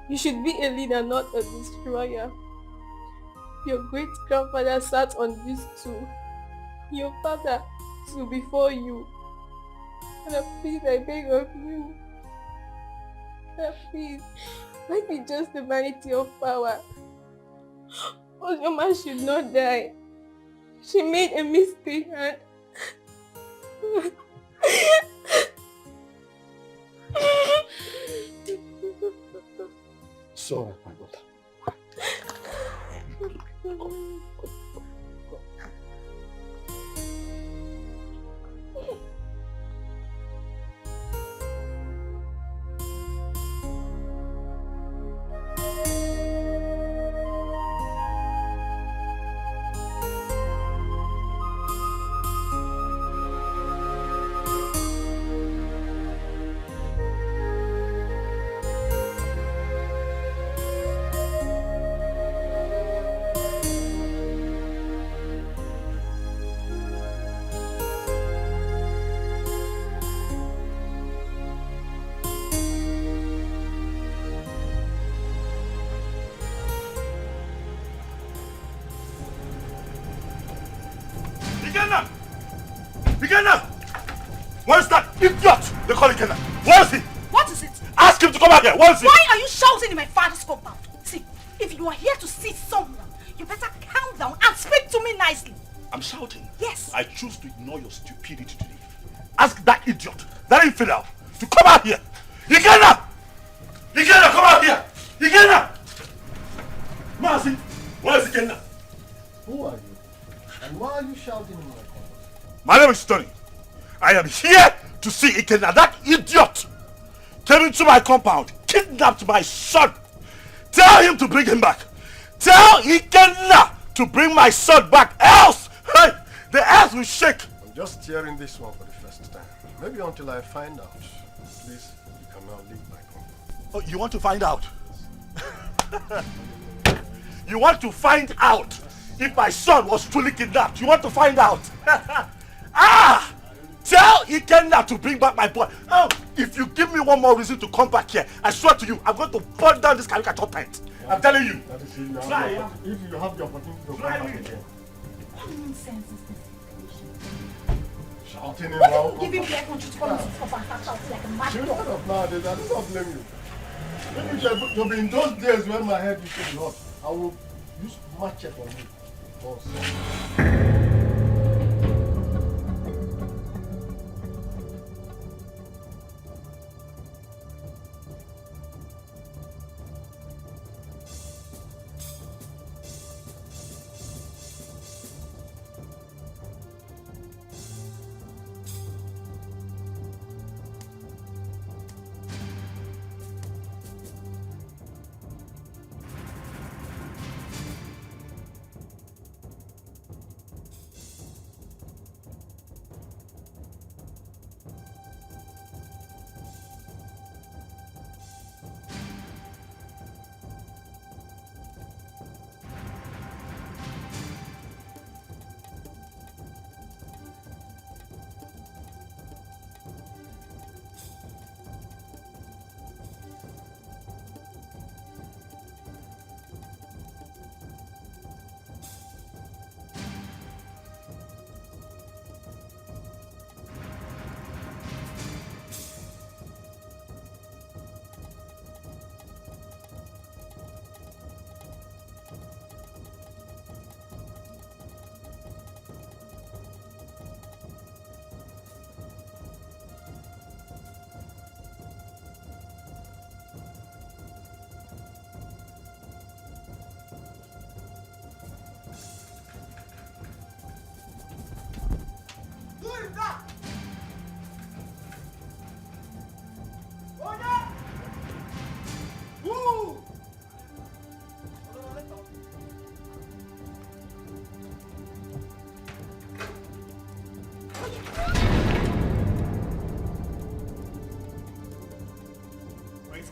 You should be a leader, not a destroyer. Your great-grandfather sat on this stool. Your father stood before you. Father, please, I beg of you. Father, please, let me just the vanity of power. Ozioma should not die. She made a mistake and... So, my daughter. Where's that idiot? They call it Kenna. Where is he? What is it? Ask him to come out here. Where is he? Why are you shouting in my father's compound? See, if you are here to see someone, you better calm down and speak to me nicely. I'm shouting. Yes. I choose to ignore your stupidity today. Ask that idiot, that infidel, to come out here. Ikenna! Ikenna, come out here! Ikenna! Mazi, where is Ikenna? Who are you? And why are you shouting in my compound? My name is Tony. I am here to see Ikenna. That idiot came into my compound, kidnapped my son. Tell him to bring him back. Tell Ikenna to bring my son back, else hey, the earth will shake. I'm just hearing this one for the first time. Maybe until I find out. Please, you can now leave my compound. Oh, you want to find out? You want to find out if my son was truly kidnapped? You want to find out? Ah! Tell Ikenna to bring back my boy. Oh, if you give me one more reason to come back here, I swear to you, I'm going to burn down this caricature tent. I'm telling you. That is if you have the opportunity to come back again. What nonsense is this? Shouting him What out. are you giving me air control to come and sit up and start shouting like a mad Children dog? of nowadays, I do not blame you. Maybe you'll be in those days when my head used to be hot. I will use machete on you. Also.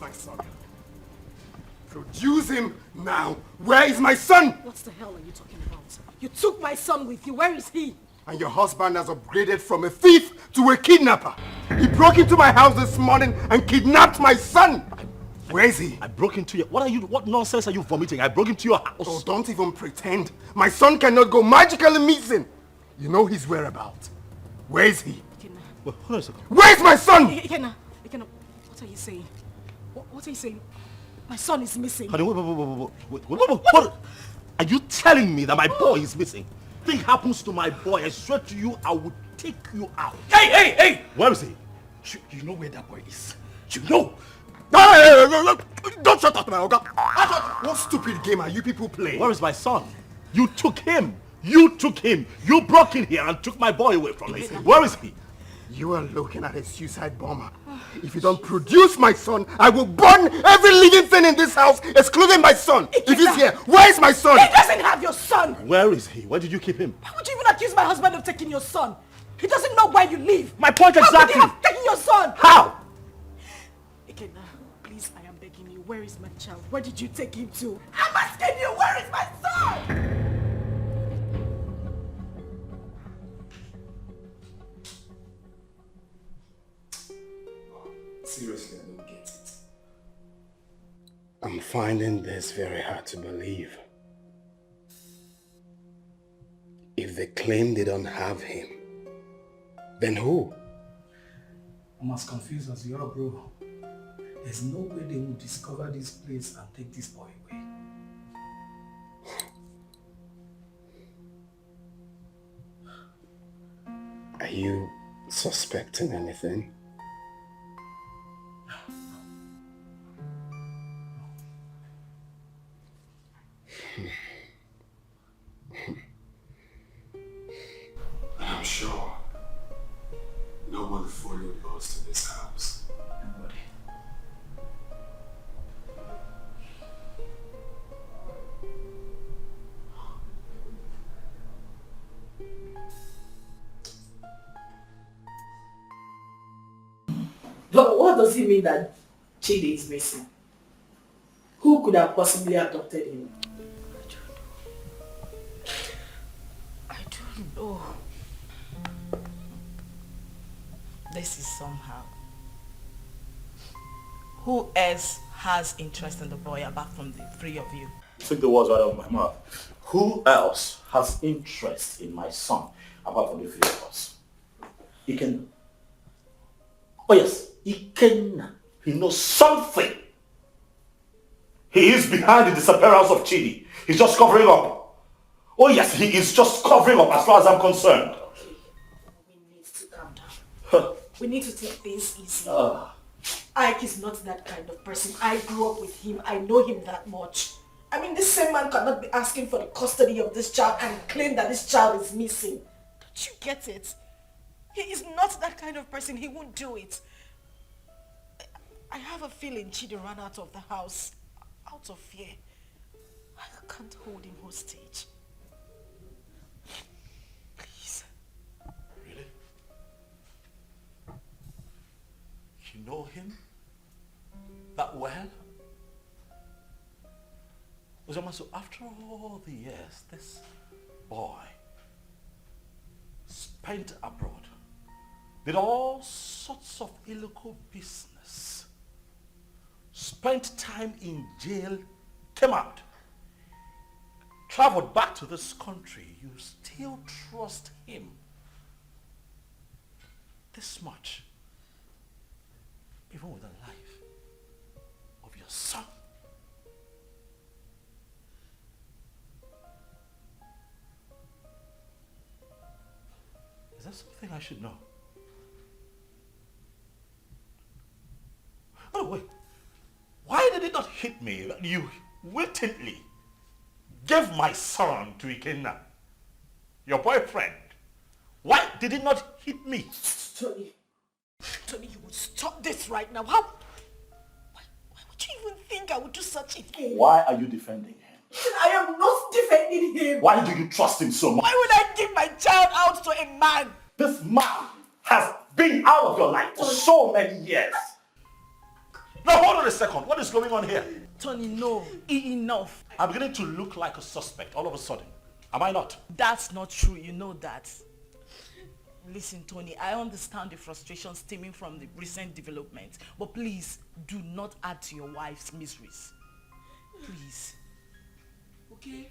my son? Produce him now. Where is my son? What the hell are you talking about? You took my son with you. Where is he? And your husband has upgraded from a thief to a kidnapper. He broke into my house this morning and kidnapped my son. Where is he? I broke into your... What nonsense are you vomiting? I broke into your house. Oh, don't even pretend. My son cannot go magically missing. You know his whereabouts. Where is he? Well, hold on a second. Where is my son? Ikenna, what are you saying? What are you saying? My son is missing. Honey, what? Are you telling me that my boy is missing? Thing happens to my boy, I swear to you, I will take you out. Hey! Where is he? You know where that boy is? You know? Don't shut up, my Oga. What stupid game are you people playing? Where is my son? You took him. You broke in here and took my boy away from me. Where is he? You are looking at a suicide bomber. If you don't produce my son, I will burn every living thing in this house, excluding my son. If he's here, where is my son? He doesn't have your son. Where is he? Where did you keep him? Why would you even accuse my husband of taking your son? He doesn't know where you live. My point exactly. How could he have taken your son? How? Ikenna, please, I am begging you. Where is my child? Where did you take him to? I'm asking you, where is my son? Seriously, I don't get it. I'm finding this very hard to believe. If they claim they don't have him, then who? I'm as confused as you are, bro. There's no way they will discover this place and take this boy away. Are you suspecting anything? I'm sure no one followed us to this house. Nobody. But what does it mean that Chidi is missing? Who could have possibly abducted him? I don't know. This is somehow. Who else has interest in the boy apart from the three of you? Took the words right out of my mouth. Who else has interest in my son apart from the three of us? Ikenna. Oh yes, Ikenna. He knows something. He is behind the disappearance of Chidi. He's just covering up. Oh yes, he is just covering up as far as I'm concerned. We need to calm down. We need to take things easy. Ike is not that kind of person. I grew up with him. I know him that much. I mean, this same man cannot be asking for the custody of this child and claim that this child is missing. Don't you get it? He is not that kind of person. He won't do it. I have a feeling Chidi ran out of the house out of fear. I can't hold him hostage. Please. Really? You know him that well? Ozioma, so after all the years, this boy spent abroad, did all sorts of illegal business, spent time in jail, came out, traveled back to this country. You still trust him this much, even with the life of your son. Is that something I should know? Oh wait, why did it not hit me that you wittingly gave my son to Ikenna, your boyfriend? Why did it not hit me? Tony, you would stop this right now. Why would you even think I would do such a thing? Why are you defending him? I am not defending him. Why do you trust him so much? Why would I give my child out to a man? This man has been out of your life for so many years. Now hold on a second. What is going on here? Tony, no. Enough. I'm beginning to look like a suspect all of a sudden. Am I not? That's not true. You know that. Listen, Tony, I understand the frustration stemming from the recent development, but please do not add to your wife's miseries. Please. Okay?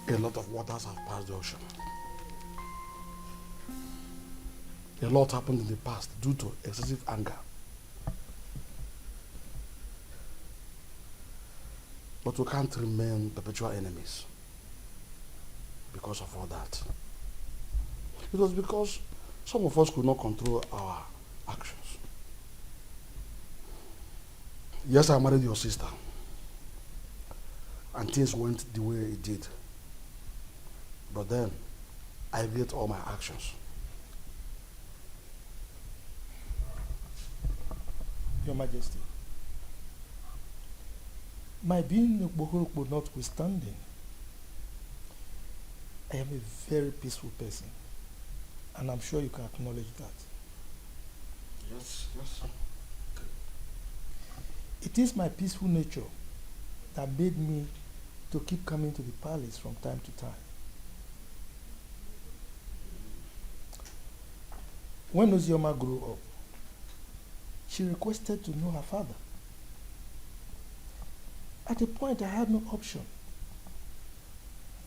A lot of waters have passed the ocean. A lot happened in the past due to excessive anger. But we can't remain perpetual enemies because of all that. It was because some of us could not control our actions. Yes, I married your sister, and things went the way it did. But then, I regret all my actions. Your Majesty, my being Bohorokbo notwithstanding, I am a very peaceful person, and I'm sure you can acknowledge that. Yes, yes. It is my peaceful nature that made me to keep coming to the palace from time to time. When Ozioma grew up, she requested to know her father. At a point, I had no option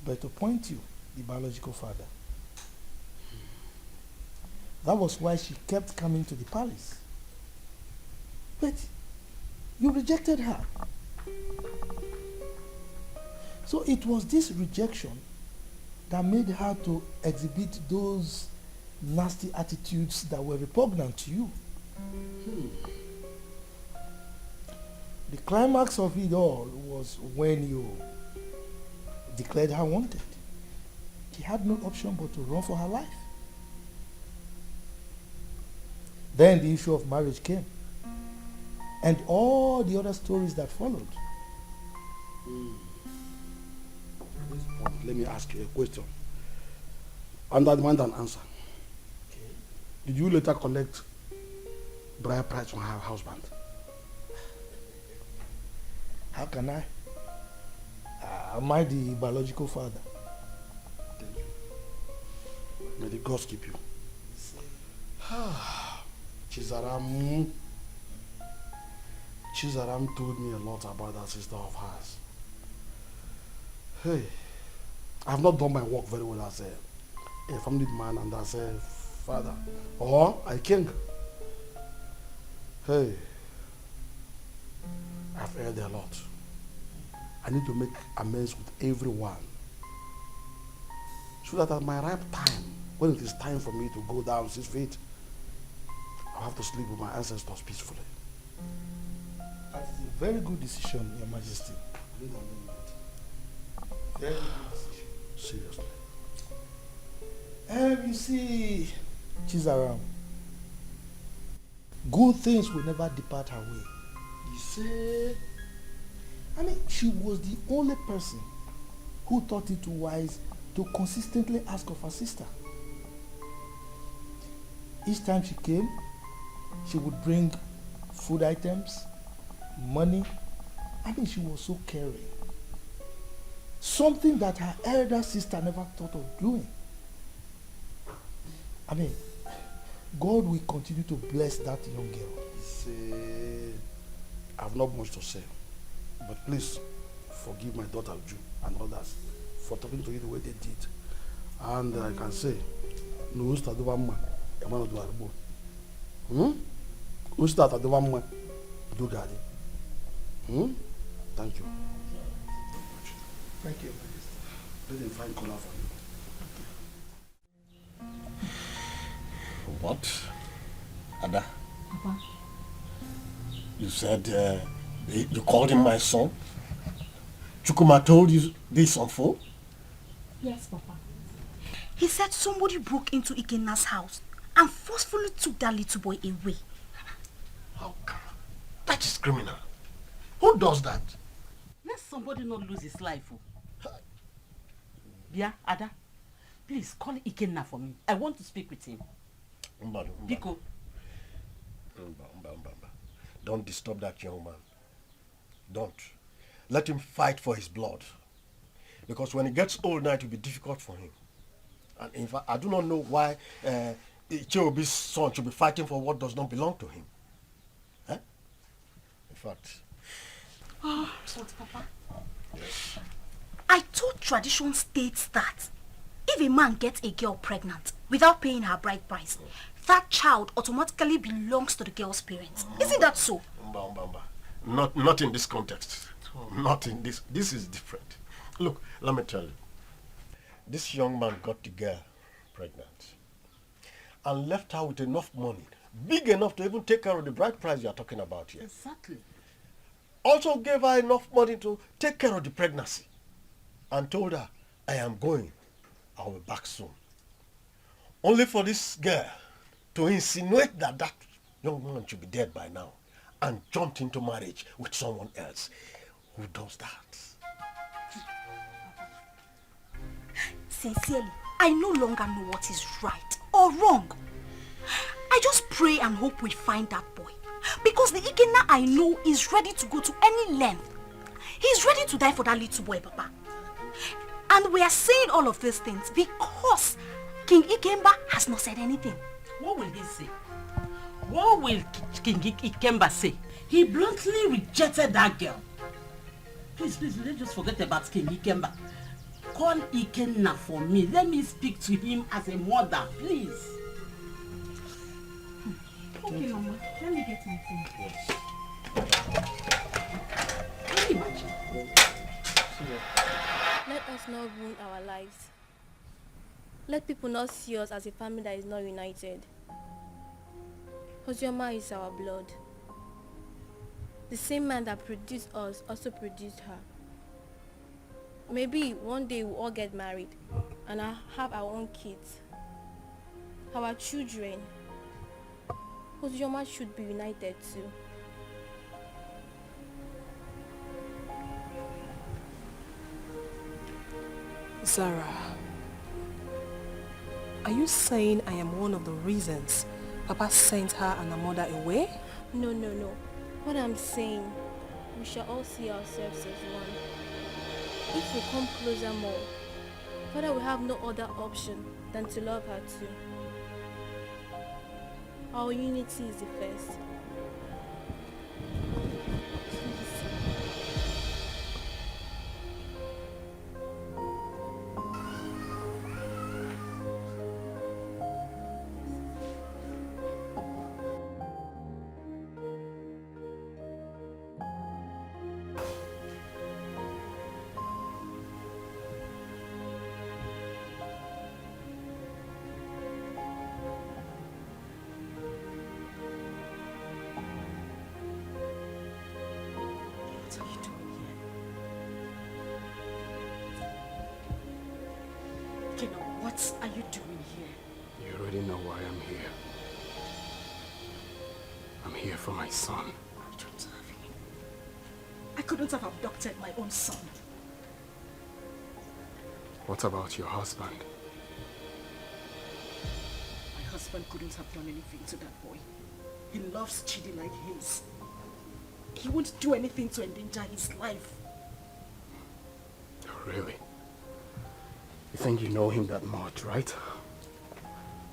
but to point you, the biological father. That was why she kept coming to the palace. But you rejected her. So it was this rejection that made her to exhibit those nasty attitudes that were repugnant to you. The climax of it all was when you declared her wanted. She had no option but to run for her life. Then the issue of marriage came, and all the other stories that followed. At this point, let me ask you a question. And I demand an answer. Did you later collect bride price from her husband? How can I? Am I the biological father? Thank you. May the gods keep you. Chizaram told me a lot about that sister of hers. Hey, I have not done my work very well as a family man and as a father or a king. Hey, I've heard a lot. I need to make amends with everyone so that at my ripe time, when it is time for me to go down 6 feet, I'll have to sleep with my ancestors peacefully. That is a very good decision, Your Majesty. Very good decision. Seriously. You see, Chizaram, good things will never depart her way. You say? I mean, she was the only person who thought it wise to consistently ask of her sister. Each time she came, she would bring food items, money. I mean, she was so caring. Something that her elder sister never thought of doing. I mean, God will continue to bless that young girl. See, I have not much to say, but please forgive my daughter Uju and others for talking to you the way they did. And I can say, no start over man, a man do arbo. Who start at the one man, do garden. Thank you. Thank you. Let him find color for you. What? Ada? Papa. You said you called him my son? Chukuma told you this on phone? Yes, Papa. He said somebody broke into Ikenna's house and forcefully took that little boy away. How come? That is criminal. Who does that? Let somebody not lose his life. Yeah, Ada, please call Ikenna for me. I want to speak with him. Biko. Don't disturb that young man. Don't. Let him fight for his blood. Because when he gets old now, it will be difficult for him. And in fact, I do not know why Icheobi's son should be fighting for what does not belong to him. Huh? In fact... Oh, what, Papa? Yes. I thought tradition states that if a man gets a girl pregnant without paying her bride price, that child automatically belongs to the girl's parents. Isn't that so? Not in this context. Not in this. This is different. Look, let me tell you. This young man got the girl pregnant and left her with enough money, big enough to even take care of the bride price you are talking about here. Exactly. Also gave her enough money to take care of the pregnancy and told her, I am going. I will be back soon. Only for this girl to insinuate that that young man should be dead by now and jumped into marriage with someone else. Who does that? Sincerely, I no longer know what is right or wrong. I just pray and hope we find that boy. Because the Ikenna I know is ready to go to any length. He's ready to die for that little boy, Papa. And we are saying all of these things because King Ikemba has not said anything. What will he say? What will King Ikemba say? He bluntly rejected that girl. Please, let's just forget about King Ikemba. Call Ikenna for me. Let me speak to him as a mother, please. Okay, Mama. Let me get my phone. Yes. Can you imagine? Let us not ruin our lives. Let people not see us as a family that is not united. Ozioma is our blood. The same man that produced us also produced her. Maybe one day we'll all get married and I'll have our own kids, our children. Ozioma should be united too. Zara, are you saying I am one of the reasons Papa sent her and her mother away? No. What I'm saying, we shall all see ourselves as one. If we come closer more, Father will have no other option than to love her too. Our unity is the first. What are you doing here? You already know why I'm here. I'm here for my son. I don't have him. I couldn't have abducted my own son. What about your husband? My husband couldn't have done anything to that boy. He loves Chidi like his. He won't do anything to endanger his life. Oh, really? You think you know him that much, right?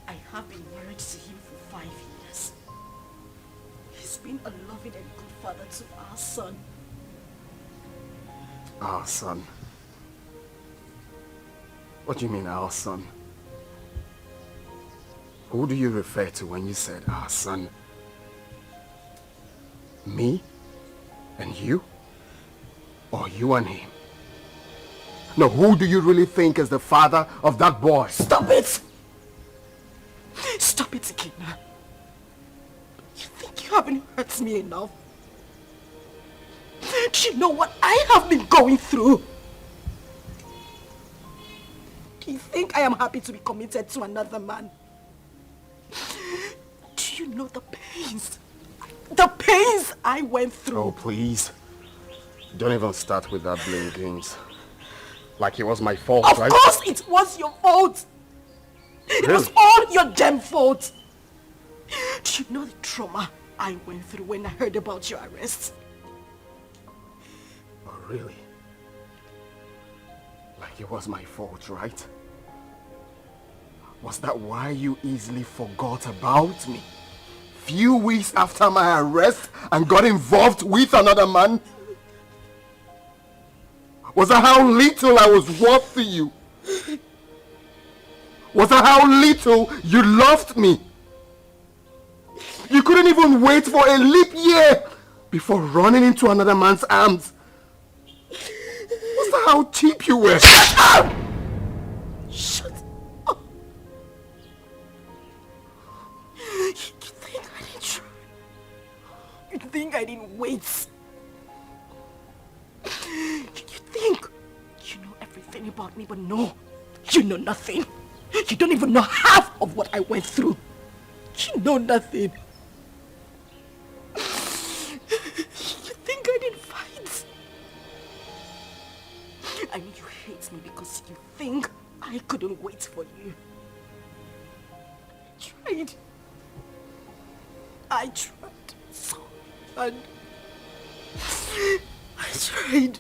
I have been married to him for 5 years. He's been a loving and good father to our son. Our son. What do you mean, our son? Who do you refer to when you said our son? Me? And you? Or you and him? No, who do you really think is the father of that boy? Stop it! Stop it, Ikenna. You think you haven't hurt me enough? Do you know what I have been going through? Do you think I am happy to be committed to another man? Do you know the pains? The pains I went through. Oh, please. Don't even start with that blame games. Like it was my fault, right? Of course it was your fault. It was all your damn fault. Do you know the trauma I went through when I heard about your arrest? Oh, really? Like it was my fault, right? Was that why you easily forgot about me? Few weeks after my arrest and got involved with another man? Was that how little I was worth to you? Was that how little you loved me? You couldn't even wait for a leap year before running into another man's arms. Was that how cheap you were? Shut up! Shut up! You think I didn't try? You think I didn't wait? You think you know everything about me, but no, you know nothing. You don't even know half of what I went through. You know nothing. You think I didn't fight? I mean, you hate me because you think I couldn't wait for you. I tried so hard. I tried.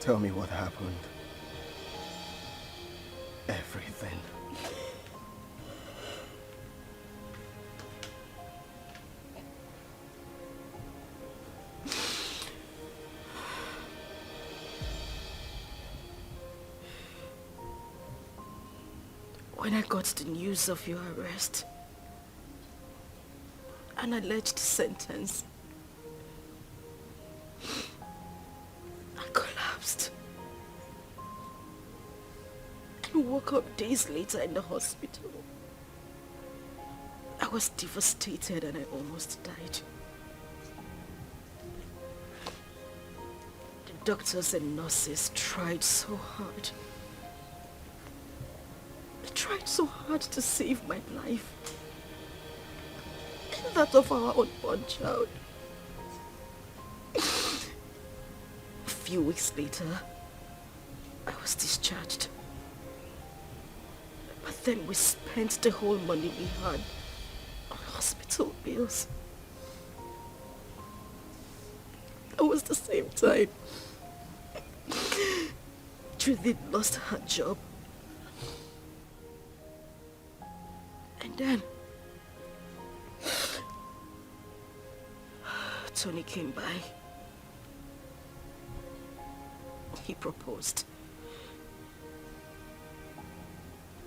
Tell me what happened. Everything. When I got the news of your arrest, an alleged sentence, I collapsed and woke up days later in the hospital. I was devastated and I almost died. The doctors and nurses tried so hard. They tried so hard to save my life and that of our unborn child. A few weeks later, I was discharged. But then we spent the whole money we had on hospital bills. It was the same time Judith lost her job. And then Tony came by. He proposed.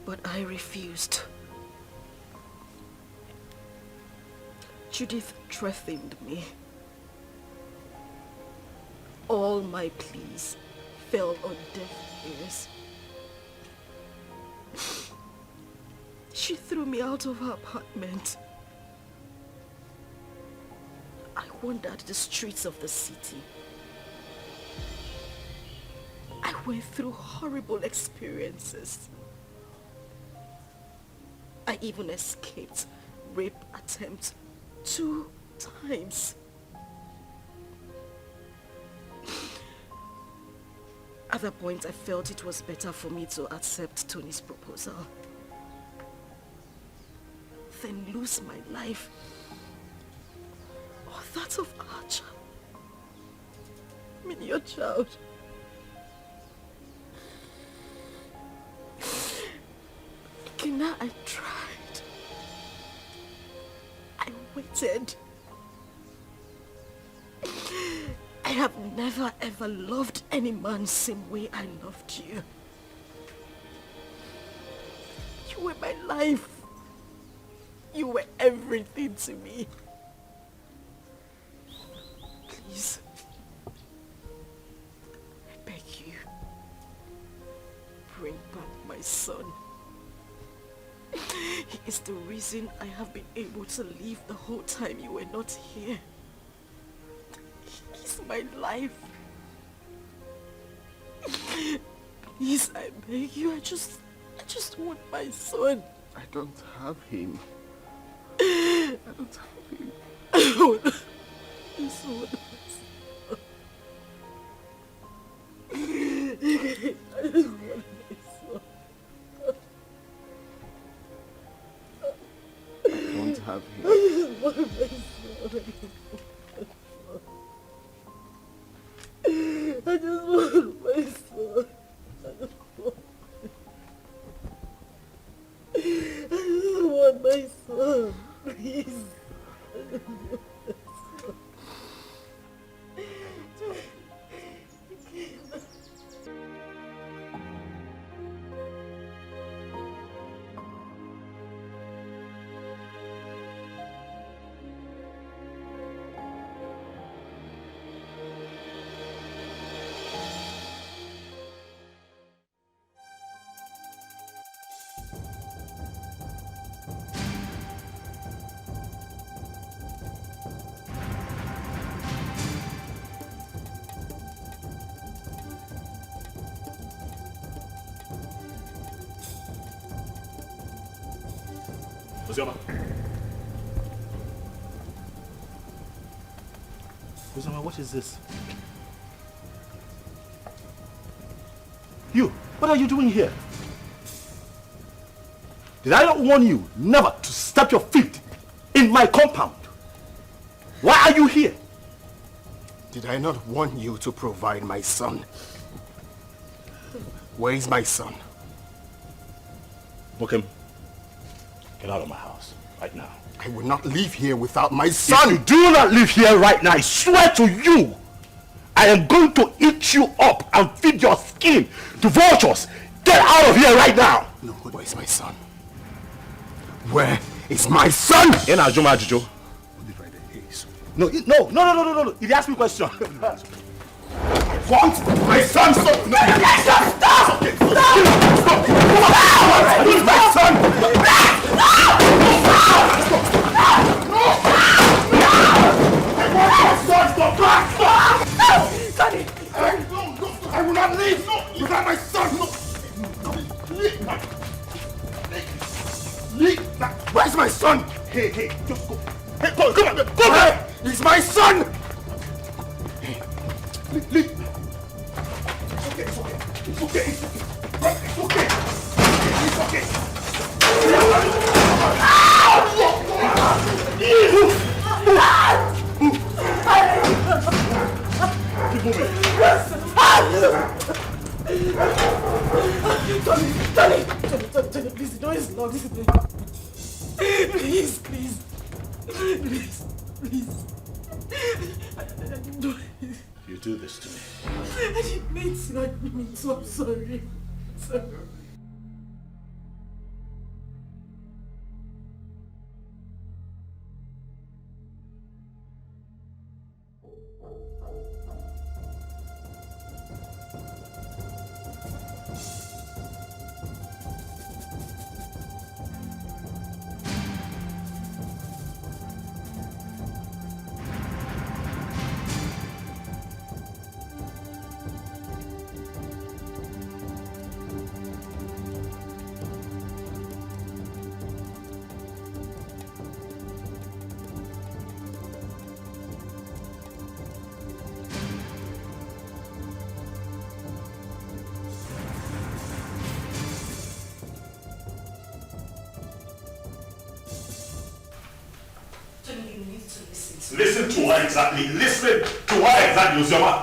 But I refused. Judith threatened me. All my pleas fell on deaf ears. She threw me out of her apartment. I wandered the streets of the city. I went through horrible experiences. I even escaped rape attempt 2 times. At that point, I felt it was better for me to accept Tony's proposal than lose my life or that of our child. I mean, your child. Kina, I tried. I waited. I have never ever loved any man same way I loved you. You were my life. You were everything to me. Please, I beg you, bring back my son. He is the reason I have been able to live the whole time you were not here. He's my life. Please, I beg you, I just want my son. I don't have him. I don't have him. I want my son. I just want my son. I don't have him. I just want my son. I just want my son. I just want my son. Please. I just want my son. Ozioma. Ozioma, what is this? You, what are you doing here? Did I not warn you never to step your feet in my compound? Why are you here? Did I not warn you to provide my son? Where is my son? Book him. Get out of my house right now. I will not leave here without my son. If you do not leave here right now, I swear to you, I am going to eat you up and feed your skin to vultures. Get out of here right now. No, where is my son? Where is my son? In Ajuma Ajujo. No, no. He asked me a question. What? My son? Stop! No! Stop! Okay. Stop! Where is my son? Sonny! I will not leave without my son! Leave! Where's my son? Hey, just go. Hey, come on! Go back! He's my son! Leave! It's okay. It's okay. Tony, please, the door is locked. Please. You do this to me. I didn't mean to, I'm sorry. Listen to her exactly. Listen to her exactly, Ozioma.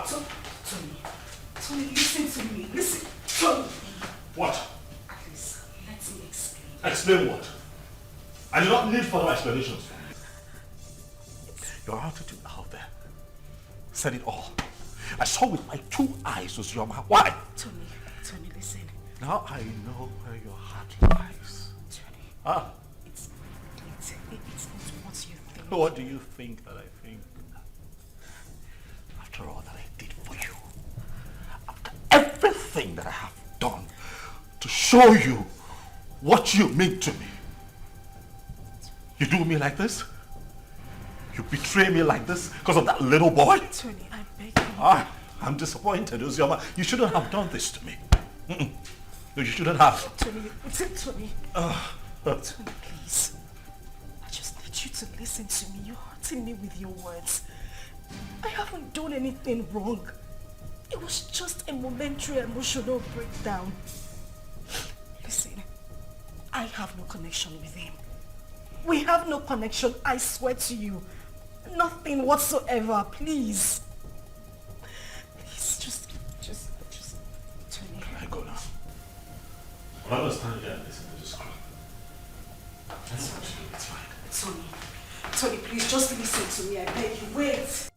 Tony, listen to me. Listen. Tony. What? At least, let me explain. Explain what? I do not need further explanations from you. Your attitude out there said it all. I saw with my 2 eyes, Ozioma. Why? Tony, listen. Now I know where your heart lies. Tony. It's not what you think. What do you think that I think? After all that I did for you, after everything that I have done to show you what you mean to me, you do me like this? You betray me like this because of that little boy? Tony, I beg you. I'm disappointed, Ozioma. You shouldn't have done this to me. No, you shouldn't have. Tony. Tony, please. I just need you to listen to me. You're hurting me with your words. I haven't done anything wrong. It was just a momentary emotional breakdown. Listen, I have no connection with him. We have no connection, I swear to you. Nothing whatsoever, please. Please, just Tony. I go now. I understand here and listen to this crap. That's what you do, it's fine. Tony, please, just listen to me, I beg you. Wait.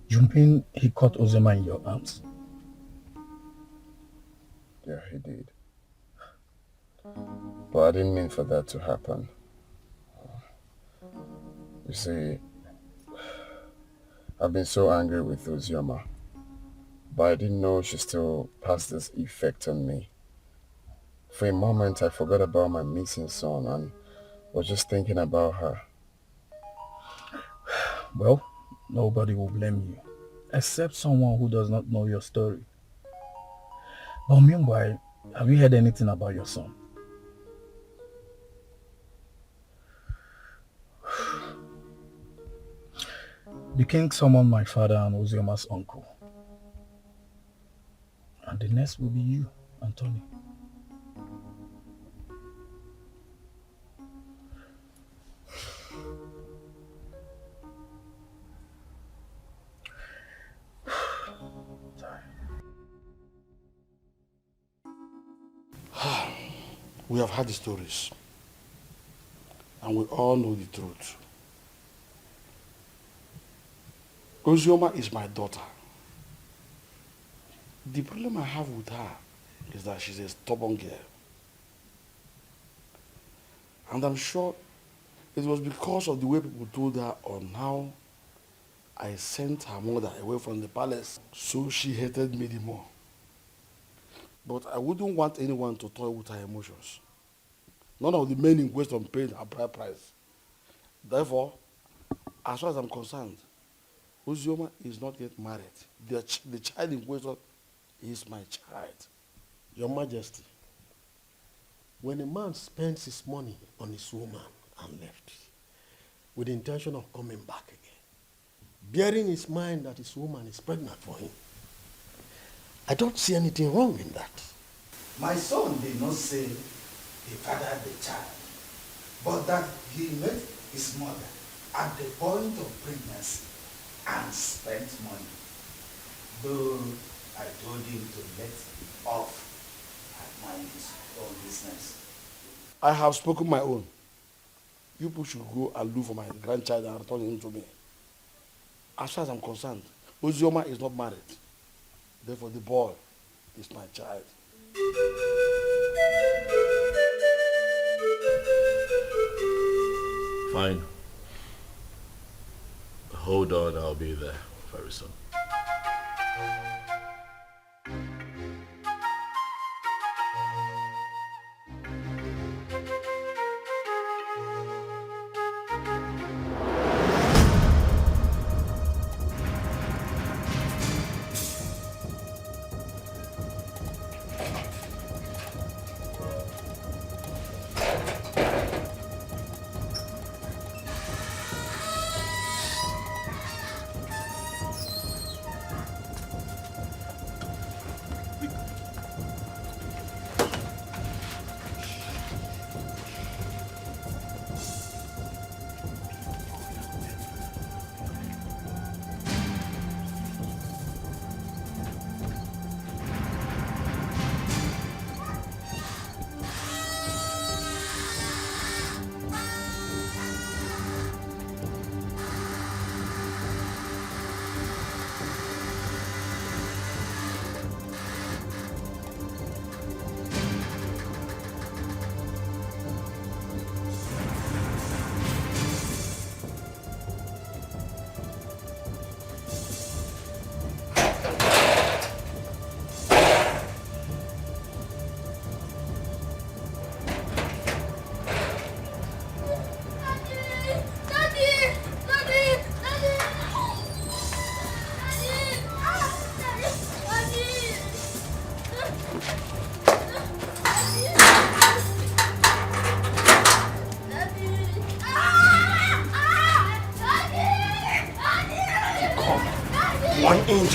You mean he caught Ozioma in your arms? Yeah, he did. But I didn't mean for that to happen. You see, I've been so angry with Ozioma, but I didn't know she still has this effect on me. For a moment, I forgot about my missing son and was just thinking about her. Well, nobody will blame you, except someone who does not know your story. But meanwhile, have you heard anything about your son? The king summoned my father and Ozioma's uncle. And the next will be you, Anthony. We have heard the stories, and we all know the truth. Ozioma is my daughter. The problem I have with her is that she's a stubborn girl. And I'm sure it was because of the way people told her on how I sent her mother away from the palace, so she hated me the more. But I wouldn't want anyone to toy with her emotions. None of the men in question paid her bride price. Therefore, as far as I'm concerned, Ozioma is not yet married. The child in question is my child. Your Majesty, when a man spends his money on his woman and left, with the intention of coming back again, bearing in his mind that his woman is pregnant for him, I don't see anything wrong in that. My son did not say he fathered the child, but that he met his mother at the point of pregnancy and spent money. Though I told him to let off and mind his own business. I have spoken my own. You people should go and look for my grandchild and return him to me. As far as I'm concerned, Ozioma is not married. Therefore, the boy is my child. Fine. Hold on, I'll be there very soon.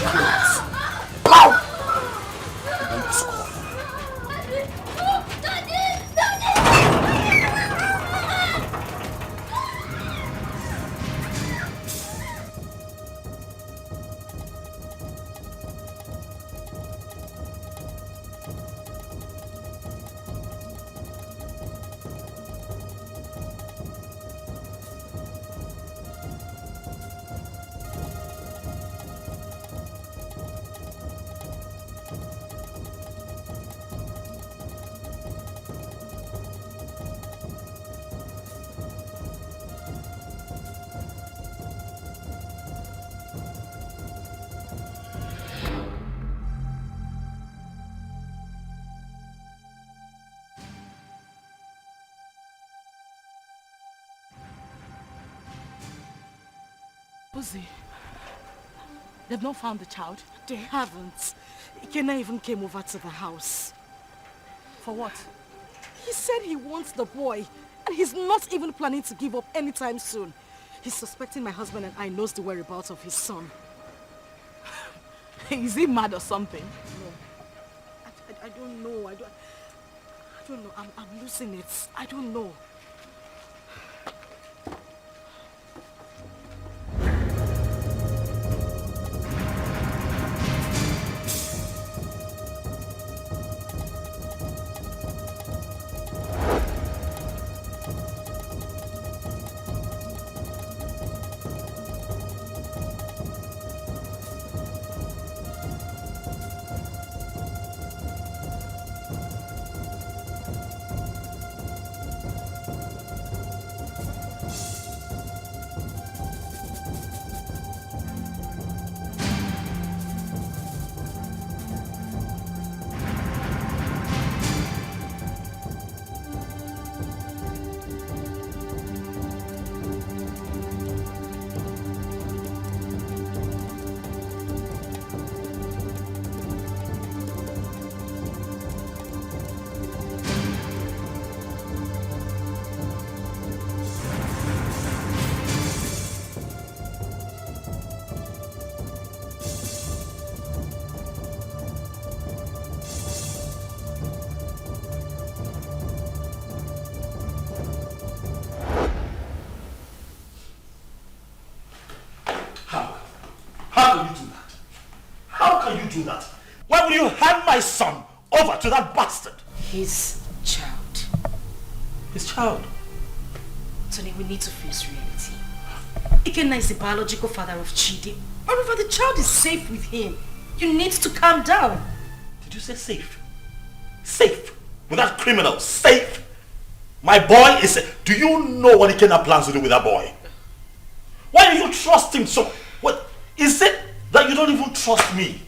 clothes. Now! Don't score. Uzi, they've not found the child? They haven't. Ikenna even came over to the house. For what? He said he wants the boy, and he's not even planning to give up anytime soon. He's suspecting my husband and I knows the whereabouts of his son. Is he mad or something? No. I don't know. I don't know. I'm losing it. I don't know. Do that? Why would you hand my son over to that bastard? His child. His child? Tony, we need to face reality. Ikenna is the biological father of Chidi. However, the child is safe with him. You need to calm down. Did you say safe? Safe? With that criminal? Safe? My boy is safe. Do you know what Ikenna plans to do with that boy? Why do you trust him so? What is it that you don't even trust me?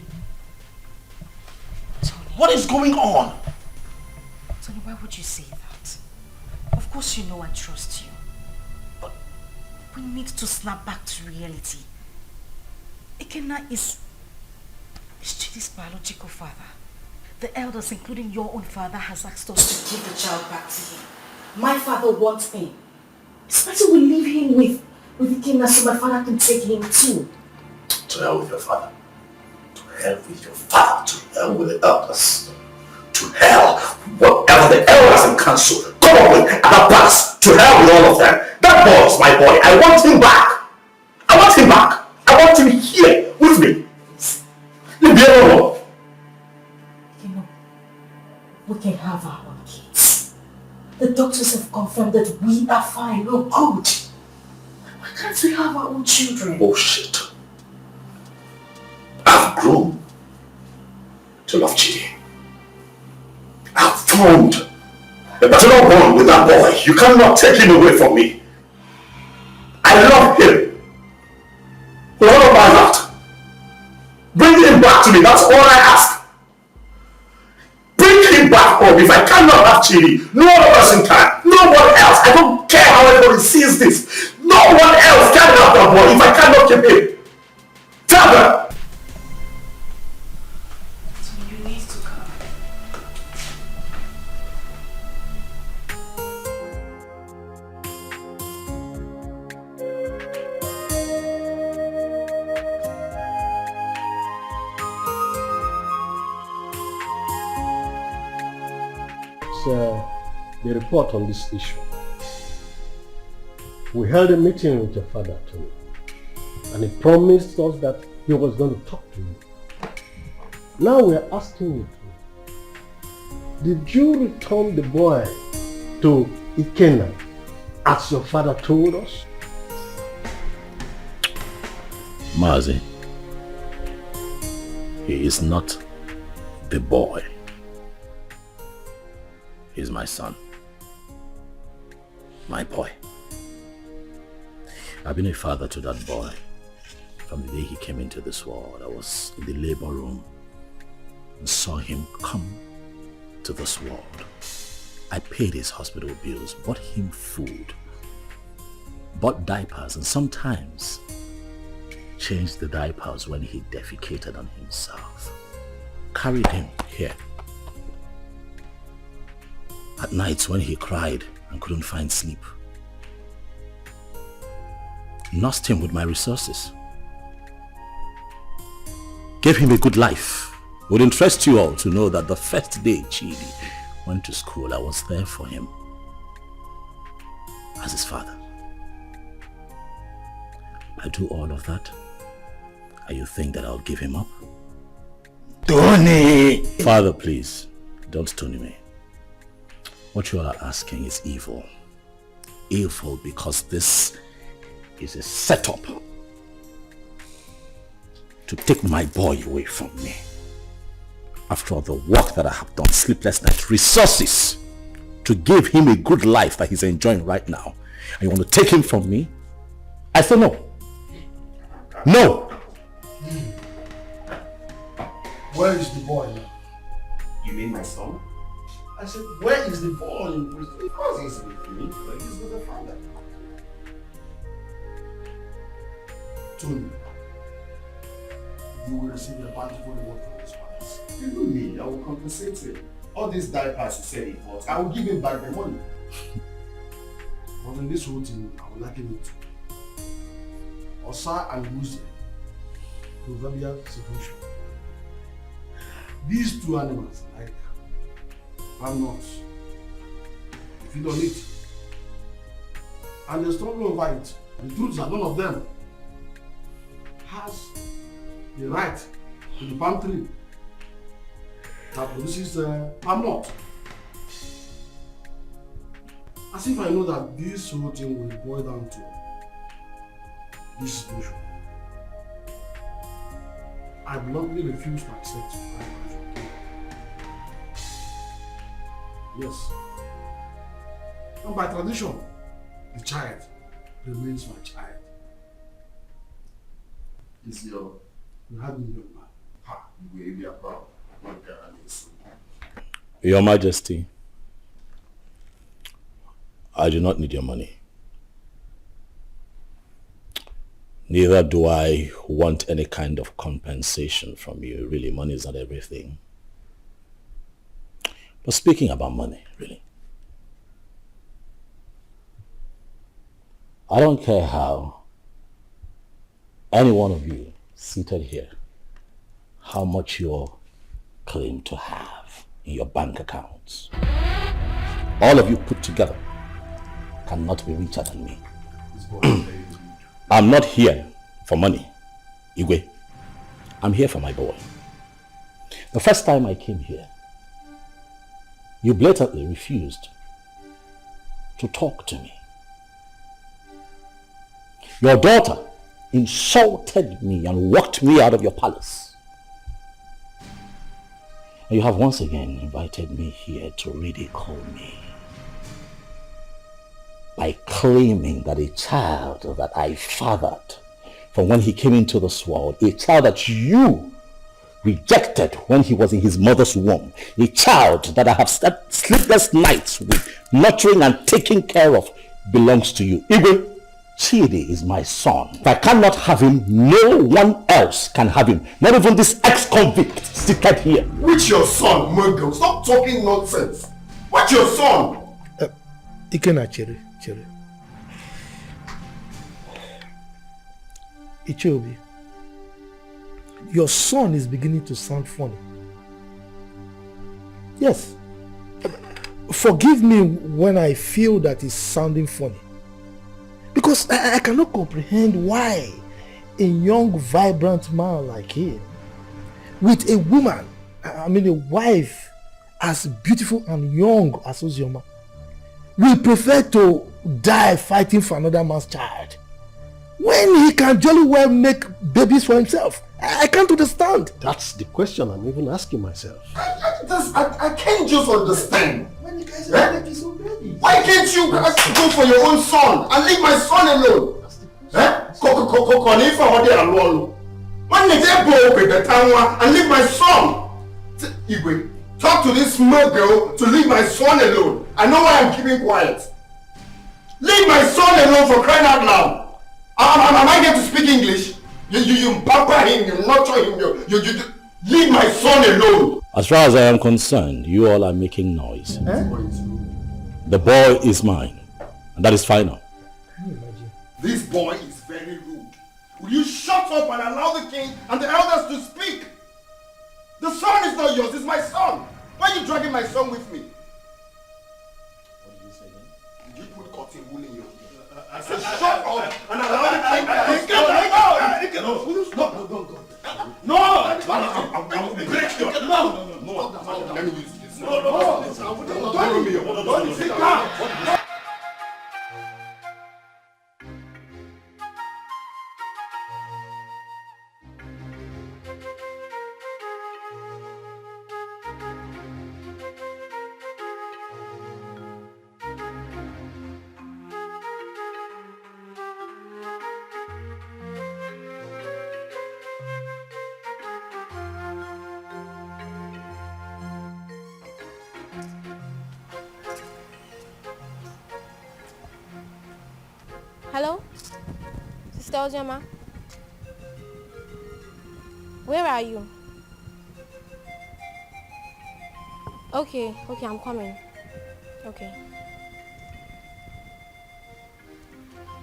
What is going on? Tony, why would you say that? Of course you know I trust you. But we need to snap back to reality. Ikenna is Chidi's biological father. The elders, including your own father, has asked us to give the child back to him. My father wants him. It's better we leave him with Ikenna so my father can take him too. To hell with your father. To hell with your father. To hell with the elders. To hell, whatever the elders and council come up with at the past. To hell with all of them. That boy is my boy. I want him back. I want him back. I want him here with me. Leave me alone. You know, we can have our own kids. The doctors have confirmed that we are fine, we're good. Why can't we have our own children? Bullshit. I've grown to love Chidi. I've found a better bond with that boy. You cannot take him away from me. I love him. With all of my heart. Bring him back to me. That's all I ask. Bring him back home. If I cannot have Chidi, no other person can. No one else. I don't care how everybody sees this. No one else can have that boy if I cannot keep him. Tell them. the report on this issue. We held a meeting with your father too, and he promised us that he was going to talk to you. Now we are asking you, did you return the boy to Ikenna as your father told us? Mazi, he is not the boy. He's my son. My boy. I've been a father to that boy from the day he came into this world. I was in the labor room and saw him come to this world. I paid his hospital bills, bought him food, bought diapers, and sometimes changed the diapers when he defecated on himself. Carried him here. At nights when he cried and couldn't find sleep. Nursed him with my resources. Gave him a good life. It would interest you all to know that the first day Chidi went to school, I was there for him as his father. I do all of that, and you think that I'll give him up? Tony! Father, please, don't Tony me. What you are asking is evil. Evil because this is a setup to take my boy away from me. After all the work that I have done, sleepless nights, resources to give him a good life that he's enjoying right now, and you want to take him from me? I say no. No! Where is the boy now? You mean my son? I said, where is the boy? Because he's with me, but he's with the father. Tony, you will receive a bountiful reward from his fathers. Even me, I will compensate him. All these diapers he said he bought, I will give him back the money. But in this whole thing, I will liken it to Osa and Uzi, proverbial situation. These two animals, like palm nuts, they feed on it. And they struggle over it. The truth is that none of them has the right to the palm tree that produces palm nut. As if I know that this whole thing will boil down to this situation. I bluntly refuse to accept my wife. Yes. And by tradition, the child remains my child. You had me young man. Ha, you will be a proud. Your Majesty, I do not need your money. Neither do I want any kind of compensation from you. Really, money is not everything. But speaking about money, really, I don't care how any one of you seated here, how much you claim to have in your bank accounts. All of you put together cannot be richer than me. I'm not here for money, Igwe. I'm here for my boy. The first time I came here, you blatantly refused to talk to me. Your daughter insulted me and walked me out of your palace. And you have once again invited me here to ridicule me by claiming that a child that I fathered from when he came into this world, a child that you rejected when he was in his mother's womb, a child that I have slept sleepless nights with, nurturing and taking care of, belongs to you. Igwe, Chidi is my son. If I cannot have him, no one else can have him. Not even this ex-convict seated here. Which your son, Muggle? Stop talking nonsense. What's your son? Ikenna, Chere. Ichiobi, your son is beginning to sound funny. Yes. forgive me when I feel that it's sounding funny. Because I cannot comprehend why a young, vibrant man like him, with a woman, I mean a wife, as beautiful and young as Ozioma, will prefer to die fighting for another man's child when he can jolly well make babies for himself. I can't understand. That's the question I'm even asking myself. I can't just understand. When you guys are making so baby. Why can't you go for your own son and leave my son alone? When they go with the town and leave my son. Igwe, talk to this small girl to leave my son alone. I know why I'm keeping quiet. Leave my son alone, for crying out loud. Am I going to speak English? You pamper him, you nurture him, you leave my son alone. As far as I am concerned, you all are making noise. The boy is mine, and that is final. Can you imagine? This boy is very rude. Will you shut up and allow the king and the elders to speak? The son is not yours, it's my son. Why are you dragging my son with me? What did you say then? Did you put cotton wool in your ear? I said shut up and allow the king to speak. No! I'm break your... No! Let me use this. No! Sit down! Hello? Sister Ozioma? Where are you? Okay, I'm coming. Okay.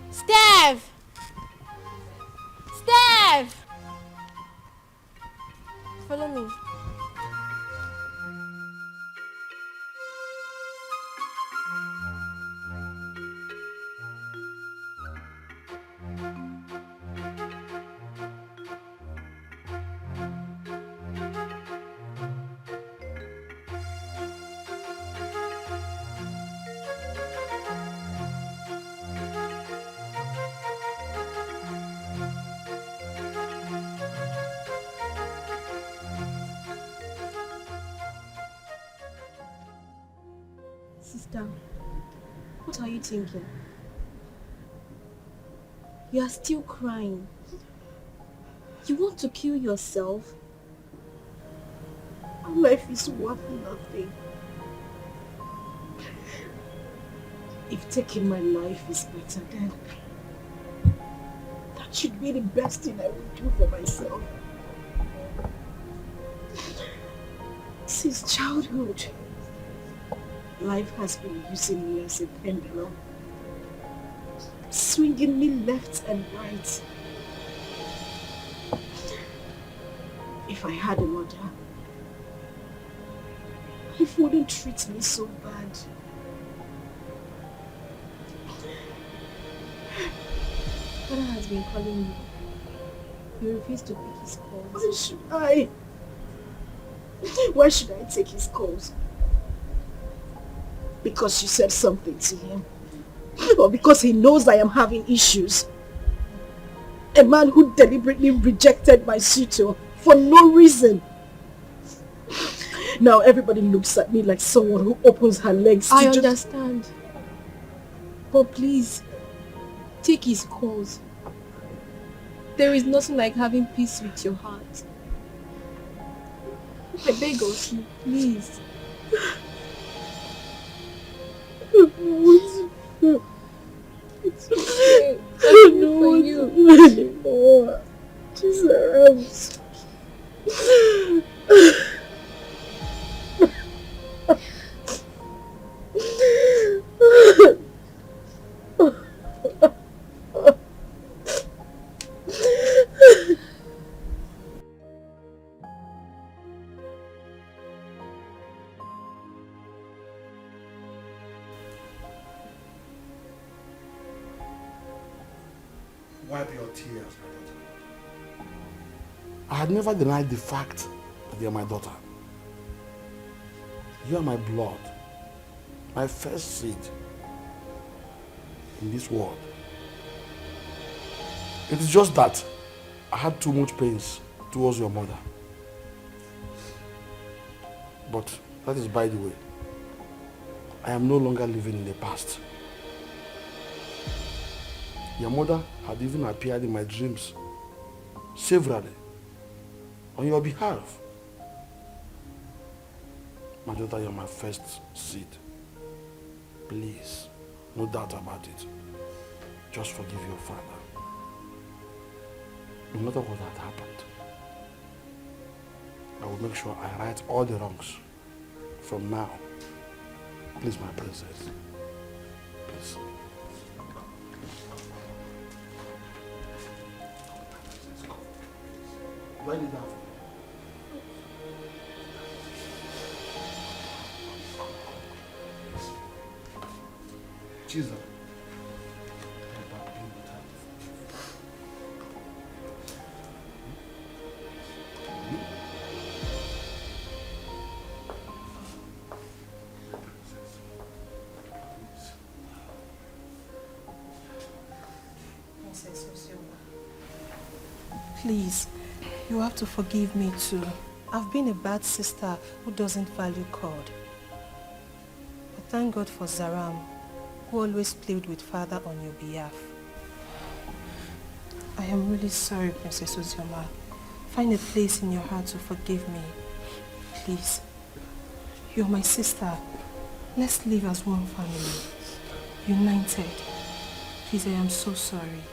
Steph! Steph! Follow me. Sister, what are you thinking? You are still crying. You want to kill yourself? Life is worth nothing. If taking my life is better, then that should be the best thing I would do for myself. Since childhood, life has been using me as a pendulum, swinging me left and right. If I had a mother, life wouldn't treat me so bad. Father has been calling you. You refuse to pick his calls. Why should I? Why should I take his calls? Because you said something to him? Or because he knows I am having issues? A man who deliberately rejected my suitor for no reason. Now everybody looks at me like someone who opens her legs to I understand. But please, take his calls. There is nothing like having peace with your heart. I beg of you, please. It's okay. I don't want to do anymore. Jesus. wipe your tears, my daughter. I had never denied the fact that you are my daughter. You are my blood, my first seed in this world. It is just that I had too much pains towards your mother. But that is by the way. I am no longer living in the past. Your mother had even appeared in my dreams severally on your behalf. My daughter, you are my first seed. Please, no doubt about it. Just forgive your father. No matter what had happened, I will make sure I right all the wrongs from now. Please, my princess. Please. Write it down. Jesus. Please, you have to forgive me too. I've been a bad sister who doesn't value God. But thank God for Zaram, who always played with Father on your behalf. I am really sorry, Princess Ozioma. Find a place in your heart to forgive me. Please. You're my sister. Let's live as one family. United. Please, I am so sorry.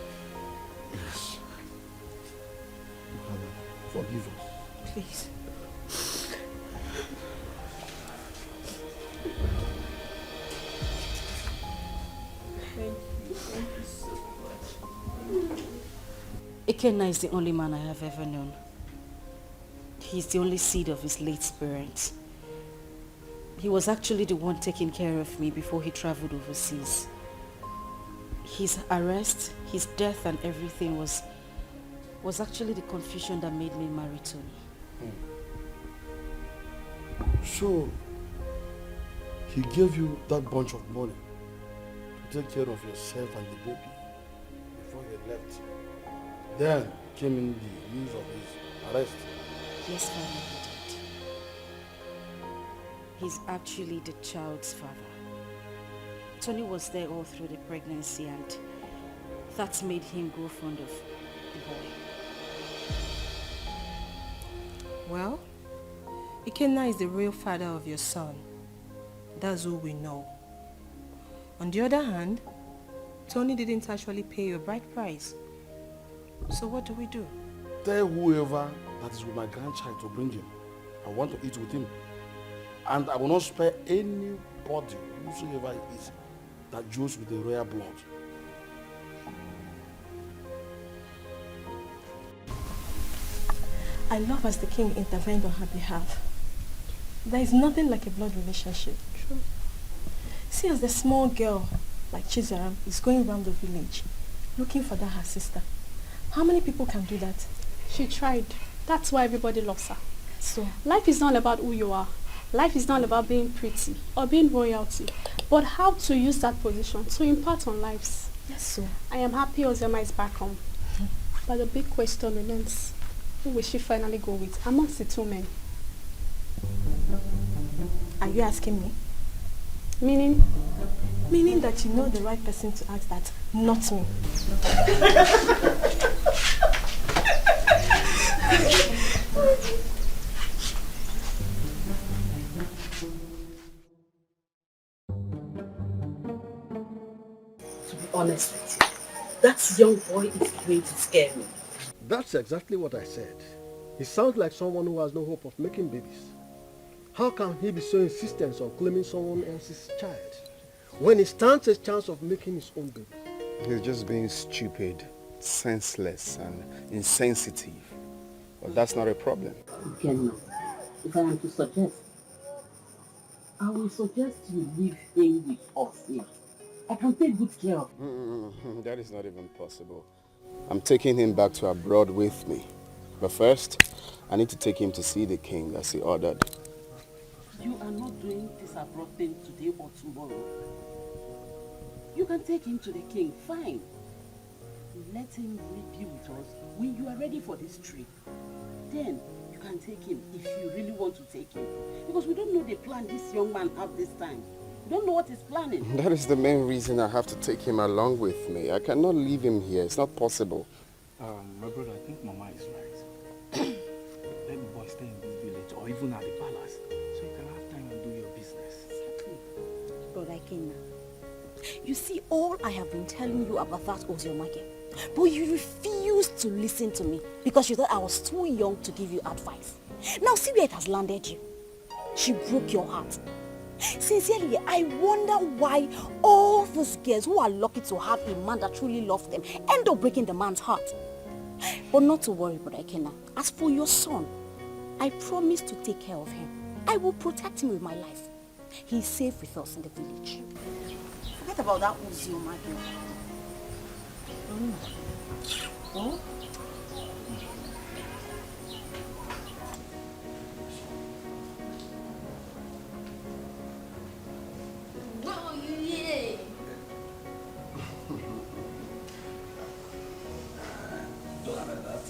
Yes. Forgive us. Please. Thank you so much. Ikenna is the only man I have ever known. He's the only seed of his late parents. He was actually the one taking care of me before he traveled overseas. His arrest, his death and everything was actually the confusion that made me marry Tony. So, he gave you that bunch of money to take care of yourself and the baby before you left. Then came in the news of his arrest. Yes, Father, he did. He's actually the child's father. Tony was there all through the pregnancy and that made him grow fond of the boy. Well, Ikenna is the real father of your son. That's all we know. On the other hand, Tony didn't actually pay your bride price. So what do we do? Tell whoever that is with my grandchild to bring him. I want to eat with him. And I will not spare anybody, whosoever it is, that deals with the royal blood. I love as the king intervened on her behalf. There is nothing like a blood relationship. True. See, as the small girl, like Chizaram, is going around the village, looking for her sister. How many people can do that? She tried. That's why everybody loves her. So, life is not about who you are. Life is not about being pretty or being royalty, but how to use that position to impart on lives. Yes, so. I am happy Ozioma is back home. But the big question remains, who will she finally go with amongst the two men? Are you asking me? Meaning? Meaning that you know the right person to ask that, not me. To be honest with you, that young boy is going to scare me. That's exactly what I said. He sounds like someone who has no hope of making babies. How can he be so insistent on claiming someone else's child when he stands a chance of making his own baby? He's just being stupid, senseless, and insensitive. But that's not a problem. Again, if I am to suggest, I will suggest you leave him with us here. I can take good care of him. That is not even possible. I'm taking him back to abroad with me. But first, I need to take him to see the king as he ordered. You are not doing this abroad thing today or tomorrow. You can take him to the king, fine. Let him be with us when you are ready for this trip. Then you can take him if you really want to take him. Because we don't know the plan this young man has this time. We don't know what he's planning. That is the main reason I have to take him along with me. I cannot leave him here. It's not possible. My brother, I think Mama is right. Let the boy stay in this village or even at the palace so you can have time and do your business. Brother Ikenna, you see, all I have been telling you about that Ozioma girl, but you refused to listen to me because you thought I was too young to give you advice. Now see where it has landed you. She broke your heart. Sincerely, I wonder why all those girls who are lucky to have a man that truly loves them end up breaking the man's heart. But not to worry, Brother Ikenna. As for your son, I promise to take care of him. I will protect him with my life. He is safe with us in the village. Forget about that Uzioma girl. Oh?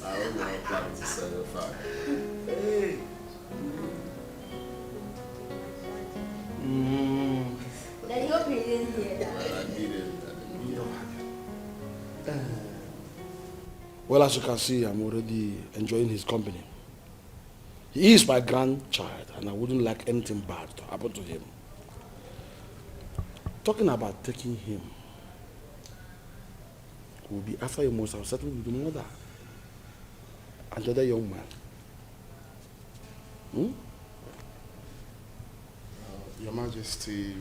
I was not planning to set a fire. Hey. Daddy, hope you didn't hear that. Well, I didn't. Well, as you can see, I'm already enjoying his company. He is my grandchild, and I wouldn't like anything bad to happen to him. Talking about taking him will be after you must have settled with the mother and the other young man. Your Majesty,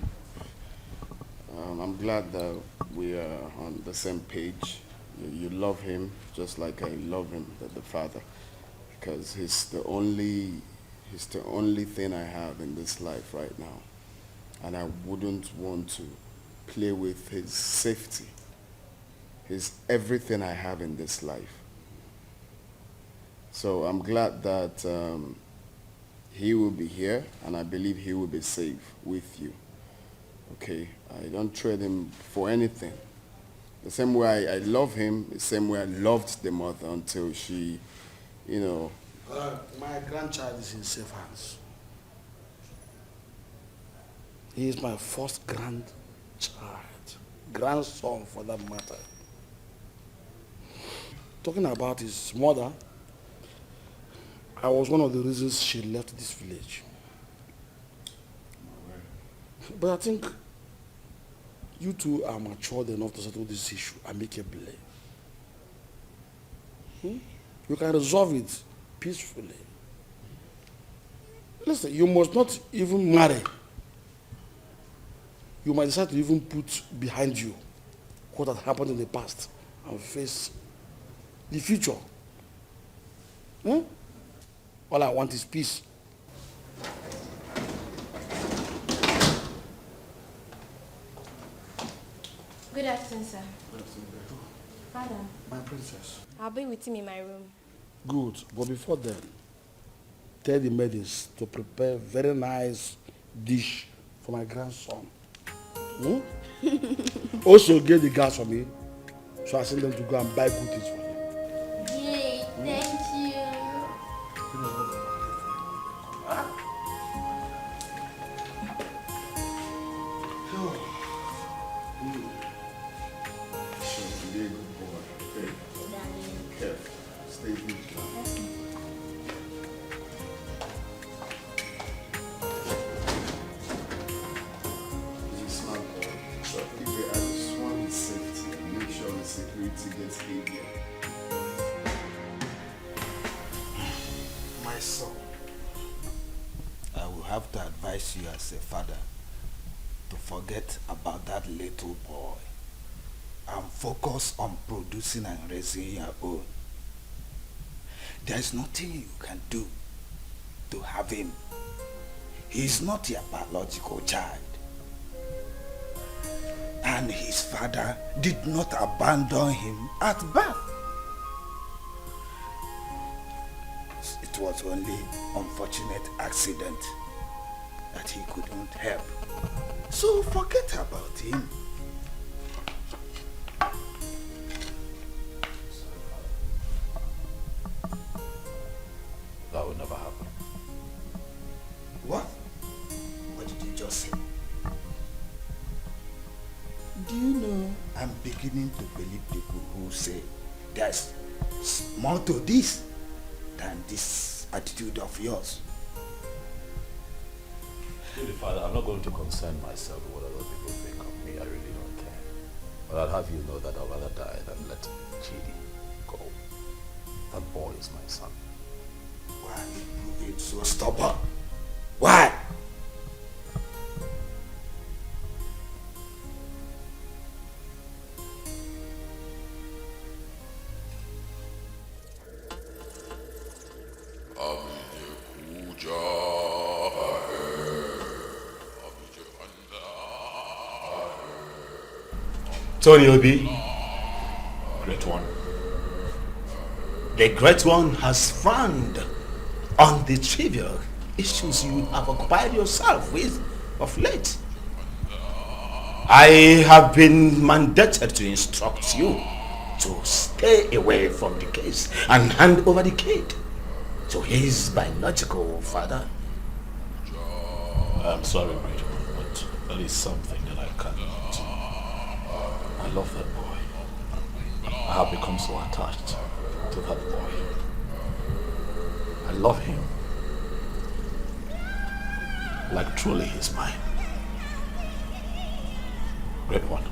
I'm glad that we are on the same page. You love him just like I love him, the father, because he's the only thing I have in this life right now, and I wouldn't want to play with his safety. He's everything I have in this life. So I'm glad that he will be here, and I believe he will be safe with you. Okay, I don't trade him for anything. The same way I love him, the same way I loved the mother until she, you know. My grandchild is in safe hands. He is my first grandchild, grandson for that matter. Talking about his mother, I was one of the reasons she left this village. But I think you two are matured enough to settle this issue amicably. You can resolve it peacefully. Listen, you must not even marry. You might decide to even put behind you what had happened in the past and face the future. All I want is peace. Good afternoon, sir. Father. My princess. I'll be with him in my room. Good, but before then, tell the maidens to prepare very nice dish for my grandson. Also get the gas for me, so I send them to go and buy good things for him. Yay, thank you. Be a good boy. Okay. Careful. Stay vigilant. He's a smart boy. So if I just want his safety and make sure the security gets heavier. My son, I will have to advise you as a father to forget about that little boy and focus on producing and raising your own. There is nothing you can do to have him. He is not your biological child. And his father did not abandon him at birth. it was only unfortunate accident that he couldn't help. So forget about him. That would never happen. What? What did you just say? Do you know, I'm beginning to believe people who say there's more to this than this attitude of yours. Really, Father, I'm not going to concern myself with what other people think of me. I really don't care. But I'll have you know that I'd rather die than let Chidi go. That boy is my son. Why are you being so stubborn? Why? Tony Obi, Great One. The Great One has frowned on the trivial issues you have occupied yourself with of late. I have been mandated to instruct you to stay away from the case and hand over the kid to his biological father. I'm sorry, Great One, but there is something that I cannot. I love that boy. I have become so attached to that boy. I love him. Like truly he's mine. Great One,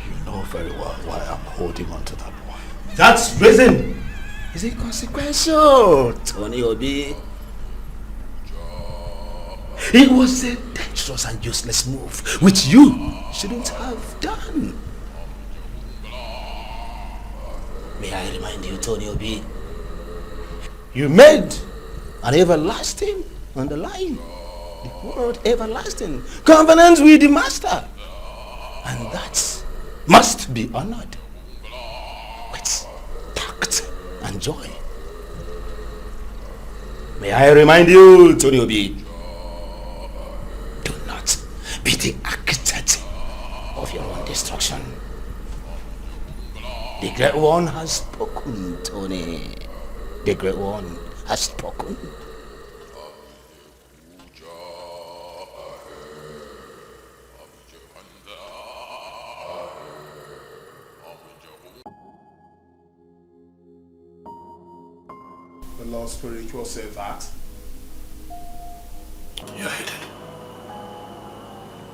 you know very well why I'm holding on to that boy. That reason is inconsequential, Tony Obi. It was a dangerous and useless move, which you shouldn't have done. May I remind you, Tony Obi, you made an everlasting underline, the word everlasting, covenant with the master. And that must be honored with tact and joy. May I remind you, Tony Obi, do not be the architect of your own destruction. The Great One has spoken, Tony. The Great One has spoken. The Lord Spiritual said that. You're hated.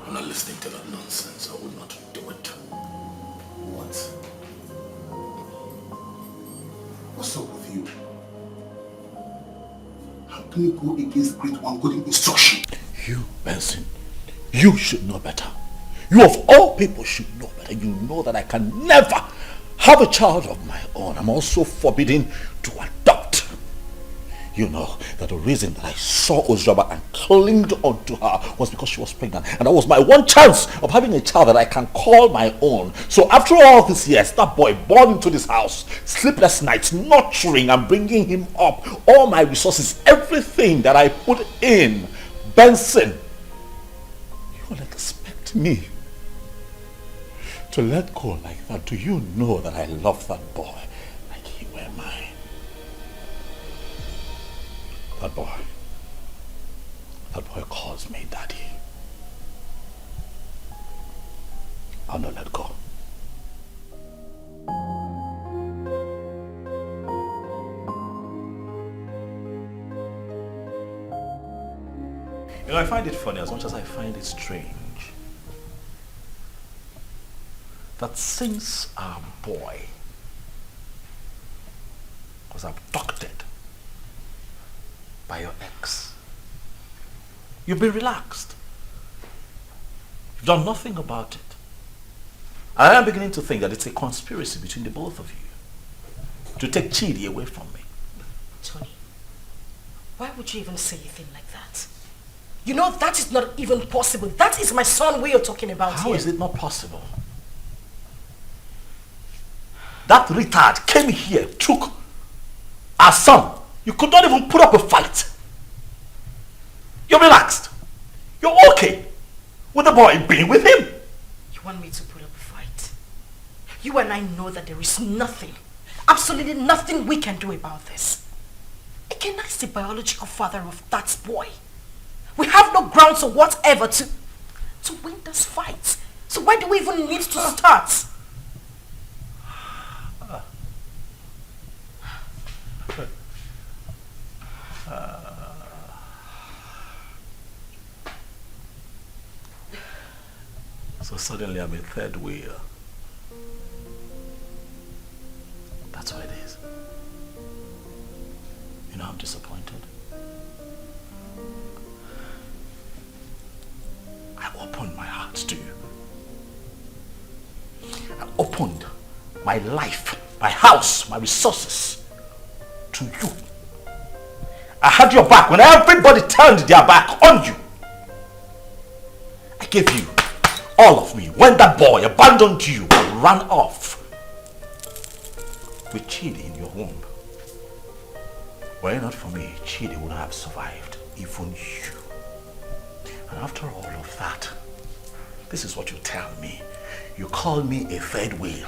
I'm not listening to that nonsense. I will not do it. What? What's up with you? How can you go against Great One good instruction? You, Benson, you should know better. You of all people should know better. You know that I can never have a child of my own. I'm also forbidden to adopt. You know that the reason that I saw Ozioma and clinged onto her was because she was pregnant. And that was my one chance of having a child that I can call my own. So after all these years, that boy born into this house, sleepless nights, nurturing and bringing him up, all my resources, everything that I put in, Benson, you will expect me to let go like that? Do you know that I love that boy like he were mine? That boy calls me daddy. I'll not let go. You know, I find it funny as much as I find it strange that since our boy was abducted by your ex, you've been relaxed. You've done nothing about it. I am beginning to think that it's a conspiracy between the both of you to take Chidi away from me. Tony, why would you even say a thing like that? You know that is not even possible. That is my son we are talking about here. How is it not possible? That retard came here, took our son, You could not even put up a fight. You're relaxed. You're okay with the boy being with him. You want me to put up a fight? You and I know that there is nothing, absolutely nothing we can do about this. Ikenna is the biological father of that boy. We have no grounds or whatever to win this fight. So why do we even need to start? So suddenly I'm a third wheel. That's what it is. You know, I'm disappointed. I opened my heart to you. I opened my life, my house, my resources to you. I had your back when everybody turned their back on you. I gave you all of me when that boy abandoned you and ran off with Chidi in your womb. Were it not for me, Chidi would have survived, even you. And after all of that, this is what you tell me. You call me a third wheel.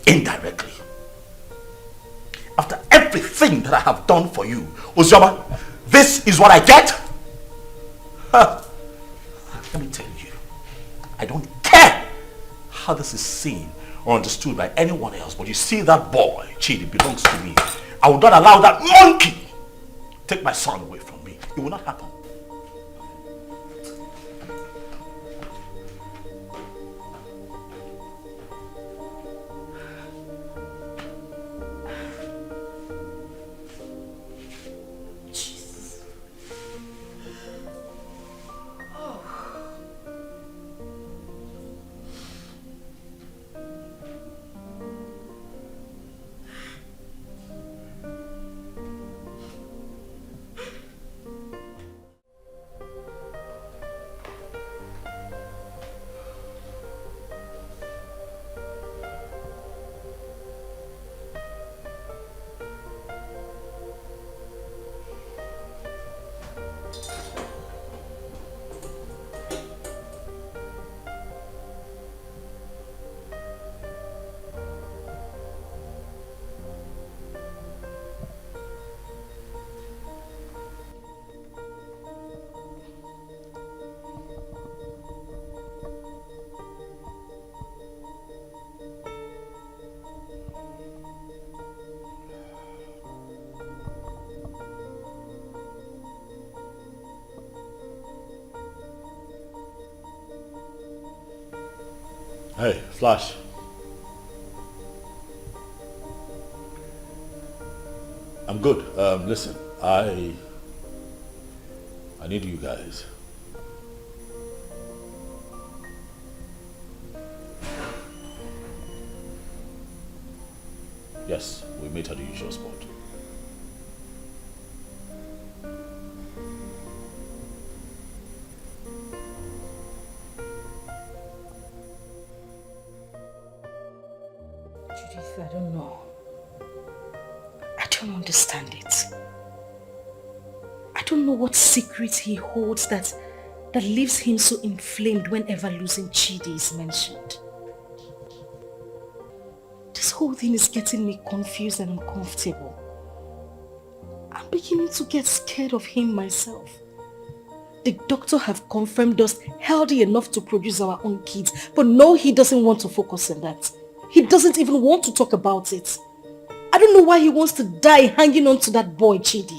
Indirectly. After everything that I have done for you, Ozioma, this is what I get? Huh. Let me tell you, I don't care how this is seen or understood by anyone else, but you see that boy, Chidi, belongs to me. I will not allow that monkey take my son away from me. It will not happen. Hey, Flash. I'm good. Listen, I need you guys. Yes, we meet at the usual spot. I don't know. I don't understand it. I don't know what secret he holds that leaves him so inflamed whenever losing Chidi is mentioned. This whole thing is getting me confused and uncomfortable. I'm beginning to get scared of him myself. The doctor have confirmed us healthy enough to produce our own kids, but no, he doesn't want to focus on that. He doesn't even want to talk about it. I don't know why he wants to die hanging on to that boy, Chidi.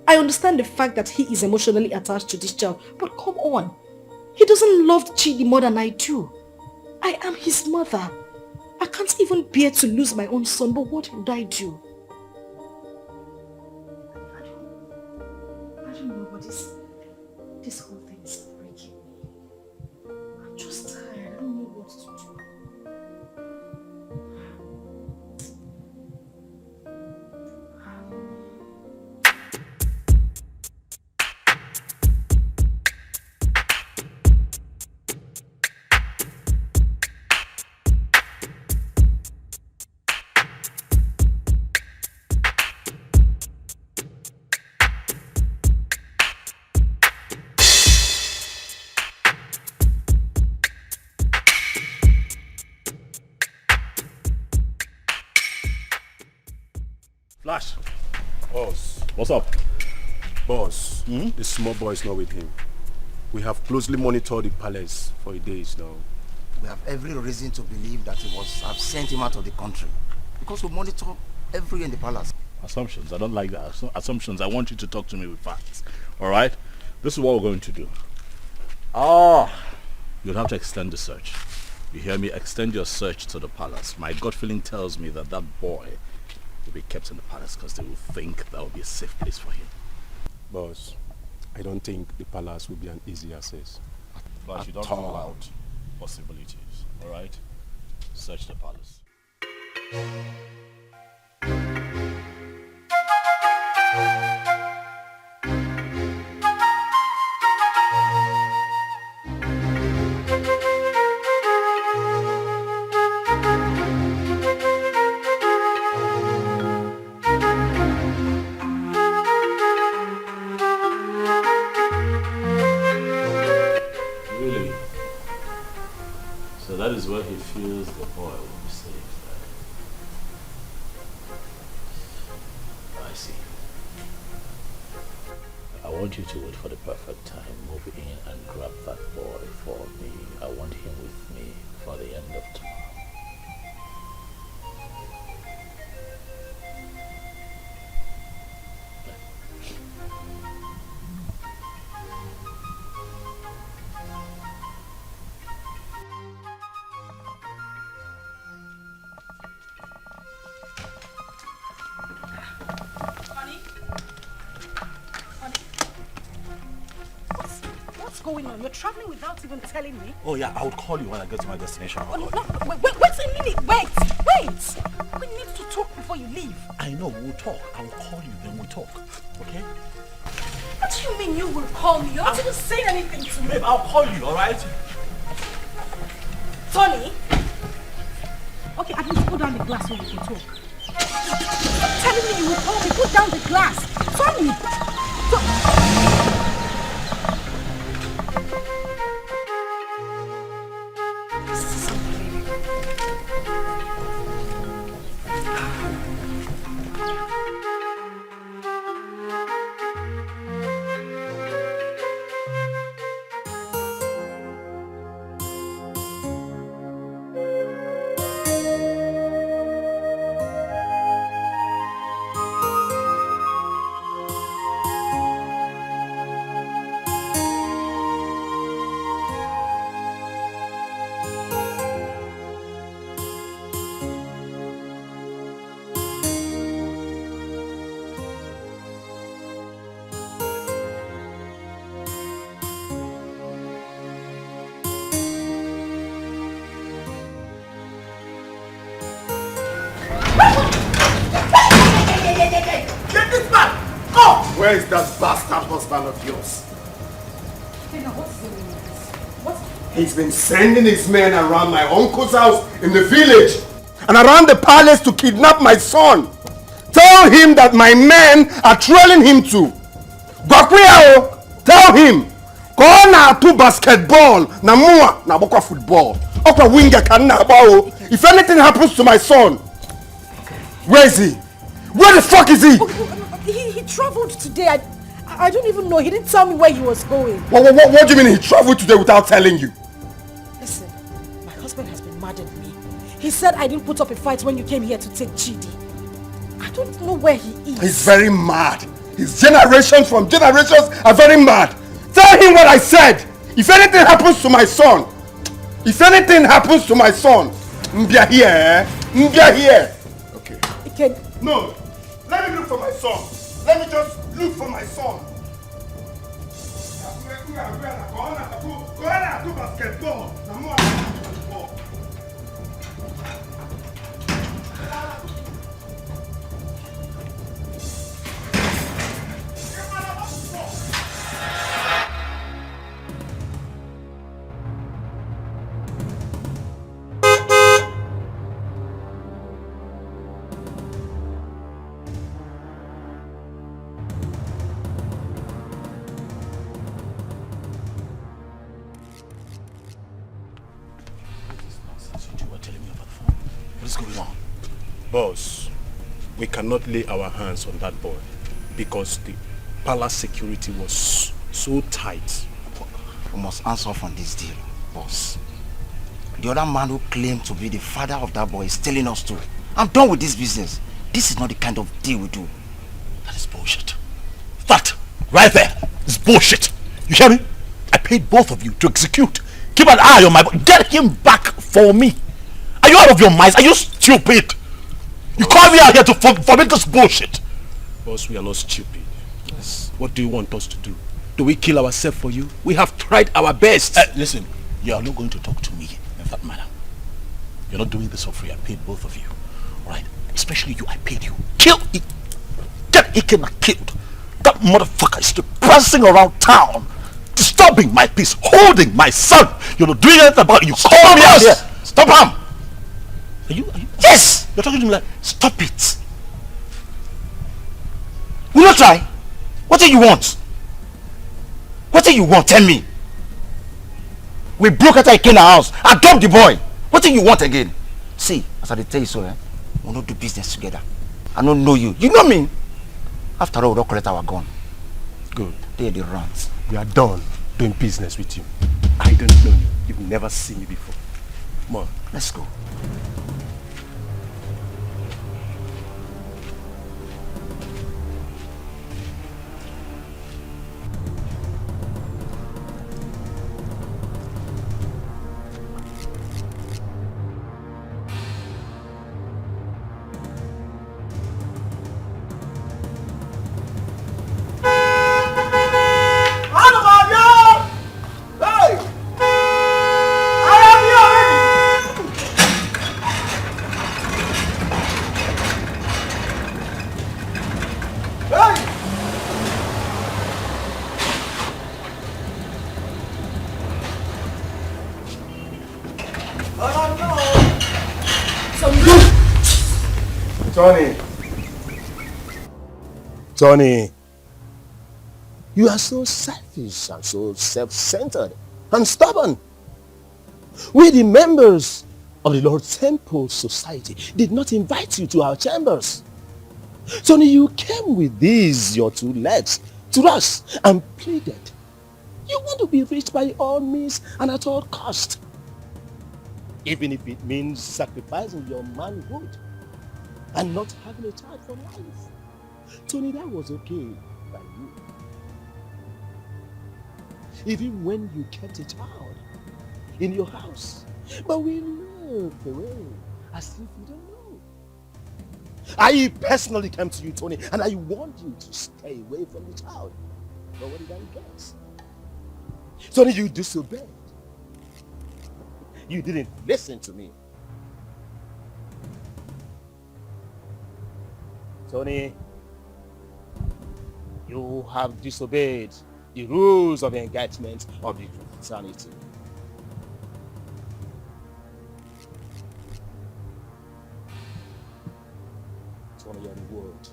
I understand the fact that he is emotionally attached to this child, but come on. He doesn't love Chidi more than I do. I am his mother. I can't even bear to lose my own son, but what would I do? I don't know, but this whole thing is breaking me. I'm just tired. I don't know what to do. What's up? Boss, the small boy is not with him. We have closely monitored the palace for days now. We have every reason to believe that he was have sent him out of the country. Because we monitor everywhere in the palace. Assumptions. I don't like that. Assumptions. I want you to talk to me with facts. Alright? This is what we're going to do. You'll have to extend the search. You hear me? Extend your search to the palace. My gut feeling tells me that that boy will be kept in the palace because they will think that will be a safe place for him. Boss, I don't think the palace will be an easy access. But you don't rule out possibilities. Alright? Search the palace. That is where he feels the boy will be safe. I see. I want you to wait for the perfect time, move in and grab that boy for me. I want him with me for the end of tomorrow. Going on? You're traveling without even telling me? Oh yeah, I would call you when I get to my destination. Oh, no, wait a minute. Wait. We need to talk before you leave. I know, we'll talk. I will call you, then we'll talk. Okay? What do you mean you will call me? You're not even saying anything to me. Babe, I'll call you, alright? Tony? Okay, at least put down the glass so we can talk. Stop telling me you will call me. Put down the glass. Tony! Where is that bastard husband of yours? He's been sending his men around my uncle's house in the village and around the palace to kidnap my son. Tell him that my men are trailing him to. Gwakweo, tell him. Go na to basketball, na mua na bokwa football. Okwa winger kan na bao. If anything happens to my son, where is he? Where the fuck is he? He traveled today. I don't even know. He didn't tell me where he was going. What do you mean he traveled today without telling you? Listen, my husband has been mad at me. He said I didn't put up a fight when you came here to take Chidi. I don't know where he is. He's very mad. His generations from generations are very mad. Tell him what I said. If anything happens to my son, Mbia here, eh? Mbia here. Okay. No, let me look for my son. Let me just look for my son. Go on to basketball. Boss, we cannot lay our hands on that boy. because the palace security was so tight. We must answer off on this deal, boss. The other man who claimed to be the father of that boy is telling us to. I'm done with this business. This is not the kind of deal we do. That is bullshit. That, right there, is bullshit. You hear me? I paid both of you to execute. Keep an eye on my boy. Get him back for me. Are you out of your minds? Are you stupid? You call me out here to forbid this bullshit. Boss, we are not stupid. Yes. What do you want us to do? Do we kill ourselves for you? We have tried our best. Listen, you are not going to talk to me in that manner. You're not doing this for free. I paid both of you. Alright? Especially you, I paid you. Kill it. Get Ikena killed. That motherfucker is still prancing around town, disturbing my peace, holding my son. You're not doing anything about it. You call me out here. Stop him. Are you? Yes! You're talking to me like, stop it. Will you try? What do you want? What do you want? Tell me. We broke out of Ikena house. I dumped the boy. What do you want again? See, as I tell you so, we'll not do business together. I don't know you. You know me. After all, we don't collect our gun. Good. They're the rats. We are done doing business with you. I don't know you. You've never seen me before. Come on. Let's go. Tony, you are so selfish and so self-centered and stubborn. We, the members of the Lord Temple Society, did not invite you to our chambers. Tony, you came with these, your two legs, to us and pleaded. You want to be rich by all means and at all cost. Even if it means sacrificing your manhood and not having a child for life. Tony, that was okay by you. Even when you kept a child in your house. But we looked away as if you don't know. I personally came to you, Tony, and I warned you to stay away from the child. But what did I get? Tony, you disobeyed. You didn't listen to me. Tony, you have disobeyed the rules of engagement of the fraternity. Tony, your reward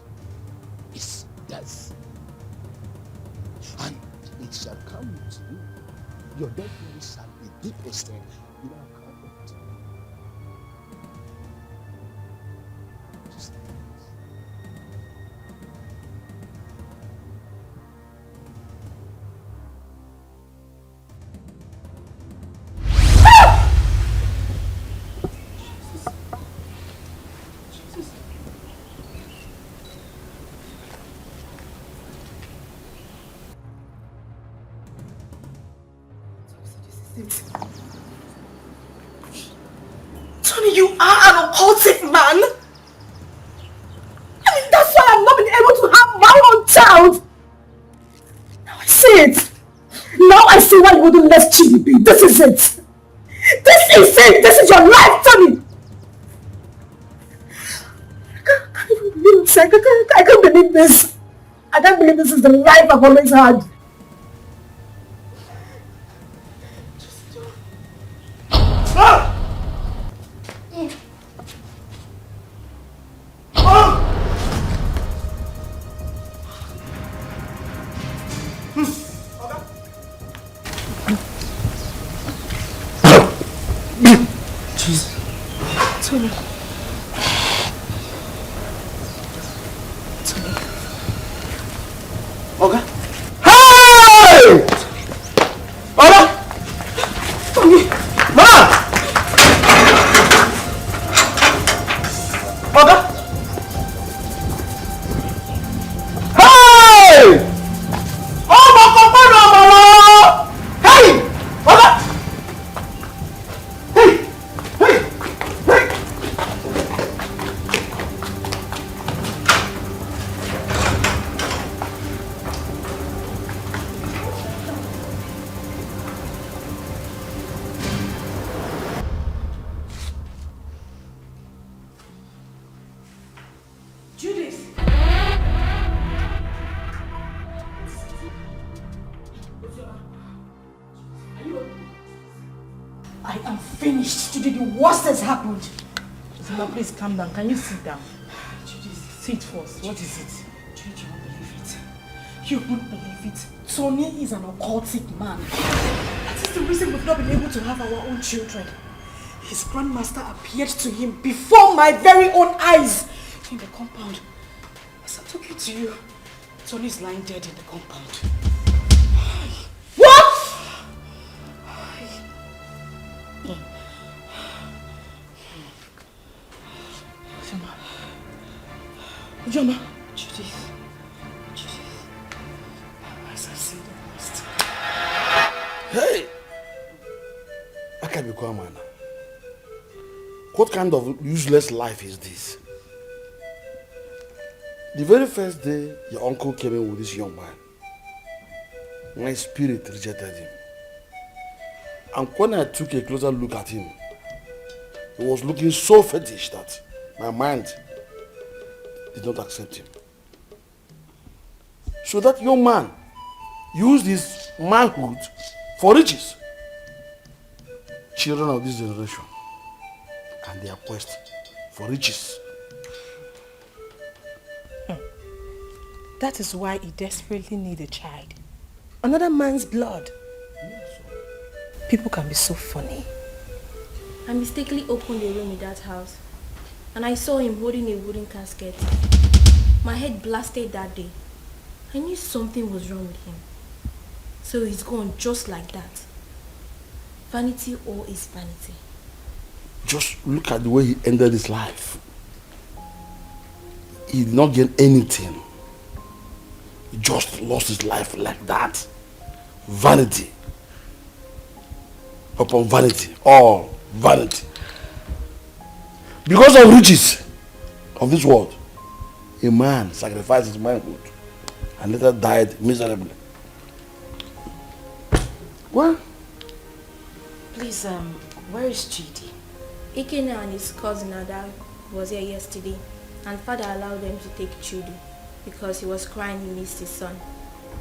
is death. And it shall come to you. Your death shall be deposited in our covenant. Tony, you are an occultic man. I mean, that's why I've not been able to have my own child. Now I see it. Now I see why you wouldn't let Chidi be. This is it. This is it. This is your life, Tony. I can't believe this. I can't believe this is the life I've always had. I am finished. Today the worst has happened. Ozioma, please calm down. Can you sit down? Sit first. What is it? You won't believe it. You won't believe it. Tony is an occultic man. That is the reason we've not been able to have our own children. His grandmaster appeared to him before my very own eyes in the compound. As I'm talking to you, Tony is lying dead in the compound. What? Uzioma. Judith. As I see the worst. Hey! I can't be quiet, man. What kind of useless life is this? The very first day your uncle came in with this young man, my spirit rejected him. And when I took a closer look at him, he was looking so fetish that my mind did not accept him. So that young man used his manhood for riches. Children of this generation and their quest for riches. That is why he desperately needs a child. Another man's blood. People can be so funny. I mistakenly opened a room in that house and I saw him holding a wooden casket. My head blasted that day. I knew something was wrong with him. So he's gone just like that. Vanity all is vanity. Just look at the way he ended his life. He did not gain anything. He just lost his life like that. Vanity upon vanity, all vanity. Because of riches of this world, a man sacrificed his manhood and later died miserably. What? Please, where is Chidi? Ikena and his cousin Ada was here yesterday and father allowed them to take Chidi because he was crying he missed his son.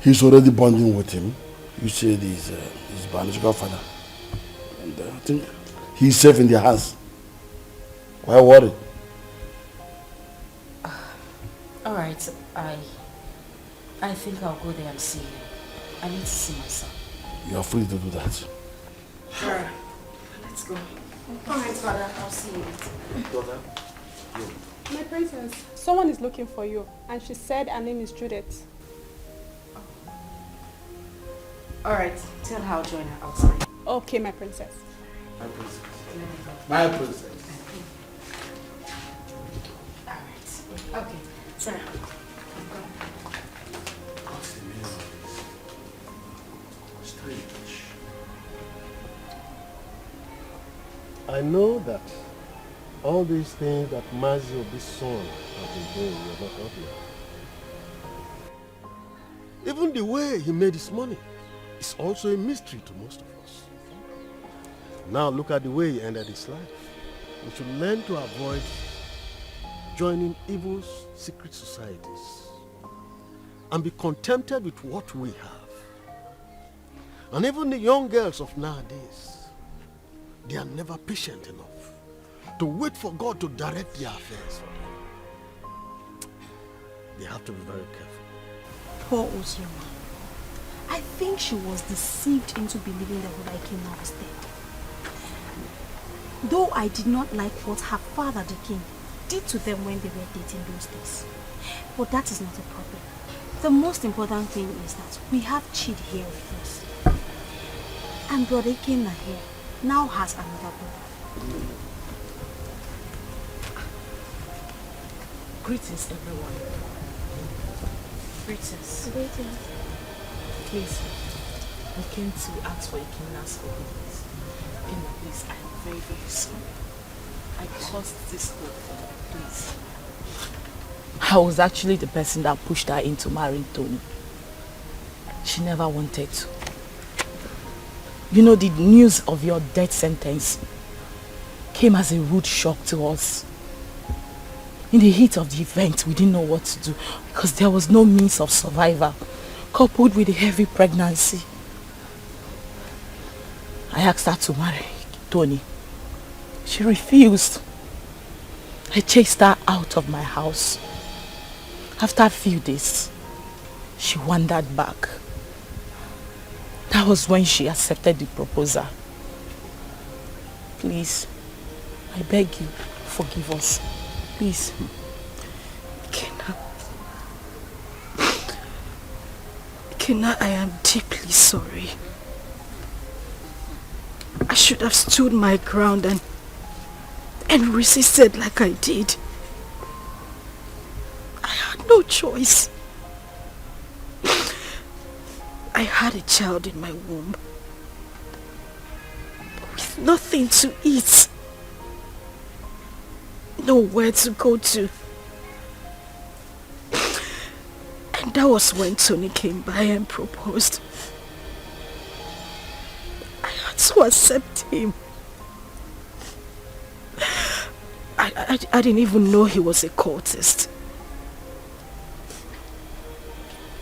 He's already bonding with him. You said he's his biological father. And I think he's safe in their hands. Why worry? Alright, I think I'll go there and see him. I need to see my son. You are free to do that. Sure. Let's go. Alright, father, I'll see you later. Daughter, My princess, someone is looking for you, and she said her name is Judith. Alright, tell her I'll join her outside. Okay, my princess. My princess. My princess. Alright. Okay, Sarah. I know that all these things that Mazi of this son have been doing, you're not happy. Even the way he made his money is also a mystery to most of us. Now look at the way he ended his life. We should learn to avoid joining evil secret societies and be contented with what we have. And even the young girls of nowadays, they are never patient enough to wait for God to direct their affairs for them. They have to be very careful. Poor Ozioma. I think she was deceived into believing that what I came out was dead. Though I did not like what her father, the king, did to them when they were dating those days. But that is not a problem. The most important thing is that we have Chid here with us. And Brother Ikenna here now has another brother. Greetings, everyone. Greetings. Greetings. Please, we came to ask for Ikenna's forgiveness. Ikenna, please, I am very, very sorry. I caused this whole thing, please. I was actually the person that pushed her into marrying Tony. She never wanted to. You know, the news of your death sentence came as a rude shock to us. In the heat of the event, we didn't know what to do because there was no means of survival, coupled with a heavy pregnancy. I asked her to marry Tony. She refused. I chased her out of my house. After a few days, she wandered back. That was when she accepted the proposal. Please, I beg you, forgive us. Please. Kenna, I am deeply sorry. I should have stood my ground and resisted like I did. I had no choice. I had a child in my womb with nothing to eat, nowhere to go to. And that was when Tony came by and proposed. I had to accept him. I didn't even know he was a cultist.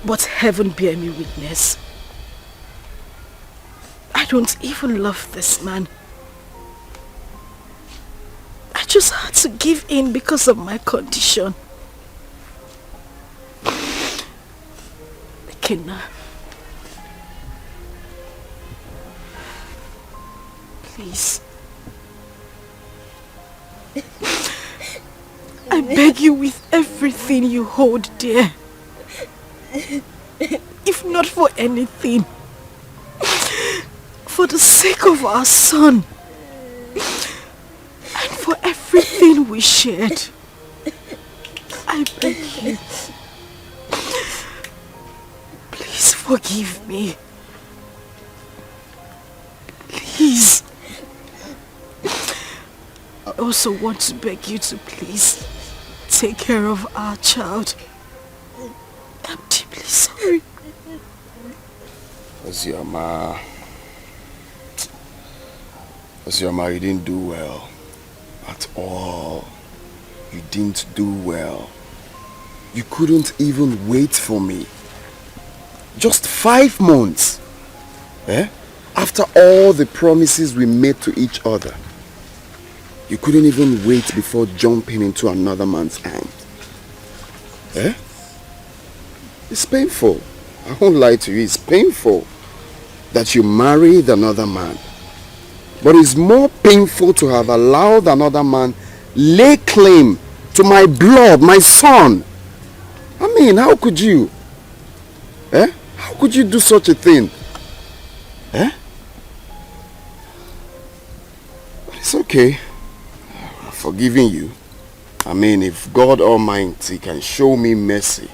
But heaven bear me witness. I don't even love this man. I just had to give in because of my condition. Kenna, please. I beg you with everything you hold dear. If not for anything, for the sake of our son and for everything we shared, I beg you. Please forgive me. Please. I also want to beg you to please take care of our child. I'm deeply sorry. Ozioma, you didn't do well. At all. You didn't do well. You couldn't even wait for me. Just 5 months. Eh? After all the promises we made to each other. You couldn't even wait before jumping into another man's arms. Eh? It's painful. I won't lie to you. It's painful that you married another man. But it's more painful to have allowed another man lay claim to my blood, my son. I mean, how could you? Eh? How could you do such a thing? Eh? But it's okay. I'm forgiving you. I mean, if God Almighty can show me mercy,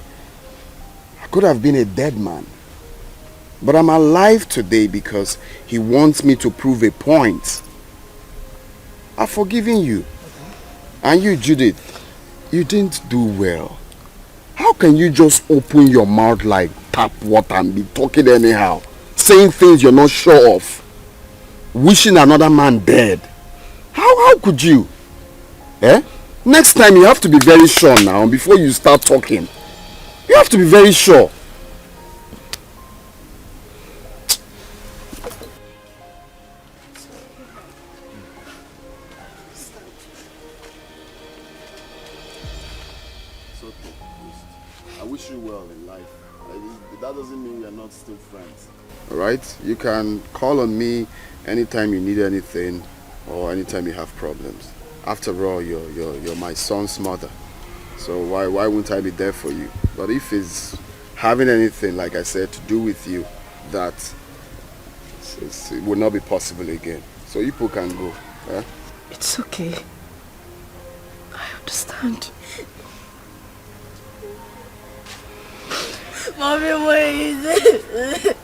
I could have been a dead man. But I'm alive today because he wants me to prove a point. I've forgiven you. And you, Judith, you didn't do well. How can you just open your mouth like tap water and be talking anyhow? Saying things you're not sure of. Wishing another man dead. How could you? Eh? Next time you have to be very sure now before you start talking. You have to be very sure. I wish you well in life. That doesn't mean we are not still friends. Alright? You can call on me anytime you need anything or anytime you have problems. After all, you're my son's mother. So why wouldn't I be there for you? But if it's having anything, like I said, to do with you, that it will not be possible again. So you people can go. Eh? It's okay. I understand. Mommy, where is it?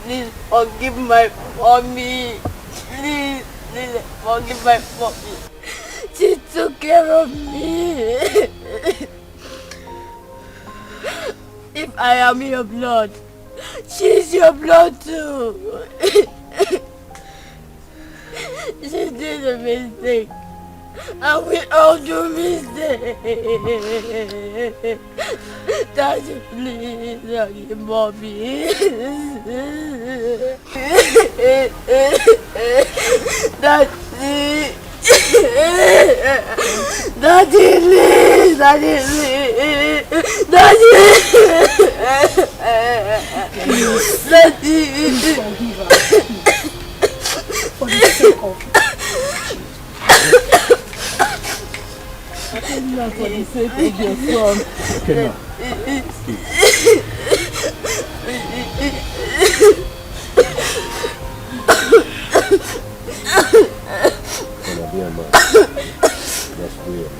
Please forgive my mommy. Please forgive my mommy. She took care of me. If I am your blood, she's your blood too. She did a mistake. And we all do mistakes. Daddy, please, Daddy, Mommy. Daddy. Daddy, please. Daddy, please. Daddy. Daddy. Forgive her. For the sake of I tell you for the sake of your son. Okay, now. Gonna be a man. That's weird.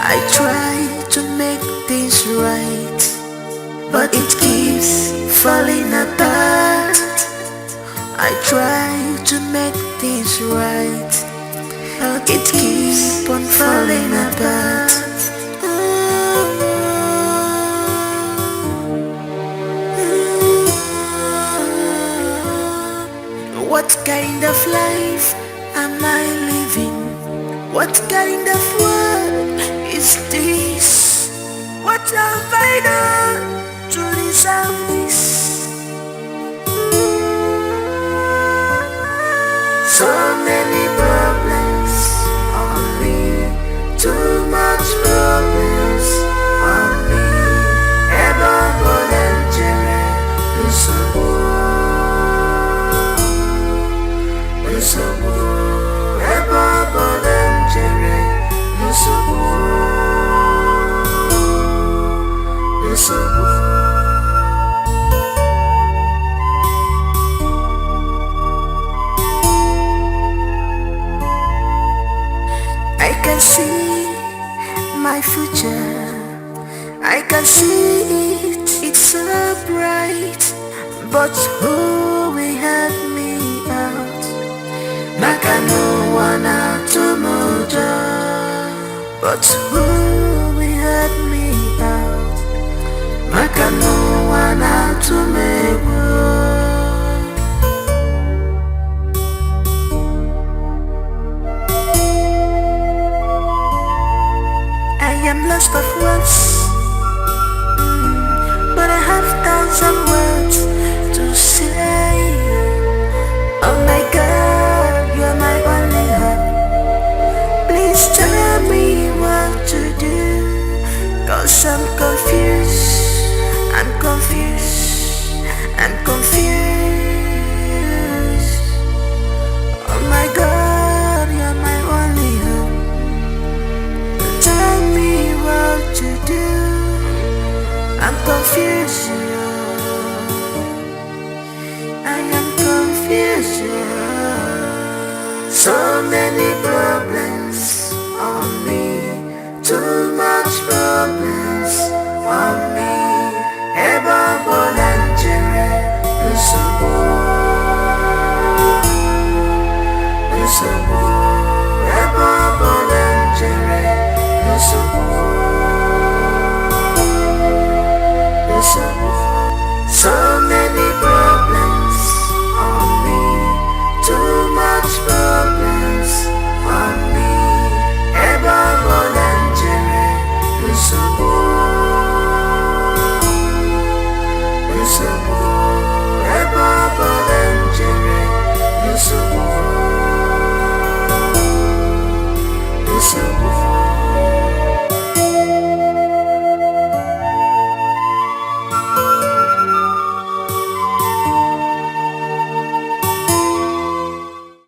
I try to make things right, but it keeps falling apart. I try to make things right, but it keeps on falling apart. What kind of life am I living? What kind of world is this? What have I done to deserve this? So many problems on me, too much problems on me. Evermore and I can see my future, I can see it, it's so bright. But who will help me out? Maka no one out tomorrow. But who will help me out? Maka no one out tomorrow. I am lost of words, but I have tons of words to say. Oh my God, you're my only hope. Please tell me what to do, 'cause I'm confused, I'm confused, I'm confused. Oh my God, you're my only hope. Tell me what to do, I'm confused. I am confused. So many problems on me, too much problems on me.